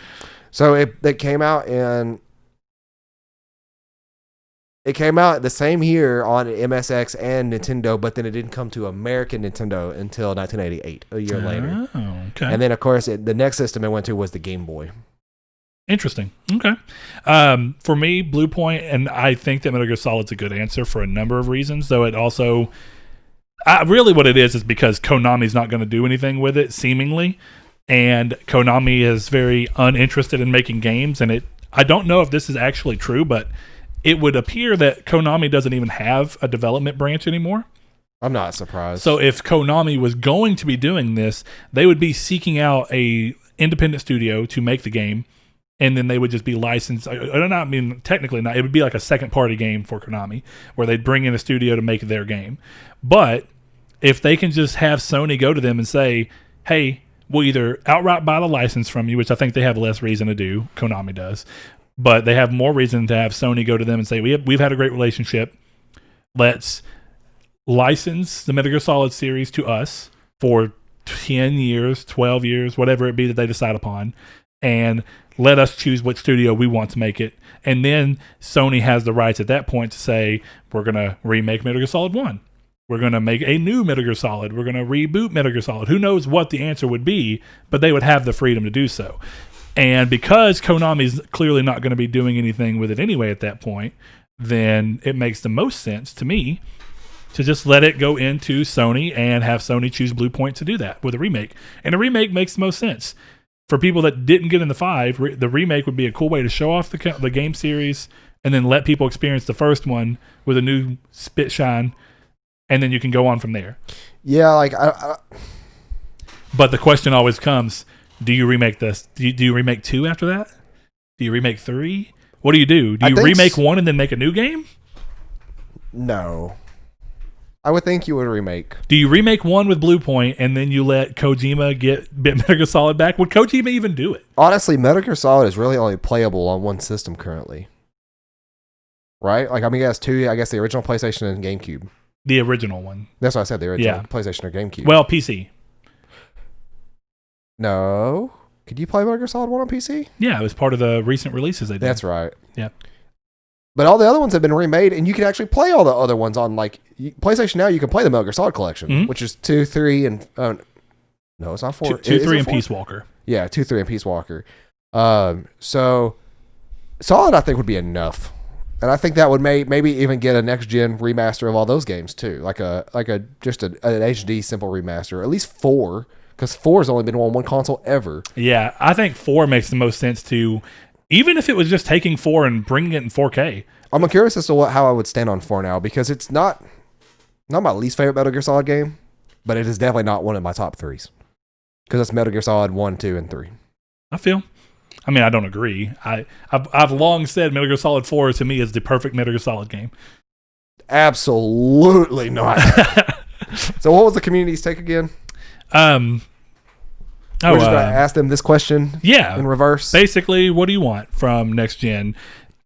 So it came out the same year on MSX and Nintendo, but then it didn't come to American Nintendo until 1988, a year later. Oh, okay. And then, of course, the next system it went to was the Game Boy. Interesting. Okay. For me, Blue Point, and I think that Metal Gear Solid's a good answer for a number of reasons, though it also... really what it is because Konami's not going to do anything with it, seemingly. And Konami is very uninterested in making games, and I don't know if this is actually true, but it would appear that Konami doesn't even have a development branch anymore. I'm not surprised. So if Konami was going to be doing this, they would be seeking out a independent studio to make the game, and then they would just be licensed. Technically not. It would be like a second-party game for Konami, where they'd bring in a studio to make their game. But if they can just have Sony go to them and say, hey, we'll either outright buy the license from you, which I think they have less reason to do, Konami does, but they have more reason to have Sony go to them and say, we've had a great relationship. Let's license the Metal Gear Solid series to us for 10 years, 12 years, whatever it be that they decide upon, and let us choose what studio we want to make it. And then Sony has the rights at that point to say, we're going to remake Metal Gear Solid 1. We're going to make a new Metal Gear Solid. We're going to reboot Metal Gear Solid. Who knows what the answer would be, but they would have the freedom to do so. And because Konami's clearly not going to be doing anything with it anyway at that point, then it makes the most sense to me to just let it go into Sony and have Sony choose Blue Point to do that with a remake. And a remake makes the most sense. For people that didn't get in the 5, the remake would be a cool way to show off the game series and then let people experience the first one with a new spit shine. And then you can go on from there. Yeah, like But the question always comes: do you remake this? Do you remake 2 after that? Do you remake 3? What do you do? Do you remake 1 and then make a new game? No, I would think you would remake. Do you remake 1 with Blue Point and then you let Kojima get Metal Gear Solid back? Would Kojima even do it? Honestly, Metal Gear Solid is really only playable on one system currently, right? Like he has 2. I guess the original PlayStation and GameCube. The original one. That's what I said, the original PlayStation or GameCube. Well, PC. No. Could you play Metal Gear Solid 1 on PC? Yeah, it was part of the recent releases they did. That's right. Yeah. But all the other ones have been remade, and you can actually play all the other ones on, PlayStation now. You can play the Metal Gear Solid collection, which is 2, 3, and... no, it's not 4. 2, 3, and Peace Walker. Yeah, 2, 3, and Peace Walker. So, Solid, I think, would be enough. And I think that would maybe even get a next gen remaster of all those games too, like an HD simple remaster, at least 4, because 4 has only been on one console ever. Yeah, I think 4 makes the most sense to, even if it was just taking 4 and bringing it in 4K. I'm curious as to how I would stand on 4 now, because it's not my least favorite Metal Gear Solid game, but it is definitely not one of my top 3s, because it's Metal Gear Solid 1, 2, and 3. I don't agree. I've long said Metal Gear Solid 4 to me is the perfect Metal Gear Solid game. Absolutely not. So what was the community's take again? We're just going to ask them this question in reverse. Basically, what do you want from next gen?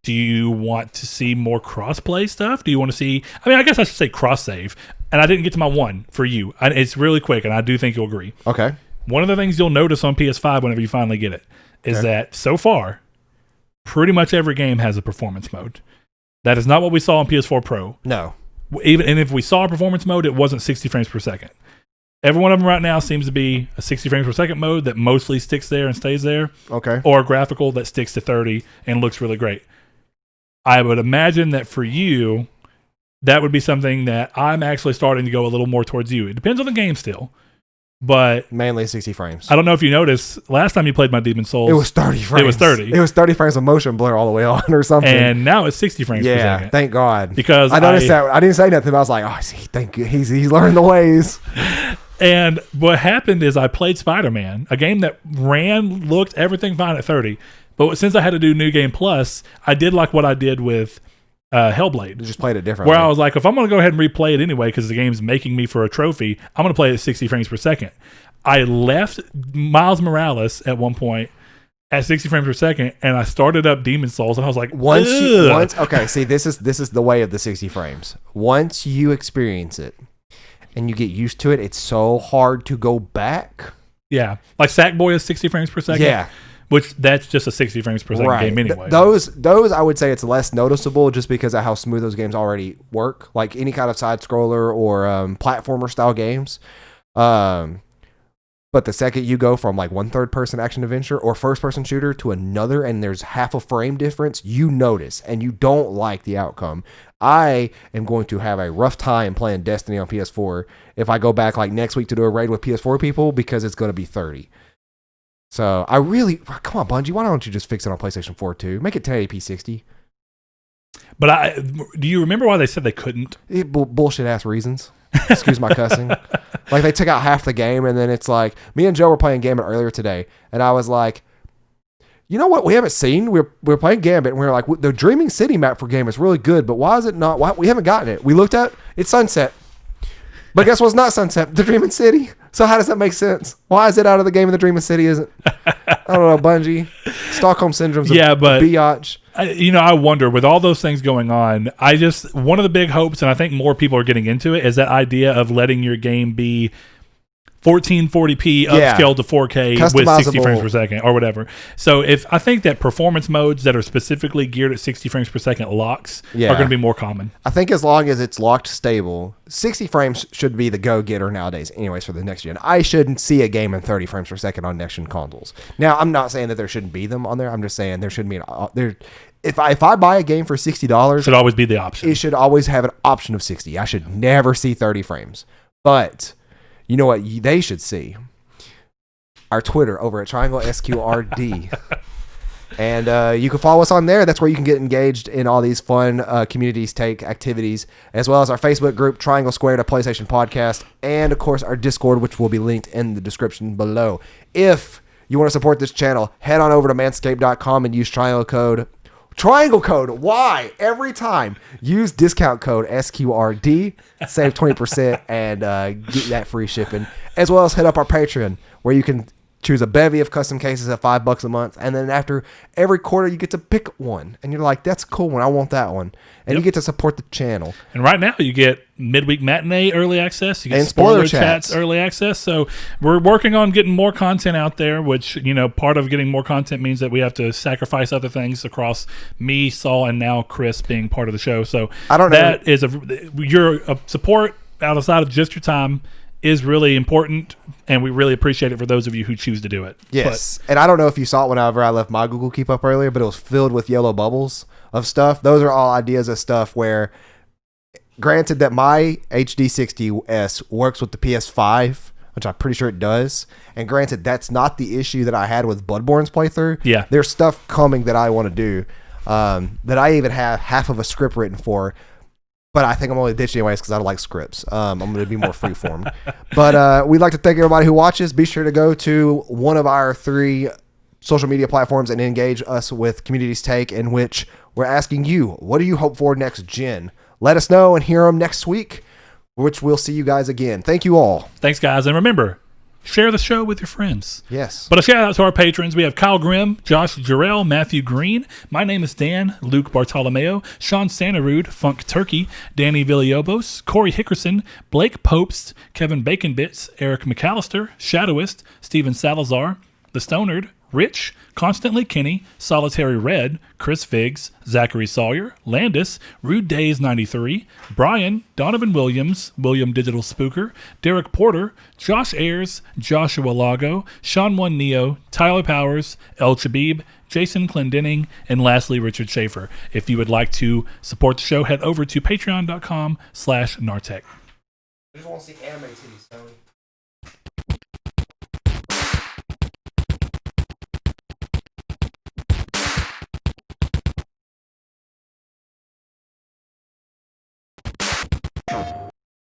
Do you want to see more cross-play stuff? Do you want to see... I guess I should say cross-save. And I didn't get to my 1 for you. It's really quick, and I do think you'll agree. Okay. One of the things you'll notice on PS5 whenever you finally get it is that so far, pretty much every game has a performance mode. That is not what we saw on PS4 Pro. No. And if we saw a performance mode, it wasn't 60 frames per second. Every one of them right now seems to be a 60 frames per second mode that mostly sticks there and stays there. Okay. Or a graphical that sticks to 30 and looks really great. I would imagine that for you, that would be something that I'm actually starting to go a little more towards you. It depends on the game still. But mainly 60 frames. I don't know if you noticed, last time you played my Demon Souls, it was 30 frames. It was 30. It was 30 frames of motion blur all the way on or something. And now it's 60 frames per second. Yeah, thank God. Because I noticed that. I didn't say nothing, but I was like, oh, see, thank you. He's learned the ways. And what happened is I played Spider-Man, a game that looked everything fine at 30. But since I had to do New Game Plus, I did like what I did with Hellblade. You just played it differently. Where I was like, if I'm going to go ahead and replay it anyway because the game's making me for a trophy, I'm going to play it at 60 frames per second. I left Miles Morales at one point at 60 frames per second, and I started up Demon Souls, and I was like, okay, see, this is the way of the 60 frames. Once you experience it and you get used to it, it's so hard to go back. Yeah, like Sackboy is 60 frames per second. Yeah. Which that's just a 60 frames per second game anyway. Those I would say it's less noticeable just because of how smooth those games already work. Like any kind of side scroller or platformer style games. But the second you go from like one third person action adventure or first person shooter to another and there's half a frame difference, you notice and you don't like the outcome. I am going to have a rough time playing Destiny on PS4 if I go back like next week to do a raid with PS4 people because it's going to be 30. So I really, come on, Bungie, why don't you just fix it on PlayStation 4 too? Make it 1080p 60. But do you remember why they said they couldn't? Bullshit ass reasons. Excuse my cussing. Like they took out half the game and then it's like, me and Joe were playing Gambit earlier today and I was like, you know what we haven't seen? We're playing Gambit and we were like, the Dreaming City map for game is really good, but why is it not? Why we haven't gotten it? We looked at it's Sunset. But guess what's not Sunset? The Dreaming City. So how does that make sense? Why is it out of the game and the Dreaming City isn't? I don't know, Bungie. Stockholm Syndrome's a biatch. I wonder, with all those things going on, one of the big hopes, and I think more people are getting into it, is that idea of letting your game be 1440p upscaled to 4K with 60 frames per second or whatever. So I think that performance modes that are specifically geared at 60 frames per second locks are going to be more common. I think as long as it's locked stable, 60 frames should be the go-getter nowadays anyways for the next gen. I shouldn't see a game in 30 frames per second on next gen consoles. Now, I'm not saying that there shouldn't be them on there. I'm just saying there shouldn't be if I buy a game for $60, should always be the option. It should always have an option of 60. I should never see 30 frames. But you know what they should see? Our Twitter over at Triangle SQRD. And you can follow us on there. That's where you can get engaged in all these fun communities take activities, as well as our Facebook group, Triangle Squared, a PlayStation podcast, and, of course, our Discord, which will be linked in the description below. If you want to support this channel, head on over to manscaped.com and use Triangle code. Why? Every time. Use discount code SQRD, save 20%, and get that free shipping. As well as hit up our Patreon, where you can choose a bevy of custom cases at $5 a month. And then after every quarter, you get to pick one. And you're like, that's a cool one. I want that one. And you get to support the channel. And right now, you get midweek matinee early access. You get and spoiler chats early access. So we're working on getting more content out there, which, part of getting more content means that we have to sacrifice other things across me, Saul, and now Chris being part of the show. So I don't know. That is your support outside of just your time is really important, and we really appreciate it for those of you who choose to do it. Yes. And I don't know if you saw it whenever I left my Google Keep up earlier, but it was filled with yellow bubbles of stuff. Those are all ideas of stuff where, granted that my HD60S works with the PS5, which I'm pretty sure it does, and granted that's not the issue that I had with Bloodborne's playthrough. Yeah. There's stuff coming that I want to do that I even have half of a script written for. But I think I'm only ditching anyways because I don't like scripts. I'm going to be more freeform. But we'd like to thank everybody who watches. Be sure to go to one of our 3 social media platforms and engage us with Community's Take, in which we're asking you, what do you hope for next gen? Let us know and hear them next week, which we'll see you guys again. Thank you all. Thanks, guys. And remember, share the show with your friends. Yes. But a shout out to our patrons. We have Kyle Grimm, Josh Jarrell, Matthew Green. My name is Dan, Luke Bartolomeo, Sean Santarude, Funk Turkey, Danny Villalobos, Corey Hickerson, Blake Popes, Kevin Baconbits, Eric McAllister, Shadowist, Steven Salazar, The Stonard, Rich, Constantly Kenny, Solitary Red, Chris Figs, Zachary Sawyer, Landis, Rude Days 93, Brian, Donovan Williams, William Digital Spooker, Derek Porter, Josh Ayers, Joshua Lago, Sean One Neo, Tyler Powers, El Chabib, Jason Clendenning, and lastly, Richard Schaefer. If you would like to support the show, head over to patreon.com/Nartech. I just want to see anime titties, Tony.